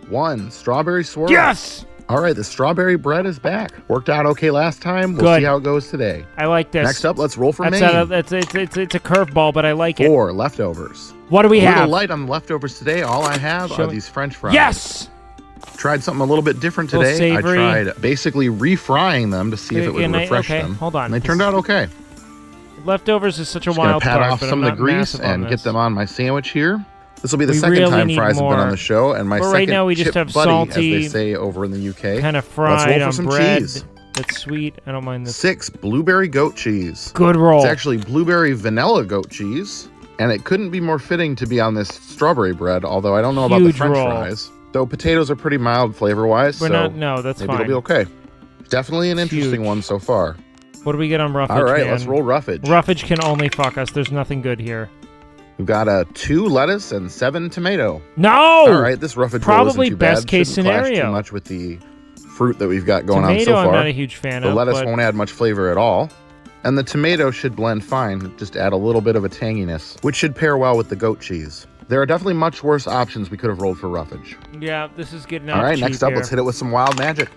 1, strawberry swirl. Yes! All right, the strawberry bread is back. Worked out okay last time. We'll Good. see how it goes today. I like this. Next up, let's roll for That's Maine. it's a curveball, but I like it. 4, leftovers. What do we A little have? light on the leftovers today. All I have Show are me. these French fries. Yes! Tried something a little bit different A little today. I savory. tried basically refrying them to see if it would Can I- refresh okay, them. hold on. And they turned out okay. Leftovers is such a Just gonna wild pat card, off but some I'm of the not grease massive on and this. get them on my sandwich here. This will be the We second really time need fries have been on more. the show, and my But second right now we just chip have buddy, salty, as they say over in the UK. kind of Let's fried roll for on some bread. cheese. That's sweet. I don't mind this. 6 blueberry goat cheese. Good roll. It's actually blueberry vanilla goat cheese, and it couldn't be more fitting to be on this strawberry bread, although I don't know about the Huge french roll. fries. Though potatoes are pretty mild flavor-wise, We're so not- no, that's maybe fine. it'll be okay. Definitely an It's interesting huge. one so far. What do we get on roughage? All right, man? let's roll roughage. Roughage can only fuck us. There's nothing good here. We've got a 2 lettuce and 7 tomato. No! All right, this roughage roll Probably isn't too bad. best case Shouldn't clash scenario. too much with the fruit that we've got going on Tomato, so far. I'm not a huge fan the of, lettuce but- won't add much flavor at all. And the tomato should blend fine, just add a little bit of a tanginess, which should pair well with the goat cheese. There are definitely much worse options we could have rolled for roughage. Yeah, this is getting out All right, cheap next up, here. let's hit it with some wild magic.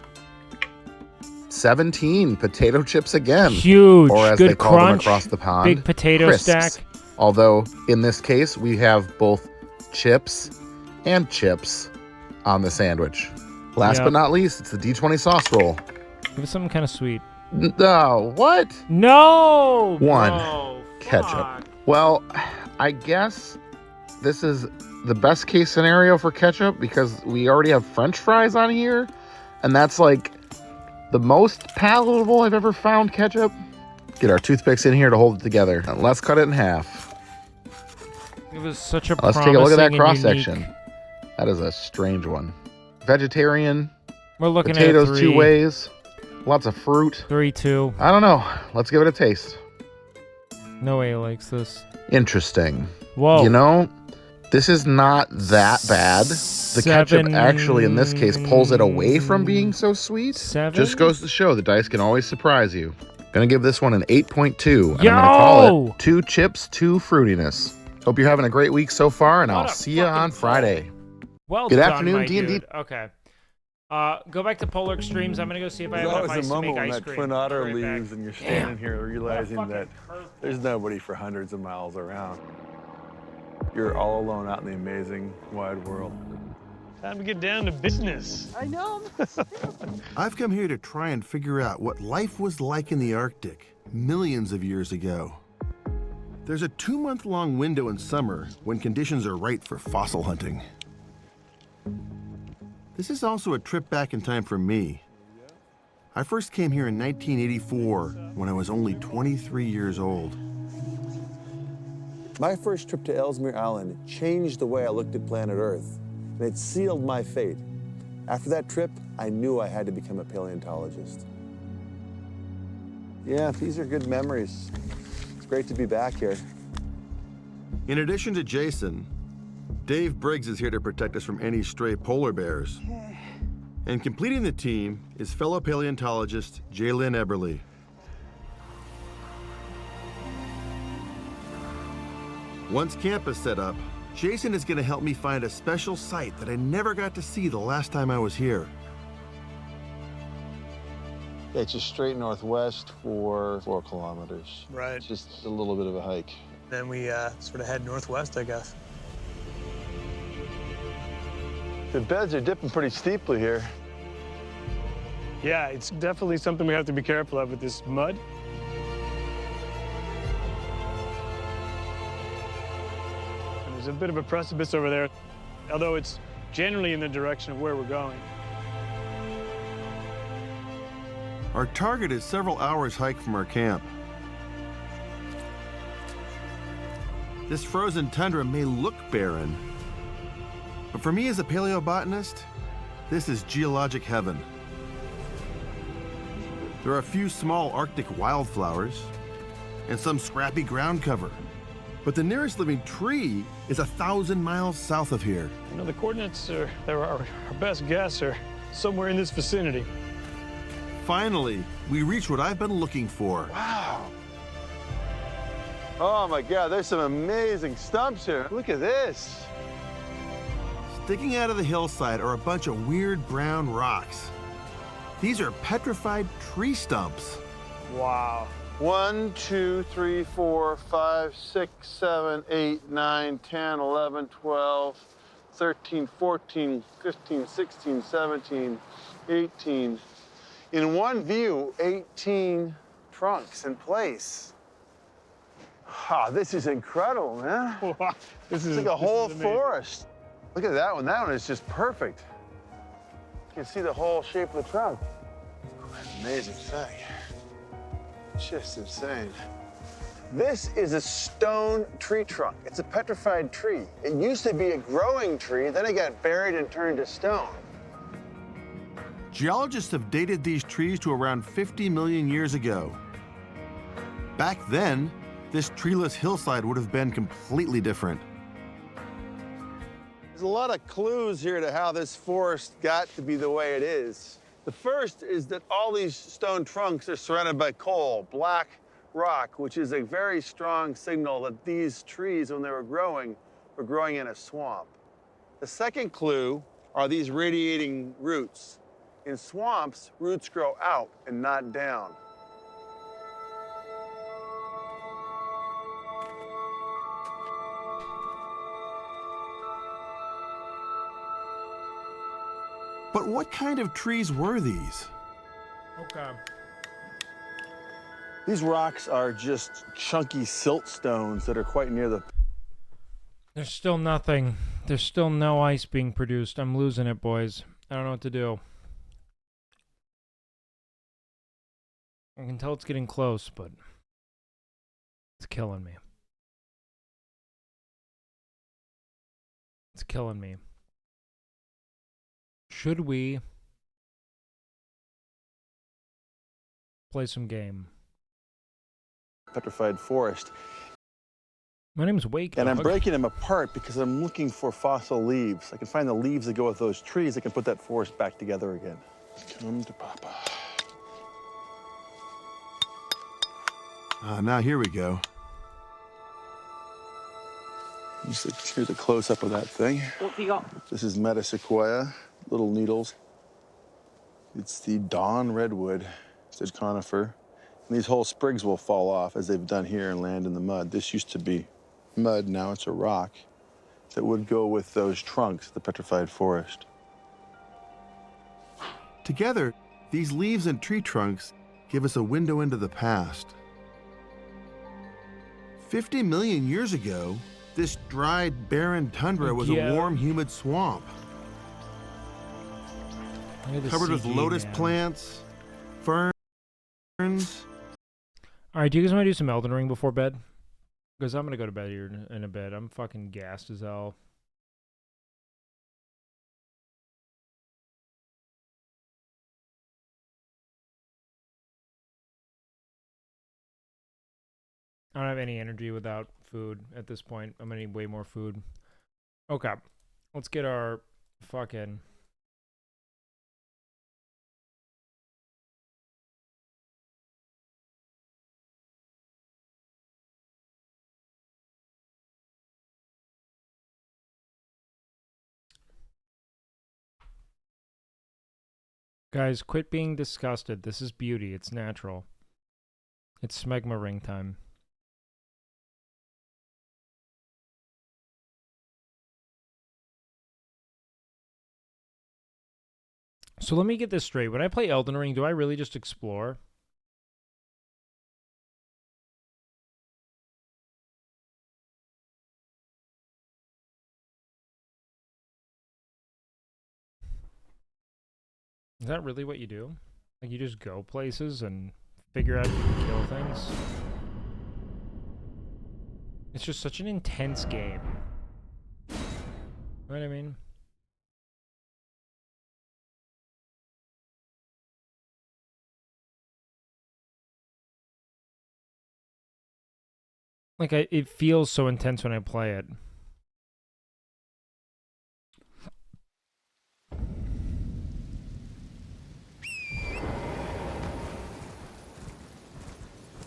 17 potato chips again. Huge. Or as Good they call crunch. them across the pond, Big potato crisps. stack. Although in this case, we have both chips and chips on the sandwich. Last Yep. but not least, it's the D20 sauce roll. Give us something kind of sweet. No, what? No! 1. Bro, Ketchup. fuck. Well, I guess this is the best case scenario for ketchup because we already have French fries on here, and that's like the most palatable I've ever found ketchup. Get our toothpicks in here to hold it together. And let's cut it in half. It was such a Let's take a look at that promising and cross unique- section. That is a strange one. Vegetarian. We're looking potatoes at a 2 3. ways. Lots of fruit. 3-2. I don't know. Let's give it a taste. No way he likes this. Interesting. Whoa. You know, this is not that bad. The ketchup actually, in this case, pulls it away from being so sweet. 7? Just goes to show the dice can always surprise you. Gonna give this one an 8.2. And I'm gonna Yo! call it 2 chips, 2 fruitiness. Hope you're having a great week so far, and I'll see you on Friday. Well Good done, afternoon, my D&D. dude. Okay. Go back to Polar Extremes. I'm gonna go see if I have There's enough always ice a to moment make when ice that cream. twin otter Right back. leaves and you're standing Damn. here realizing What a that fucking there's nobody for hundreds of miles around. You're all alone out in the amazing wide world. Time to get down to business. I know. I've come here to try and figure out what life was like in the Arctic millions of years ago. There's a 2-month-long window in summer when conditions are right for fossil hunting. This is also a trip back in time for me. I first came here in 1984 when I was only 23 years old. My first trip to Ellesmere Island changed the way I looked at planet Earth, and it sealed my fate. After that trip, I knew I had to become a paleontologist. Yeah, these are good memories. It's great to be back here. In addition to Jason, Dave Briggs is here to protect us from any stray polar bears. And completing the team is fellow paleontologist Jalen Eberly. Once camp is set up, Jason is going to help me find a special site that I never got to see the last time I was here. Yeah, it's just straight northwest for 4 kilometers. Right. It's just a little bit of a hike. Then we sort of head northwest, I guess. The beds are dipping pretty steeply here. Yeah, it's definitely something we have to be careful of with this mud. And there's a bit of a precipice over there, although it's generally in the direction of where we're going. Our target is several hours hike from our camp. This frozen tundra may look barren, but for me as a paleobotanist, this is geologic heaven. There are a few small Arctic wildflowers and some scrappy ground cover, but the nearest living tree is 1,000 miles south of here. You know, the coordinates are, our best guess are somewhere in this vicinity. Finally, we reach what I've been looking for. Wow. Oh my God, there's some amazing stumps here. Look at this. Sticking out of the hillside are a bunch of weird brown rocks. These are petrified tree stumps. Wow. 1, 2, 3, 4, 5, 6, 7, 8, 9, 10, 11, 12, 13, 14, 15, 16, 17, 18. In one view, 18 trunks in place. Ah, this is incredible, man. It's like a whole forest. Look at that one. That one is just perfect. You can see the whole shape of the trunk. Amazing thing. Just insane. This is a stone tree trunk. It's a petrified tree. It used to be a growing tree, then it got buried and turned to stone. Geologists have dated these trees to around 50 million years ago. Back then, this treeless hillside would have been completely different. There's a lot of clues here to how this forest got to be the way it is. The first is that all these stone trunks are surrounded by coal, black rock, which is a very strong signal that these trees, when they were growing in a swamp. The second clue are these radiating roots. In swamps, roots grow out and not down. But what kind of trees were these? Okay. These rocks are just chunky silt stones that are quite near the... There's still nothing. There's still no ice being produced. I'm losing it, boys. I don't know what to do. I can tell it's getting close, but it's killing me. It's killing me. Should we play some game? Petrified forest. My name's Wake. And I'm breaking them apart because I'm looking for fossil leaves. I can find the leaves that go with those trees. I can put that forest back together again. Come to Papa. Now here we go. Here's a close-up of that thing. What have you got? This is Metasequoia, little needles. It's the dawn redwood, said conifer. And these whole sprigs will fall off as they've done here and land in the mud. This used to be mud, now it's a rock that would go with those trunks, the petrified forest. Together, these leaves and tree trunks give us a window into the past. 50 million years ago, this dried, barren tundra was a warm, humid swamp. Covered with lotus plants, ferns. Alright, do you guys want to do some Elden Ring before bed? Because I'm going to go to bed here in a bit. I'm fucking gassed as hell. I don't have any energy without food at this point. I'm going to need way more food. Okay. Let's get our fucking... Guys, quit being disgusted. This is beauty. It's natural. It's smegma ring time. So let me get this straight. When I play Elden Ring, do I really just explore? Is that really what you do? Like, you just go places and figure out if you can kill things? It's just such an intense game. You know what I mean? Like, it feels so intense when I play it.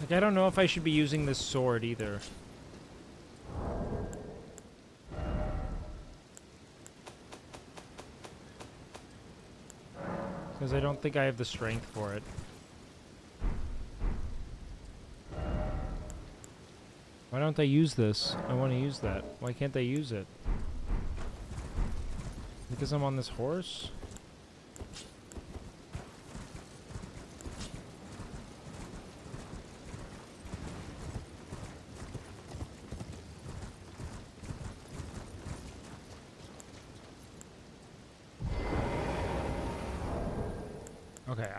Like, I don't know if I should be using this sword either. Because I don't think I have the strength for it. Why don't I use this? I want to use that. Why can't I use it? Because I'm on this horse? Okay,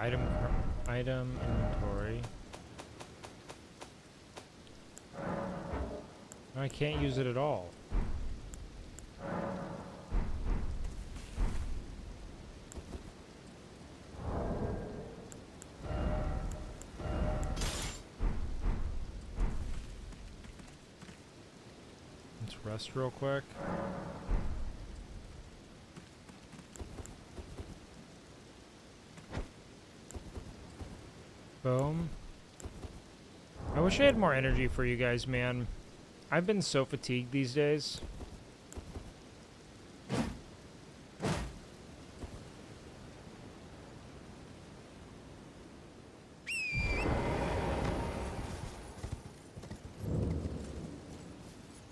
item inventory. I can't use it at all. Let's rest real quick. Boom. I wish I had more energy for you guys, man. I've been so fatigued these days.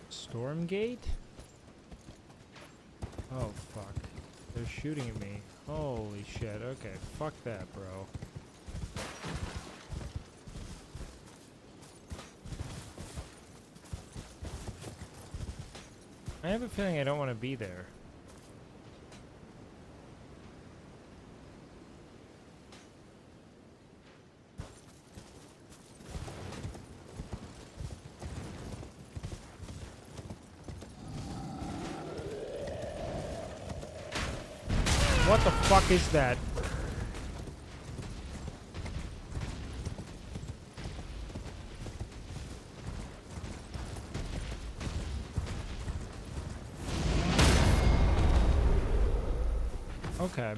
Stormgate? Oh, fuck. They're shooting at me. Holy shit. Okay, fuck that, bro. I have a feeling I don't want to be there. What the fuck is that? Okay.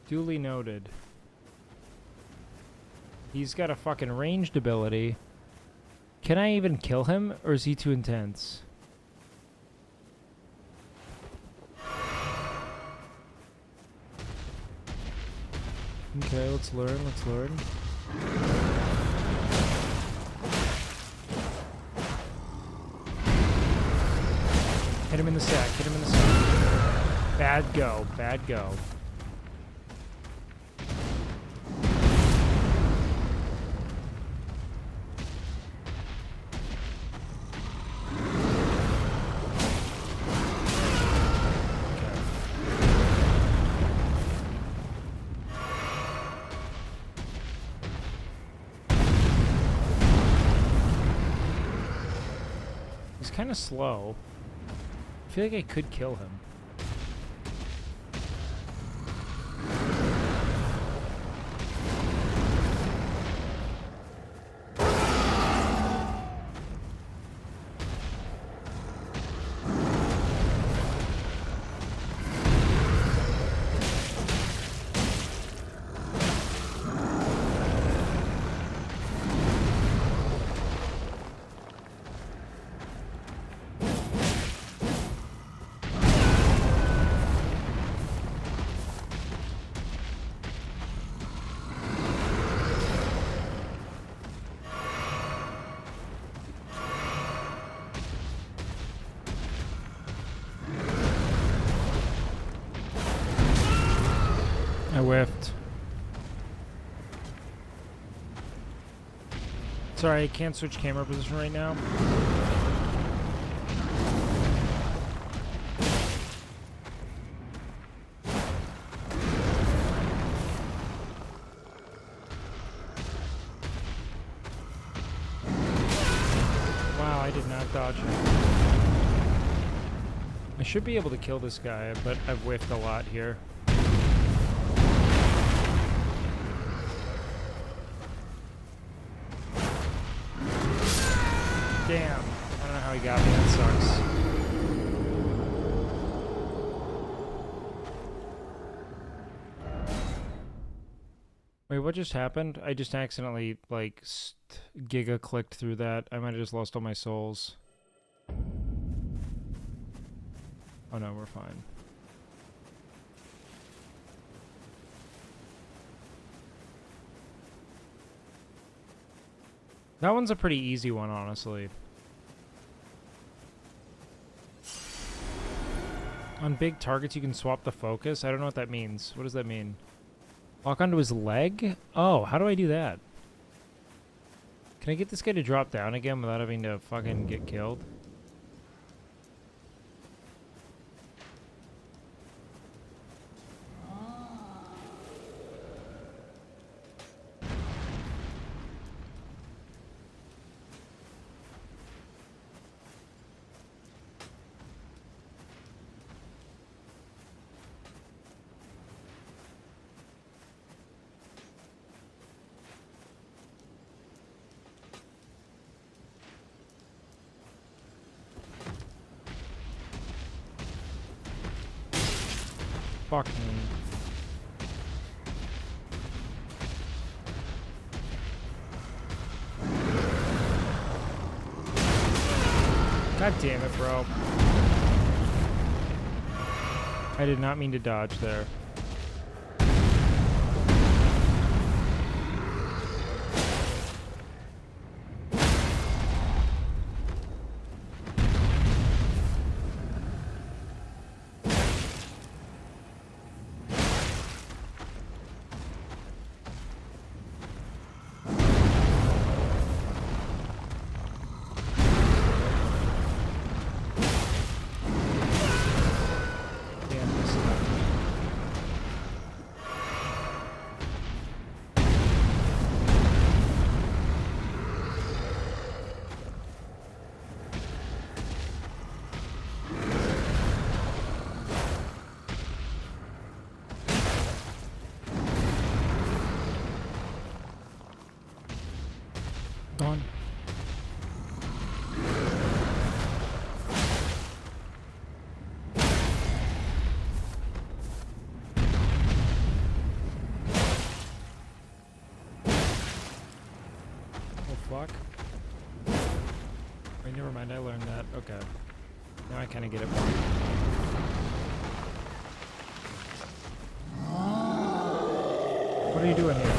Duly noted. He's got a fucking ranged ability. Can I even kill him, or is he too intense? Okay, let's learn, let's learn. Hit him in the sack, hit him in the sack. Bad go, bad go. He's kind of slow. I feel like I could kill him. I whiffed. Sorry, I can't switch camera position right now. Wow, I did not dodge him. I should be able to kill this guy, but I've whiffed a lot here. Damn. I don't know how he got me. That sucks. Wait, what just happened? I just accidentally, like, giga clicked through that. I might have just lost all my souls. Oh no, we're fine. That one's a pretty easy one, honestly. On big targets, you can swap the focus. I don't know what that means. What does that mean? Lock onto his leg? Oh, how do I do that? Can I get this guy to drop down again without having to fucking get killed? Fuck me. God damn it, bro. I did not mean to dodge there. Gone. Oh fuck. Wait, never mind, I learned that. Okay. Now I kinda get it. What are you doing here?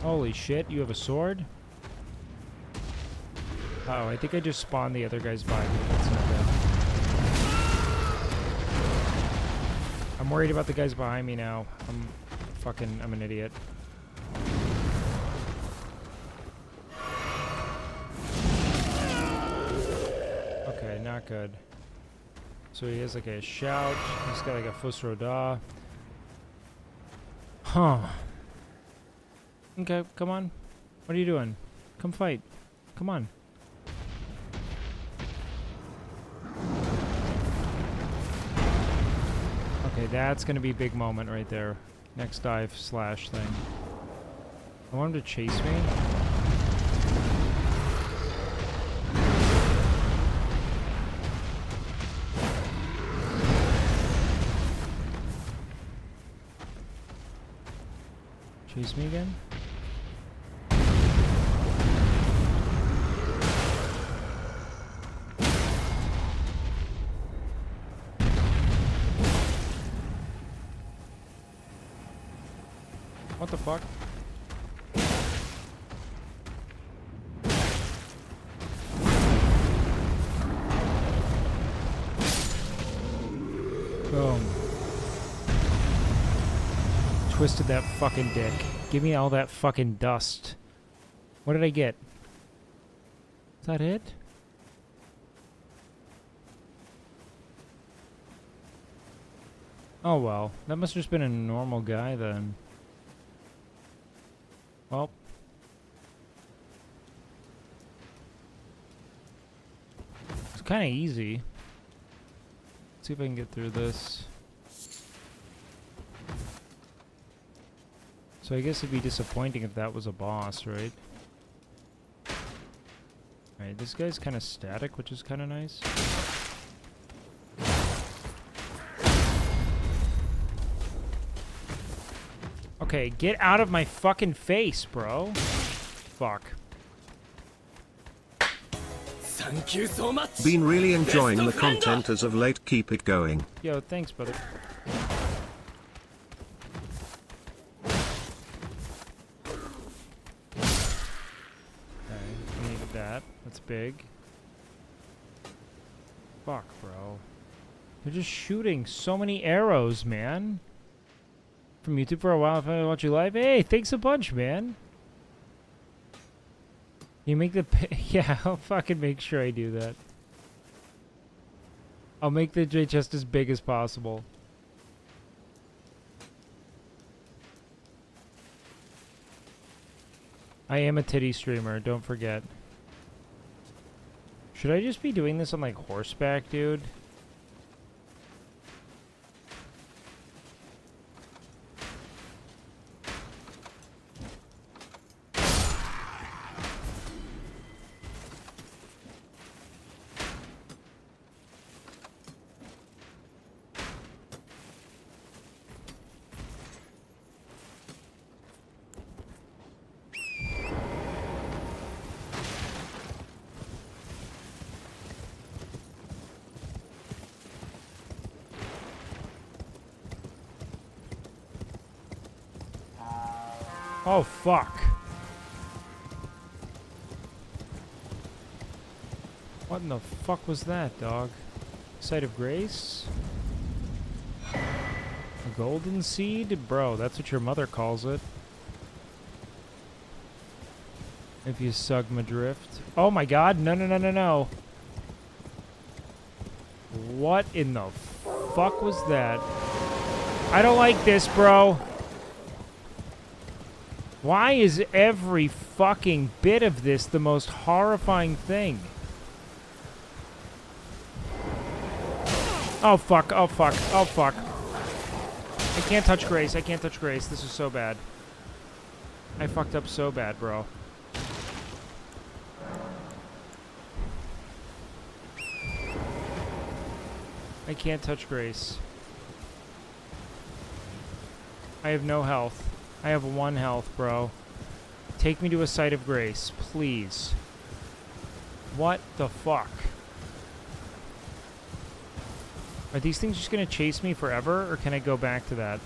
Holy shit, you have a sword? Uh oh, I think I just spawned the other guys by me. That's not good. I'm worried about the guys behind me now. I'm an idiot. Okay, not good. So he has like a shout. He's got like a Fusroda. Huh. Okay, come on. What are you doing? Come fight. Come on. Okay, that's gonna be a big moment right there. Next dive slash thing. I want him to chase me. Chase me again? What the fuck? Boom. Twisted that fucking dick. Give me all that fucking dust. What did I get? Is that it? Oh well. That must have just been a normal guy then. Well. It's kind of easy. Let's see if I can get through this. So I guess it'd be disappointing if that was a boss, right? Alright, this guy's kind of static, which is kind of nice. Okay, get out of my fucking face, bro. Fuck. Thank you so much. Been really enjoying the content as of late. Keep it going. Yo, thanks, brother. Okay, needed that. That's big. Fuck, bro. They're just shooting so many arrows, man. From YouTube for a while. If I watch you live, hey, thanks a bunch, man. You make the yeah, I'll fucking make sure I do that. I'll make the J chest as big as possible. I am a titty streamer, don't forget. Should I just be doing this on like horseback, dude? Oh, fuck. What in the fuck was that, dog? Sight of grace? A golden seed? Bro, that's what your mother calls it. If you sug my drift. Oh my god, no, no, no, no, no. What in the fuck was that? I don't like this, bro. Why is every fucking bit of this the most horrifying thing? Oh fuck, oh fuck, oh fuck. I can't touch Grace, I can't touch Grace. This is so bad. I fucked up so bad, bro. I can't touch Grace. I have no health. I have 1 health, bro. Take me to a site of grace, please. What the fuck? Are these things just gonna chase me forever, or can I go back to that?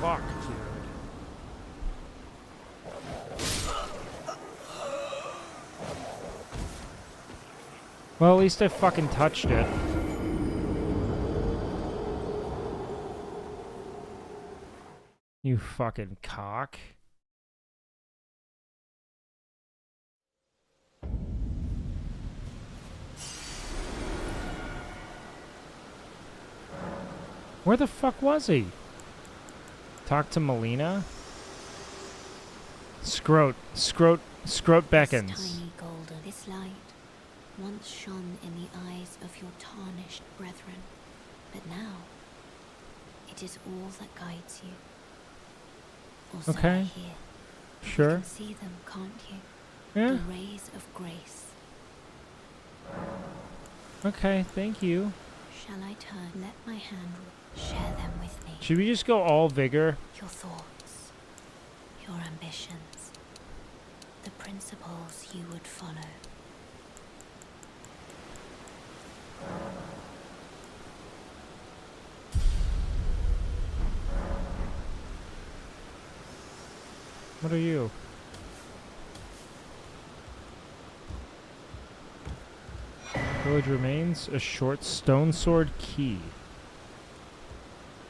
Fuck, dude. Well, at least I fucking touched it. You fucking cock. Where the fuck was he? Talk to Melina? Scrote beckons. This tiny golden, this light once shone in the eyes of your tarnished brethren, but now it is all that guides you. Also Okay. here. Sure. You can see them, can't you? Yeah. The rays of grace. Okay, thank you. Shall I turn? Let my hand share them with me. Should we just go all vigor? Your thoughts, your ambitions, the principles you would follow. What are you? Village remains, a short stone sword key.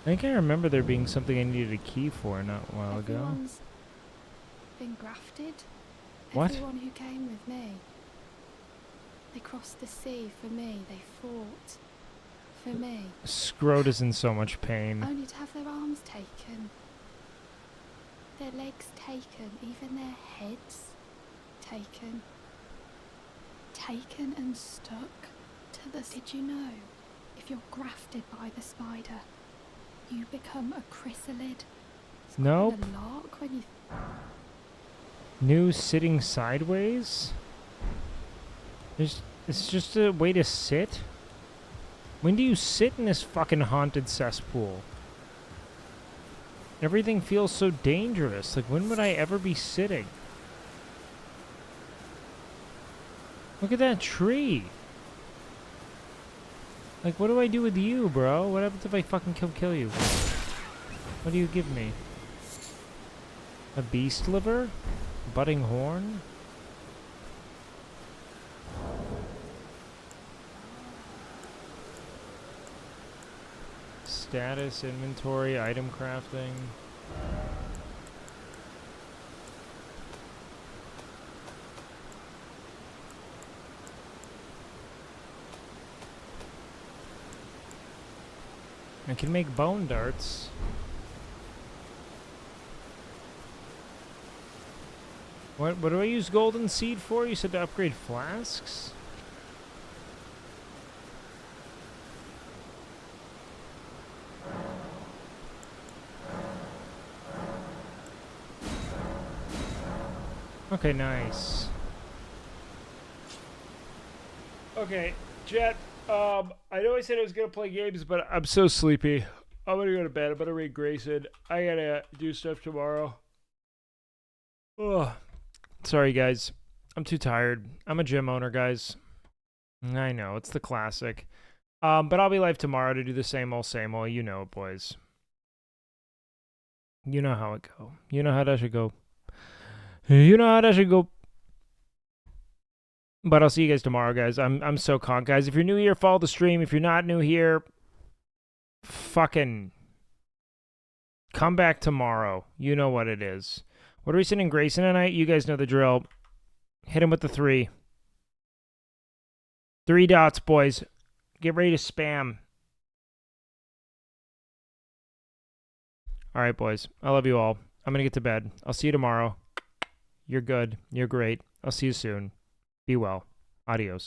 I think I remember there being something I needed a key for not a while ago. Everyone's been grafted. What? Everyone who came with me. They crossed the sea for me. They fought for me. Scrote is in so much pain. Only to have their arms taken. Their legs taken. Even their heads taken. Taken and stuck to the... Did you know? If you're grafted by the spider, you become a chrysalid. It's Nope. quite a lark when you... New sitting sideways? It's just a way to sit? When do you sit in this fucking haunted cesspool? Everything feels so dangerous. Like, when would I ever be sitting? Look at that tree. Like, what do I do with you, bro? What happens if I fucking kill you? What do you give me? A beast liver? Budding horn? Status, inventory, item crafting. I can make bone darts. What do I use golden seed for? You said to upgrade flasks? Okay, nice. Okay, Jet, I know I said I was gonna play games, but I'm so sleepy. I'm gonna go to bed. I'm gonna read Grayson. I gotta do stuff tomorrow. Oh, sorry guys. I'm too tired. I'm a gym owner, guys. I know it's the classic. But I'll be live tomorrow to do the same old, same old. You know it, boys. You know how it go. You know how that should go. You know how that should go. But I'll see you guys tomorrow, guys. I'm so conk, guys. If you're new here, follow the stream. If you're not new here, fucking come back tomorrow. You know what it is. What are we sending Grayson tonight? You guys know the drill. Hit him with the 3. 3 dots, boys. Get ready to spam. All right, boys. I love you all. I'm going to get to bed. I'll see you tomorrow. You're good. You're great. I'll see you soon. Be well. Adios.